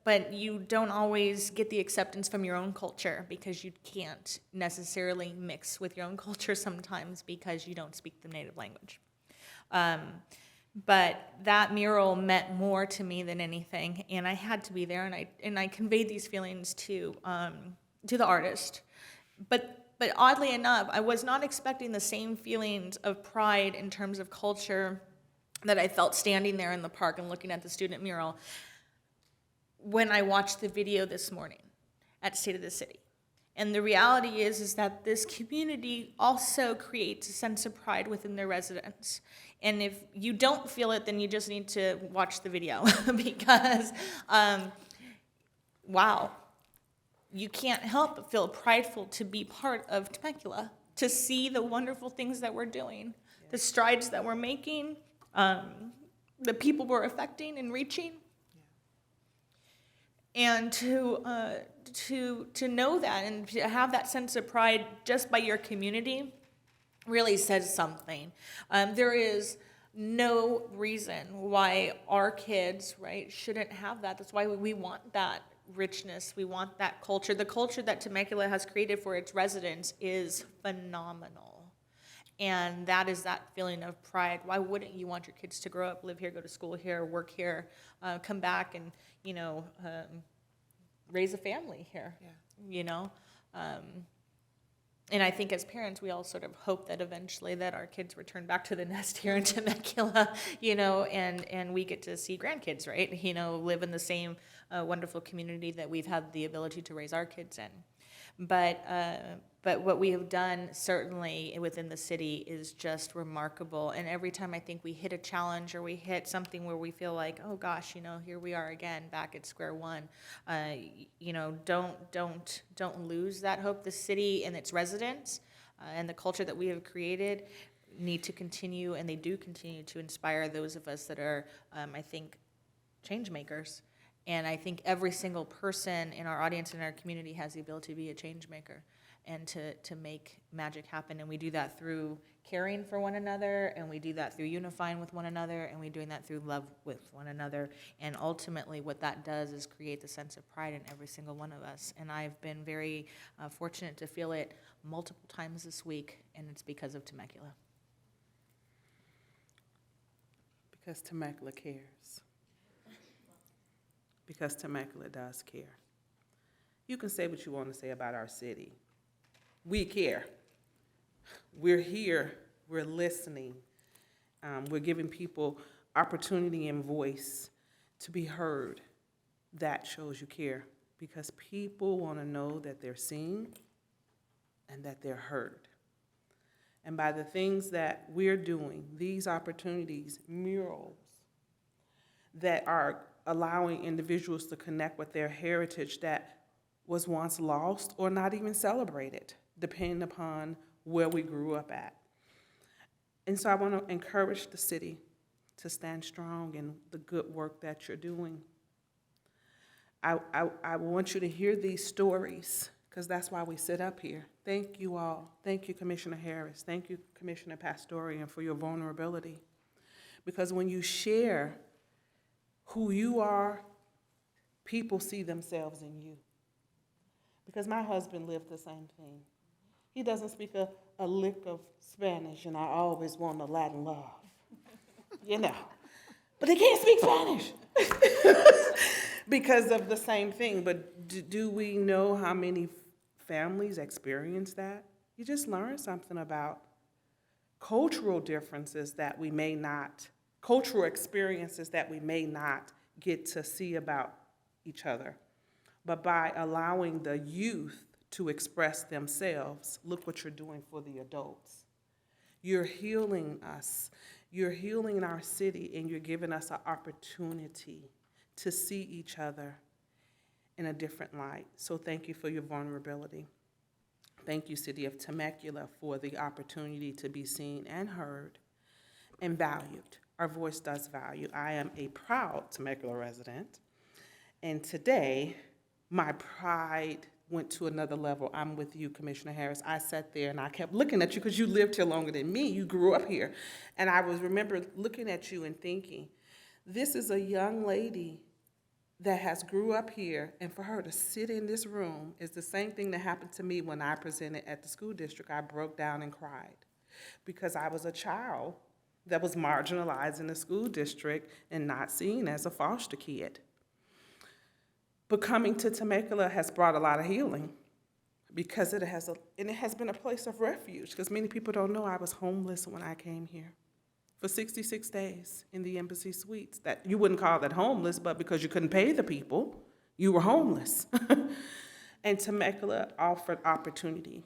Speaker 14: but you don't always get the acceptance from your own culture because you can't necessarily mix with your own culture sometimes because you don't speak the native language. But that mural meant more to me than anything, and I had to be there, and I conveyed these feelings to the artist. But oddly enough, I was not expecting the same feelings of pride in terms of culture that I felt standing there in the park and looking at the student mural when I watched the video this morning at State of the City. And the reality is that this community also creates a sense of pride within their residents. And if you don't feel it, then you just need to watch the video because, wow, you can't help but feel prideful to be part of Temecula, to see the wonderful things that we're doing, the strides that we're making, the people we're affecting and reaching. And to know that and to have that sense of pride just by your community really says something. There is no reason why our kids, right, shouldn't have that. That's why we want that richness. We want that culture. The culture that Temecula has created for its residents is phenomenal. And that is that feeling of pride. Why wouldn't you want your kids to grow up, live here, go to school here, work here, come back and, raise a family here, And I think as parents, we all sort of hope that eventually that our kids return back to the nest here in Temecula, and we get to see grandkids, right? Live in the same wonderful community that we've had the ability to raise our kids in. But what we have done, certainly within the city, is just remarkable. And every time I think we hit a challenge or we hit something where we feel like, oh gosh, here we are again, back at square one. Don't lose that hope. The city and its residents and the culture that we have created need to continue, and they do continue to inspire those of us that are, I think, change makers. And I think every single person in our audience and our community has the ability to be a change maker and to make magic happen. And we do that through caring for one another, and we do that through unifying with one another, and we're doing that through love with one another. And ultimately what that does is create the sense of pride in every single one of us. And I've been very fortunate to feel it multiple times this week, and it's because of Temecula.
Speaker 12: Because Temecula cares. Because Temecula does care. You can say what you want to say about our city. We care. We're here. We're listening. We're giving people opportunity and voice to be heard. that shows you care, because people want to know that they're seen and that they're heard. And by the things that we're doing, these opportunities, murals, that are allowing individuals to connect with their heritage that was once lost or not even celebrated, depending upon where we grew up at. And so I want to encourage the city to stand strong in the good work that you're doing. I want you to hear these stories, because that's why we sit up here. Thank you all. Thank you, Commissioner Harris. Thank you, Commissioner Pastorian, for your vulnerability. Because when you share who you are, people see themselves in you. Because my husband lived the same thing. He doesn't speak a lick of Spanish, and I always want a Latin love, you know. But he can't speak Spanish because of the same thing. But do we know how many families experience that? You just learn something about cultural differences that we may not, cultural experiences that we may not get to see about each other. But by allowing the youth to express themselves, look what you're doing for the adults. You're healing us. You're healing our city, and you're giving us an opportunity to see each other in a different light. So thank you for your vulnerability. Thank you, City of Temecula, for the opportunity to be seen and heard and valued. Our voice does value. I am a proud Temecula resident, and today my pride went to another level. I'm with you, Commissioner Harris. I sat there and I kept looking at you because you lived here longer than me. You grew up here. And I remember looking at you and thinking, this is a young lady that has grew up here, and for her to sit in this room is the same thing that happened to me when I presented at the school district. I broke down and cried because I was a child that was marginalized in the school district and not seen as a foster kid. But coming to Temecula has brought a lot of healing, because it has been a place of refuge, because many people don't know I was homeless when I came here for 66 days in the embassy suites. That you wouldn't call that homeless, but because you couldn't pay the people, you were homeless. And Temecula offered opportunity.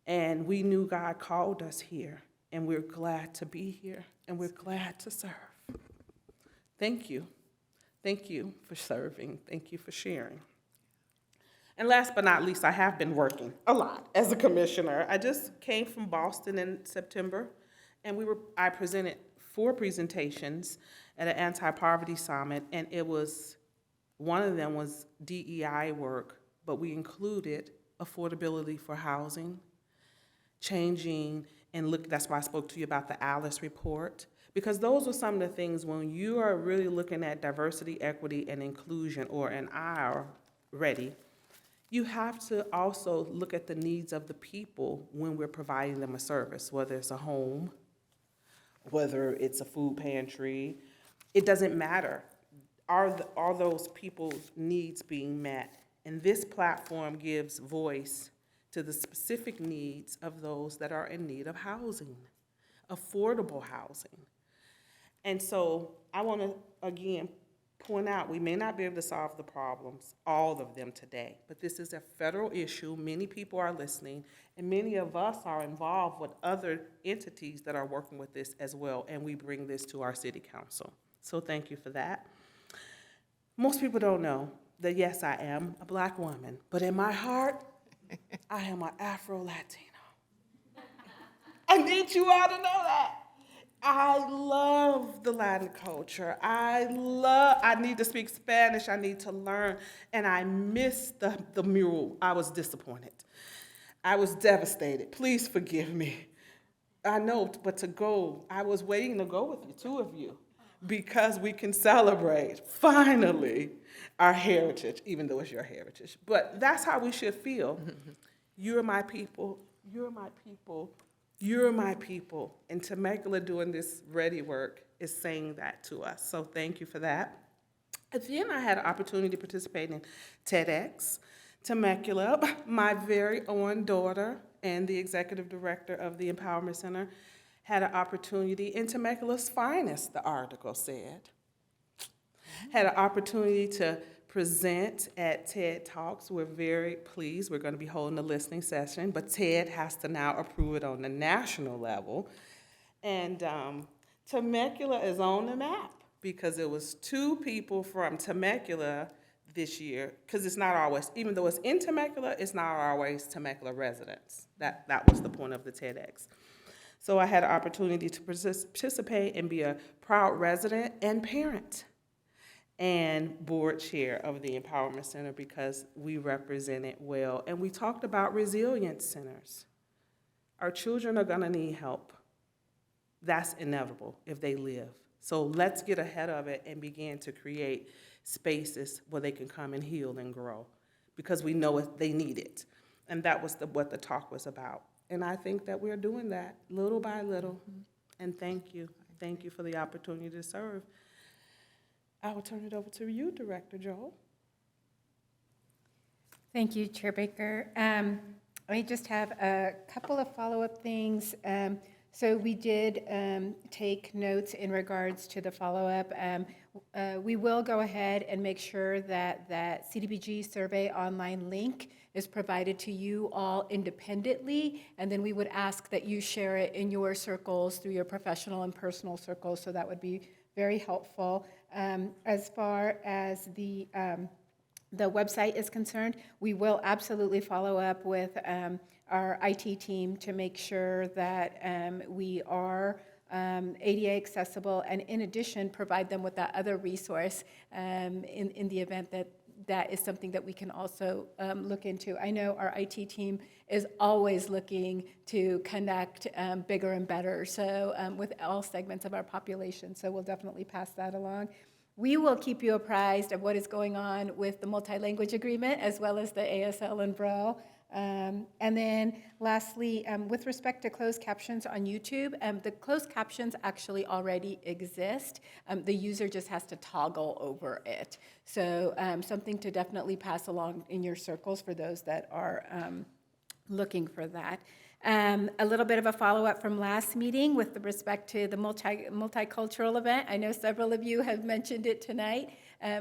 Speaker 12: And we knew God called us here, and we're glad to be here, and we're glad to serve. Thank you. Thank you for serving. Thank you for sharing. And last but not least, I have been working a lot as a commissioner. I just came from Boston in September, and I presented 4 presentations at an anti-poverty summit, and one of them was DEI work, but we included affordability for housing, changing, and that's why I spoke to you about the Alice report. Because those are some of the things when you are really looking at diversity, equity, and inclusion, or in our REDI, you have to also look at the needs of the people when we're providing them a service, whether it's a home, whether it's a food pantry. It doesn't matter. Are those people's needs being met? And this platform gives voice to the specific needs of those that are in need of housing, affordable housing. And so I want to, again, point out, we may not be able to solve the problems, all of them today, but this is a federal issue. Many people are listening, and many of us are involved with other entities that are working with this as well, and we bring this to our city council. So thank you for that. Most people don't know that, yes, I am a Black woman, but in my heart, I am an Afro-Latino. I need you all to know that. I love the Latin culture. I need to speak Spanish. I need to learn. And I missed the mural. I was disappointed. I was devastated. Please forgive me. I know, but to go, I was waiting to go with you, 2 of you, because we can celebrate, finally, our heritage, even though it's your heritage. But that's how we should feel. You're my people. You're my people. You're my people. And Temecula doing this REDI work is saying that to us. So thank you for that. At the end, I had an opportunity to participate in TEDx Temecula. My very own daughter and the executive director of the Empowerment Center had an opportunity in Temecula's finest, the article said. Had an opportunity to present at TED Talks. We're very pleased. We're going to be holding a listening session, but TED has to now approve it on the national level. And Temecula is on the map because it was 2 people from Temecula this year, because it's not always, even though it's in Temecula, it's not always Temecula residents. That was the point of the TEDx. So I had an opportunity to participate and be a proud resident and parent and board chair of the Empowerment Center because we represent it well. And we talked about resilience centers. Our children are gonna need help. That's inevitable if they live. So let's get ahead of it and begin to create spaces where they can come and heal and grow because we know they need it. And that was what the talk was about. And I think that we're doing that little by little. And thank you. Thank you for the opportunity to serve. I will turn it over to you, Director Joel.
Speaker 15: Thank you, Chair Baker. I just have a couple of follow-up things. So we did take notes in regards to the follow-up. We will go ahead and make sure that that CDBG survey online link is provided to you all independently, and then we would ask that you share it in your circles through your professional and personal circles, so that would be very helpful. As far as the website is concerned, we will absolutely follow up with our IT team to make sure that we are ADA accessible, and in addition, provide them with that other resource in the event that that is something that we can also look into. I know our IT team is always looking to connect bigger and better, so with all segments of our population, so we'll definitely pass that along. We will keep you apprised of what is going on with the multi-language agreement as well as the ASL and Braille. And then lastly, with respect to closed captions on YouTube, the closed captions actually already exist. The user just has to toggle over it. So something to definitely pass along in your circles for those that are looking for that. A little bit of a follow-up from last meeting with respect to the multicultural event. I know several of you have mentioned it tonight.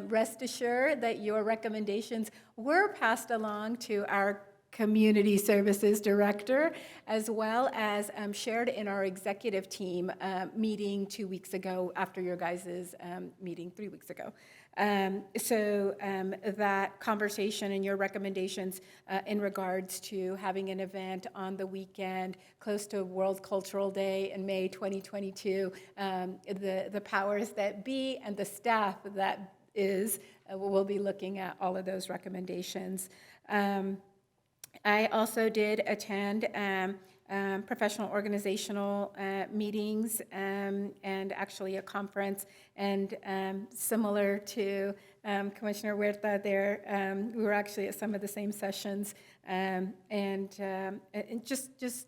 Speaker 15: Rest assured that your recommendations were passed along to our Community Services Director, as well as shared in our executive team meeting 2 weeks ago after your guys' meeting 3 weeks ago. So that conversation and your recommendations in regards to having an event on the weekend close to World Cultural Day in May 2022, the powers that be and the staff that is will be looking at all of those recommendations. I also did attend professional organizational meetings and actually a conference, and similar to Commissioner Huerta there, we were actually at some of the same sessions, and just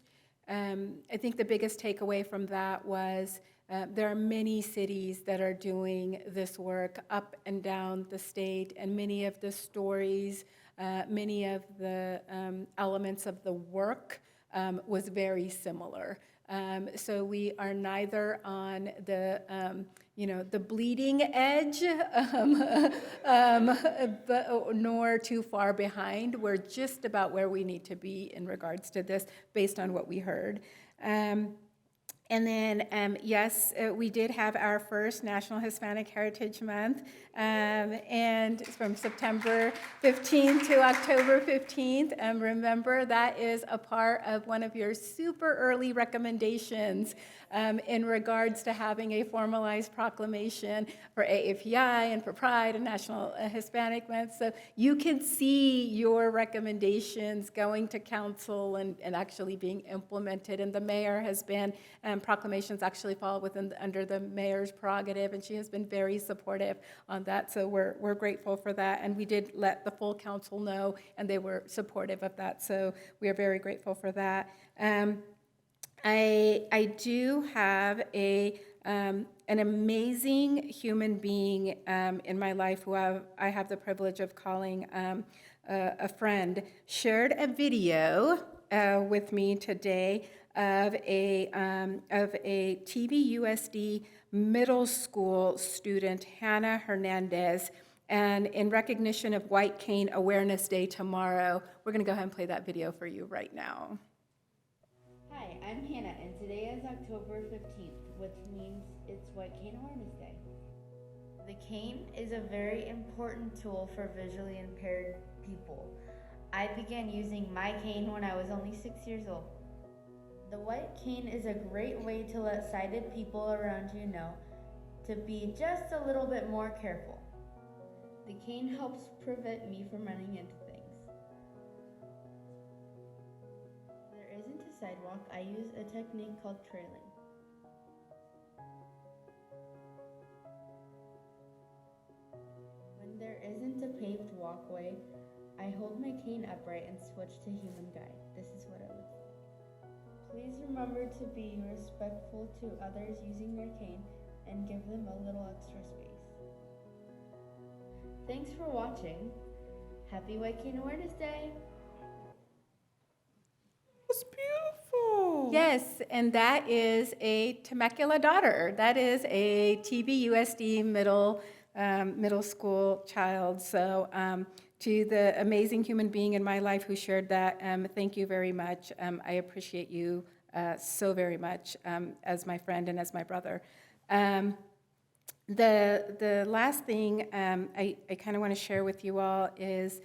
Speaker 15: I think the biggest takeaway from that was there are many cities that are doing this work up and down the state, and many of the stories, many of the elements of the work was very similar. So we are neither on the, the bleeding edge, nor too far behind. We're just about where we need to be in regards to this, based on what we heard. And then, yes, we did have our first National Hispanic Heritage Month, and from September 15th to October 15th. Remember, that is a part of one of your super early recommendations in regards to having a formalized proclamation for AAPI and for Pride and National Hispanic Month. So you can see your recommendations going to council and actually being implemented. And the mayor has been, proclamations actually fall under the mayor's prerogative, and she has been very supportive on that. So we're grateful for that. And we did let the full council know, and they were supportive of that. So we are very grateful for that. I do have an amazing human being in my life who I have the privilege of calling a friend, shared a video with me today of a TVUSD middle school student, Hannah Hernandez, And in recognition of White Cane Awareness Day tomorrow, we're going to go ahead and play that video for you right now.
Speaker 16: Hi, I'm Hannah, and today is October 15th, which means it's White Cane Awareness Day. The cane is a very important tool for visually impaired people. I began using my cane when I was only 6 years old. The white cane is a great way to let sighted people around you know to be just a little bit more careful. The cane helps prevent me from running into things. If there isn't a sidewalk, I use a technique called trailing. When there isn't a paved walkway, I hold my cane upright and switch to human guide. This is what it looks like. Please remember to be respectful to others using their cane and give them a little extra space. Thanks for watching. Happy White Cane Awareness Day!
Speaker 12: It's beautiful.
Speaker 15: Yes, and that is a Temecula daughter. That is a TBUSD middle school child. So to the amazing human being in my life who shared that, thank you very much. I appreciate you so very much as my friend and as my brother. The last thing I kind of want to share with you all is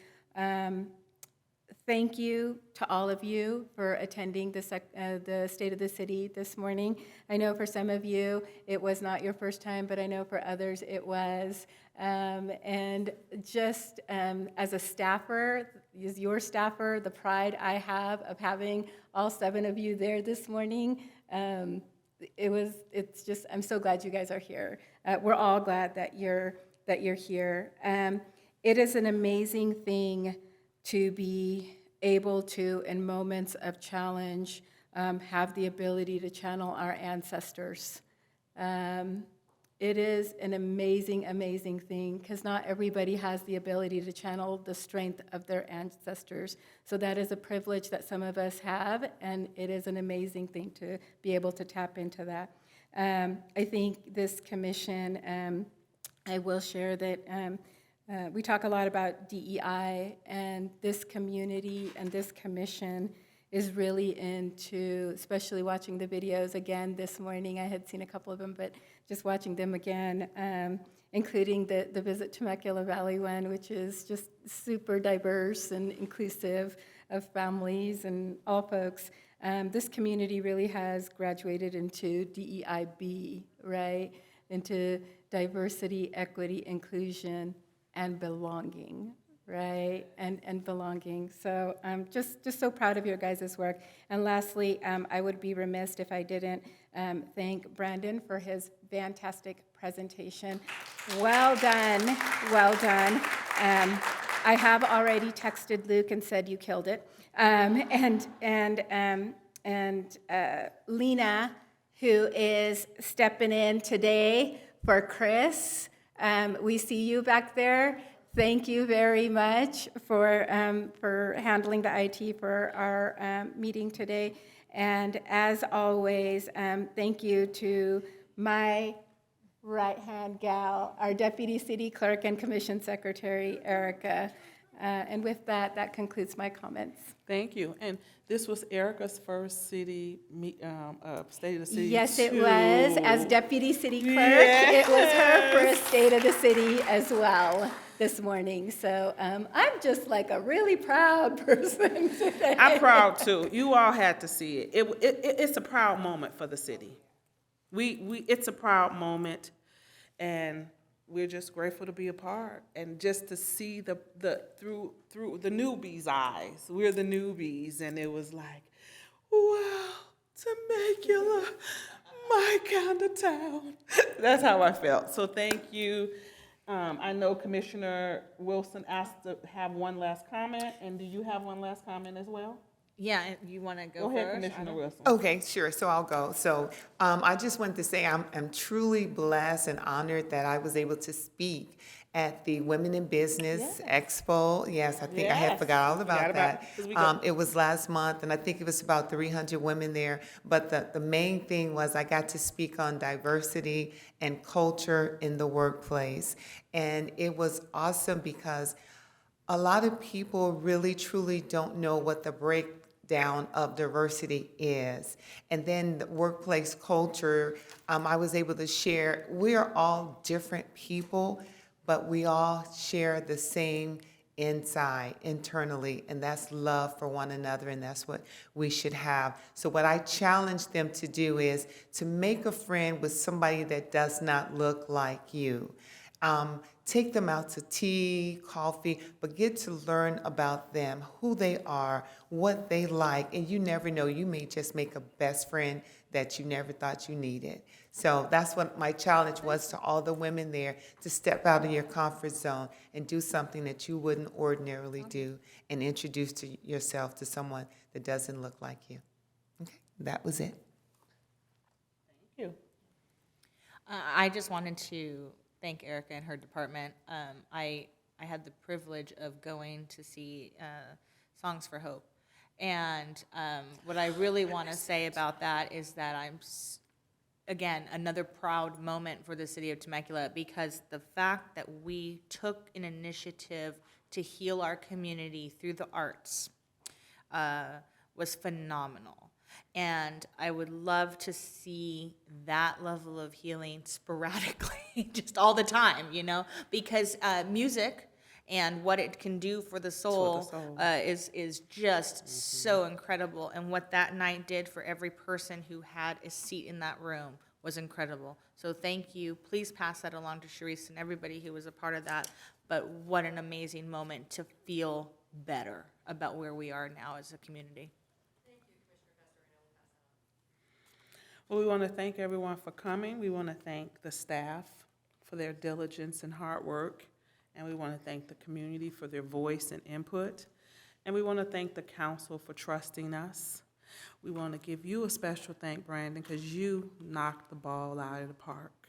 Speaker 15: thank you to all of you for attending the State of the City this morning. I know for some of you it was not your first time, but I know for others it was. And just as a staffer, as your staffer, the pride I have of having all 7 of you there this morning, it's just, I'm so glad you guys are here. We're all glad that you're here. It is an amazing thing to be able to, in moments of challenge, have the ability to channel our ancestors. It is an amazing, amazing thing because not everybody has the ability to channel the strength of their ancestors. So that is a privilege that some of us have, and it is an amazing thing to be able to tap into that. I think this commission, I will share that we talk a lot about DEI, and this community and this commission is really into, especially watching the videos again this morning. I had seen a couple of them, but just watching them again, including the Visit Temecula Valley one, which is just super diverse and inclusive of families and all folks. This community really has graduated into DEIB, right? Into diversity, equity, inclusion, and belonging, right? And belonging. So I'm just so proud of your guys' work. And lastly, I would be remiss if I didn't thank Brandon for his fantastic presentation. Well done, well done. I have already texted Luke and said you killed it. And Lena, who is stepping in today for Chris, we see you back there. Thank you very much for handling the IT for our meeting today. And as always, thank you to my right-hand gal, our Deputy City Clerk and Commission Secretary, Erica. And with that, that concludes my comments.
Speaker 12: Thank you. And this was Erica's first State of the City.
Speaker 15: Yes, it was. As Deputy City Clerk, It was her first State of the City as well this morning. So I'm just like a really proud person today.
Speaker 12: I'm proud too. You all had to see it. It's a proud moment for the city. It's a proud moment, and we're just grateful to be a part and just to see the through the newbies' eyes. We're the newbies, and it was like, wow, Temecula, my kind of town. That's how I felt. So thank you. I know Commissioner Wilson asked to have one last comment, and do you have one last comment as well?
Speaker 14: Yeah, you want to go first?
Speaker 12: Go ahead, Commissioner Wilson.
Speaker 7: Okay, sure, so I'll go. So I just wanted to say I'm truly blessed and honored that I was able to speak at the Women in Business Expo. Yes, I think I had
Speaker 12: Yes.
Speaker 7: forgot all about
Speaker 12: Forgot about-
Speaker 7: that.
Speaker 12: 'cause we got-
Speaker 7: It was last month, and I think it was about 300 women there. But the main thing was I got to speak on diversity and culture in the workplace. And it was awesome because a lot of people really, truly don't know what the breakdown of diversity is. And then the workplace culture, I was able to share, we are all different people, but we all share the same inside, internally, and that's love for one another, and that's what we should have. So what I challenge them to do is to make a friend with somebody that does not look like you. Take them out to tea, coffee, but get to learn about them, who they are, what they like, and you never know, you may just make a best friend that you never thought you needed. So that's what my challenge was to all the women there, to step out of your comfort zone and do something that you wouldn't ordinarily do and introduce yourself to someone that doesn't look like you. Okay, that was it.
Speaker 12: Thank you.
Speaker 14: I just wanted to thank Erica and her department. I had the privilege of going to see Songs for Hope. And what I really want to say about that is that again, another proud moment for the city of Temecula, because the fact that we took an initiative to heal our community through the arts was phenomenal. And I would love to see that level of healing sporadically, just all the time, you know, because music and what it can do for the soul, is just so incredible. And what that night did for every person who had a seat in that room was incredible. So thank you. Please pass that along to Sharice and everybody who was a part of that. But what an amazing moment to feel better about where we are now as a community.
Speaker 12: Well, we want to thank everyone for coming. We want to thank the staff for their diligence and hard work. And we want to thank the community for their voice and input. And we want to thank the council for trusting us. We want to give you a special thank, Brandon, because you knocked the ball out of the park.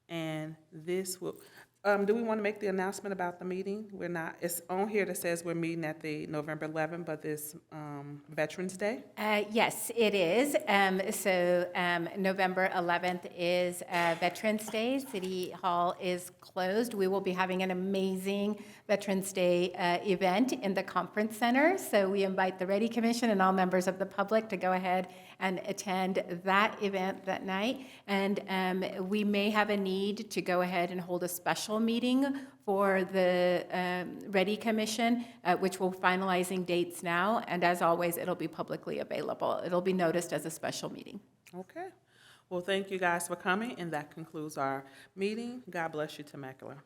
Speaker 12: And this will, do we want to make the announcement about the meeting? We're not, it's on here that says we're meeting at the November 11th, but this Veterans Day?
Speaker 15: Yes, it is. November 11th is Veterans Day. City Hall is closed. We will be having an amazing Veterans Day event in the conference center. So we invite the REDI Commission and all members of the public to go ahead and attend that event that night. And we may have a need to go ahead and hold a special meeting for the REDI Commission, which we're finalizing dates now. And as always, it'll be publicly available. It'll be noticed as a special meeting.
Speaker 12: Okay. Well, thank you guys for coming, and that concludes our meeting. God bless you, Temecula.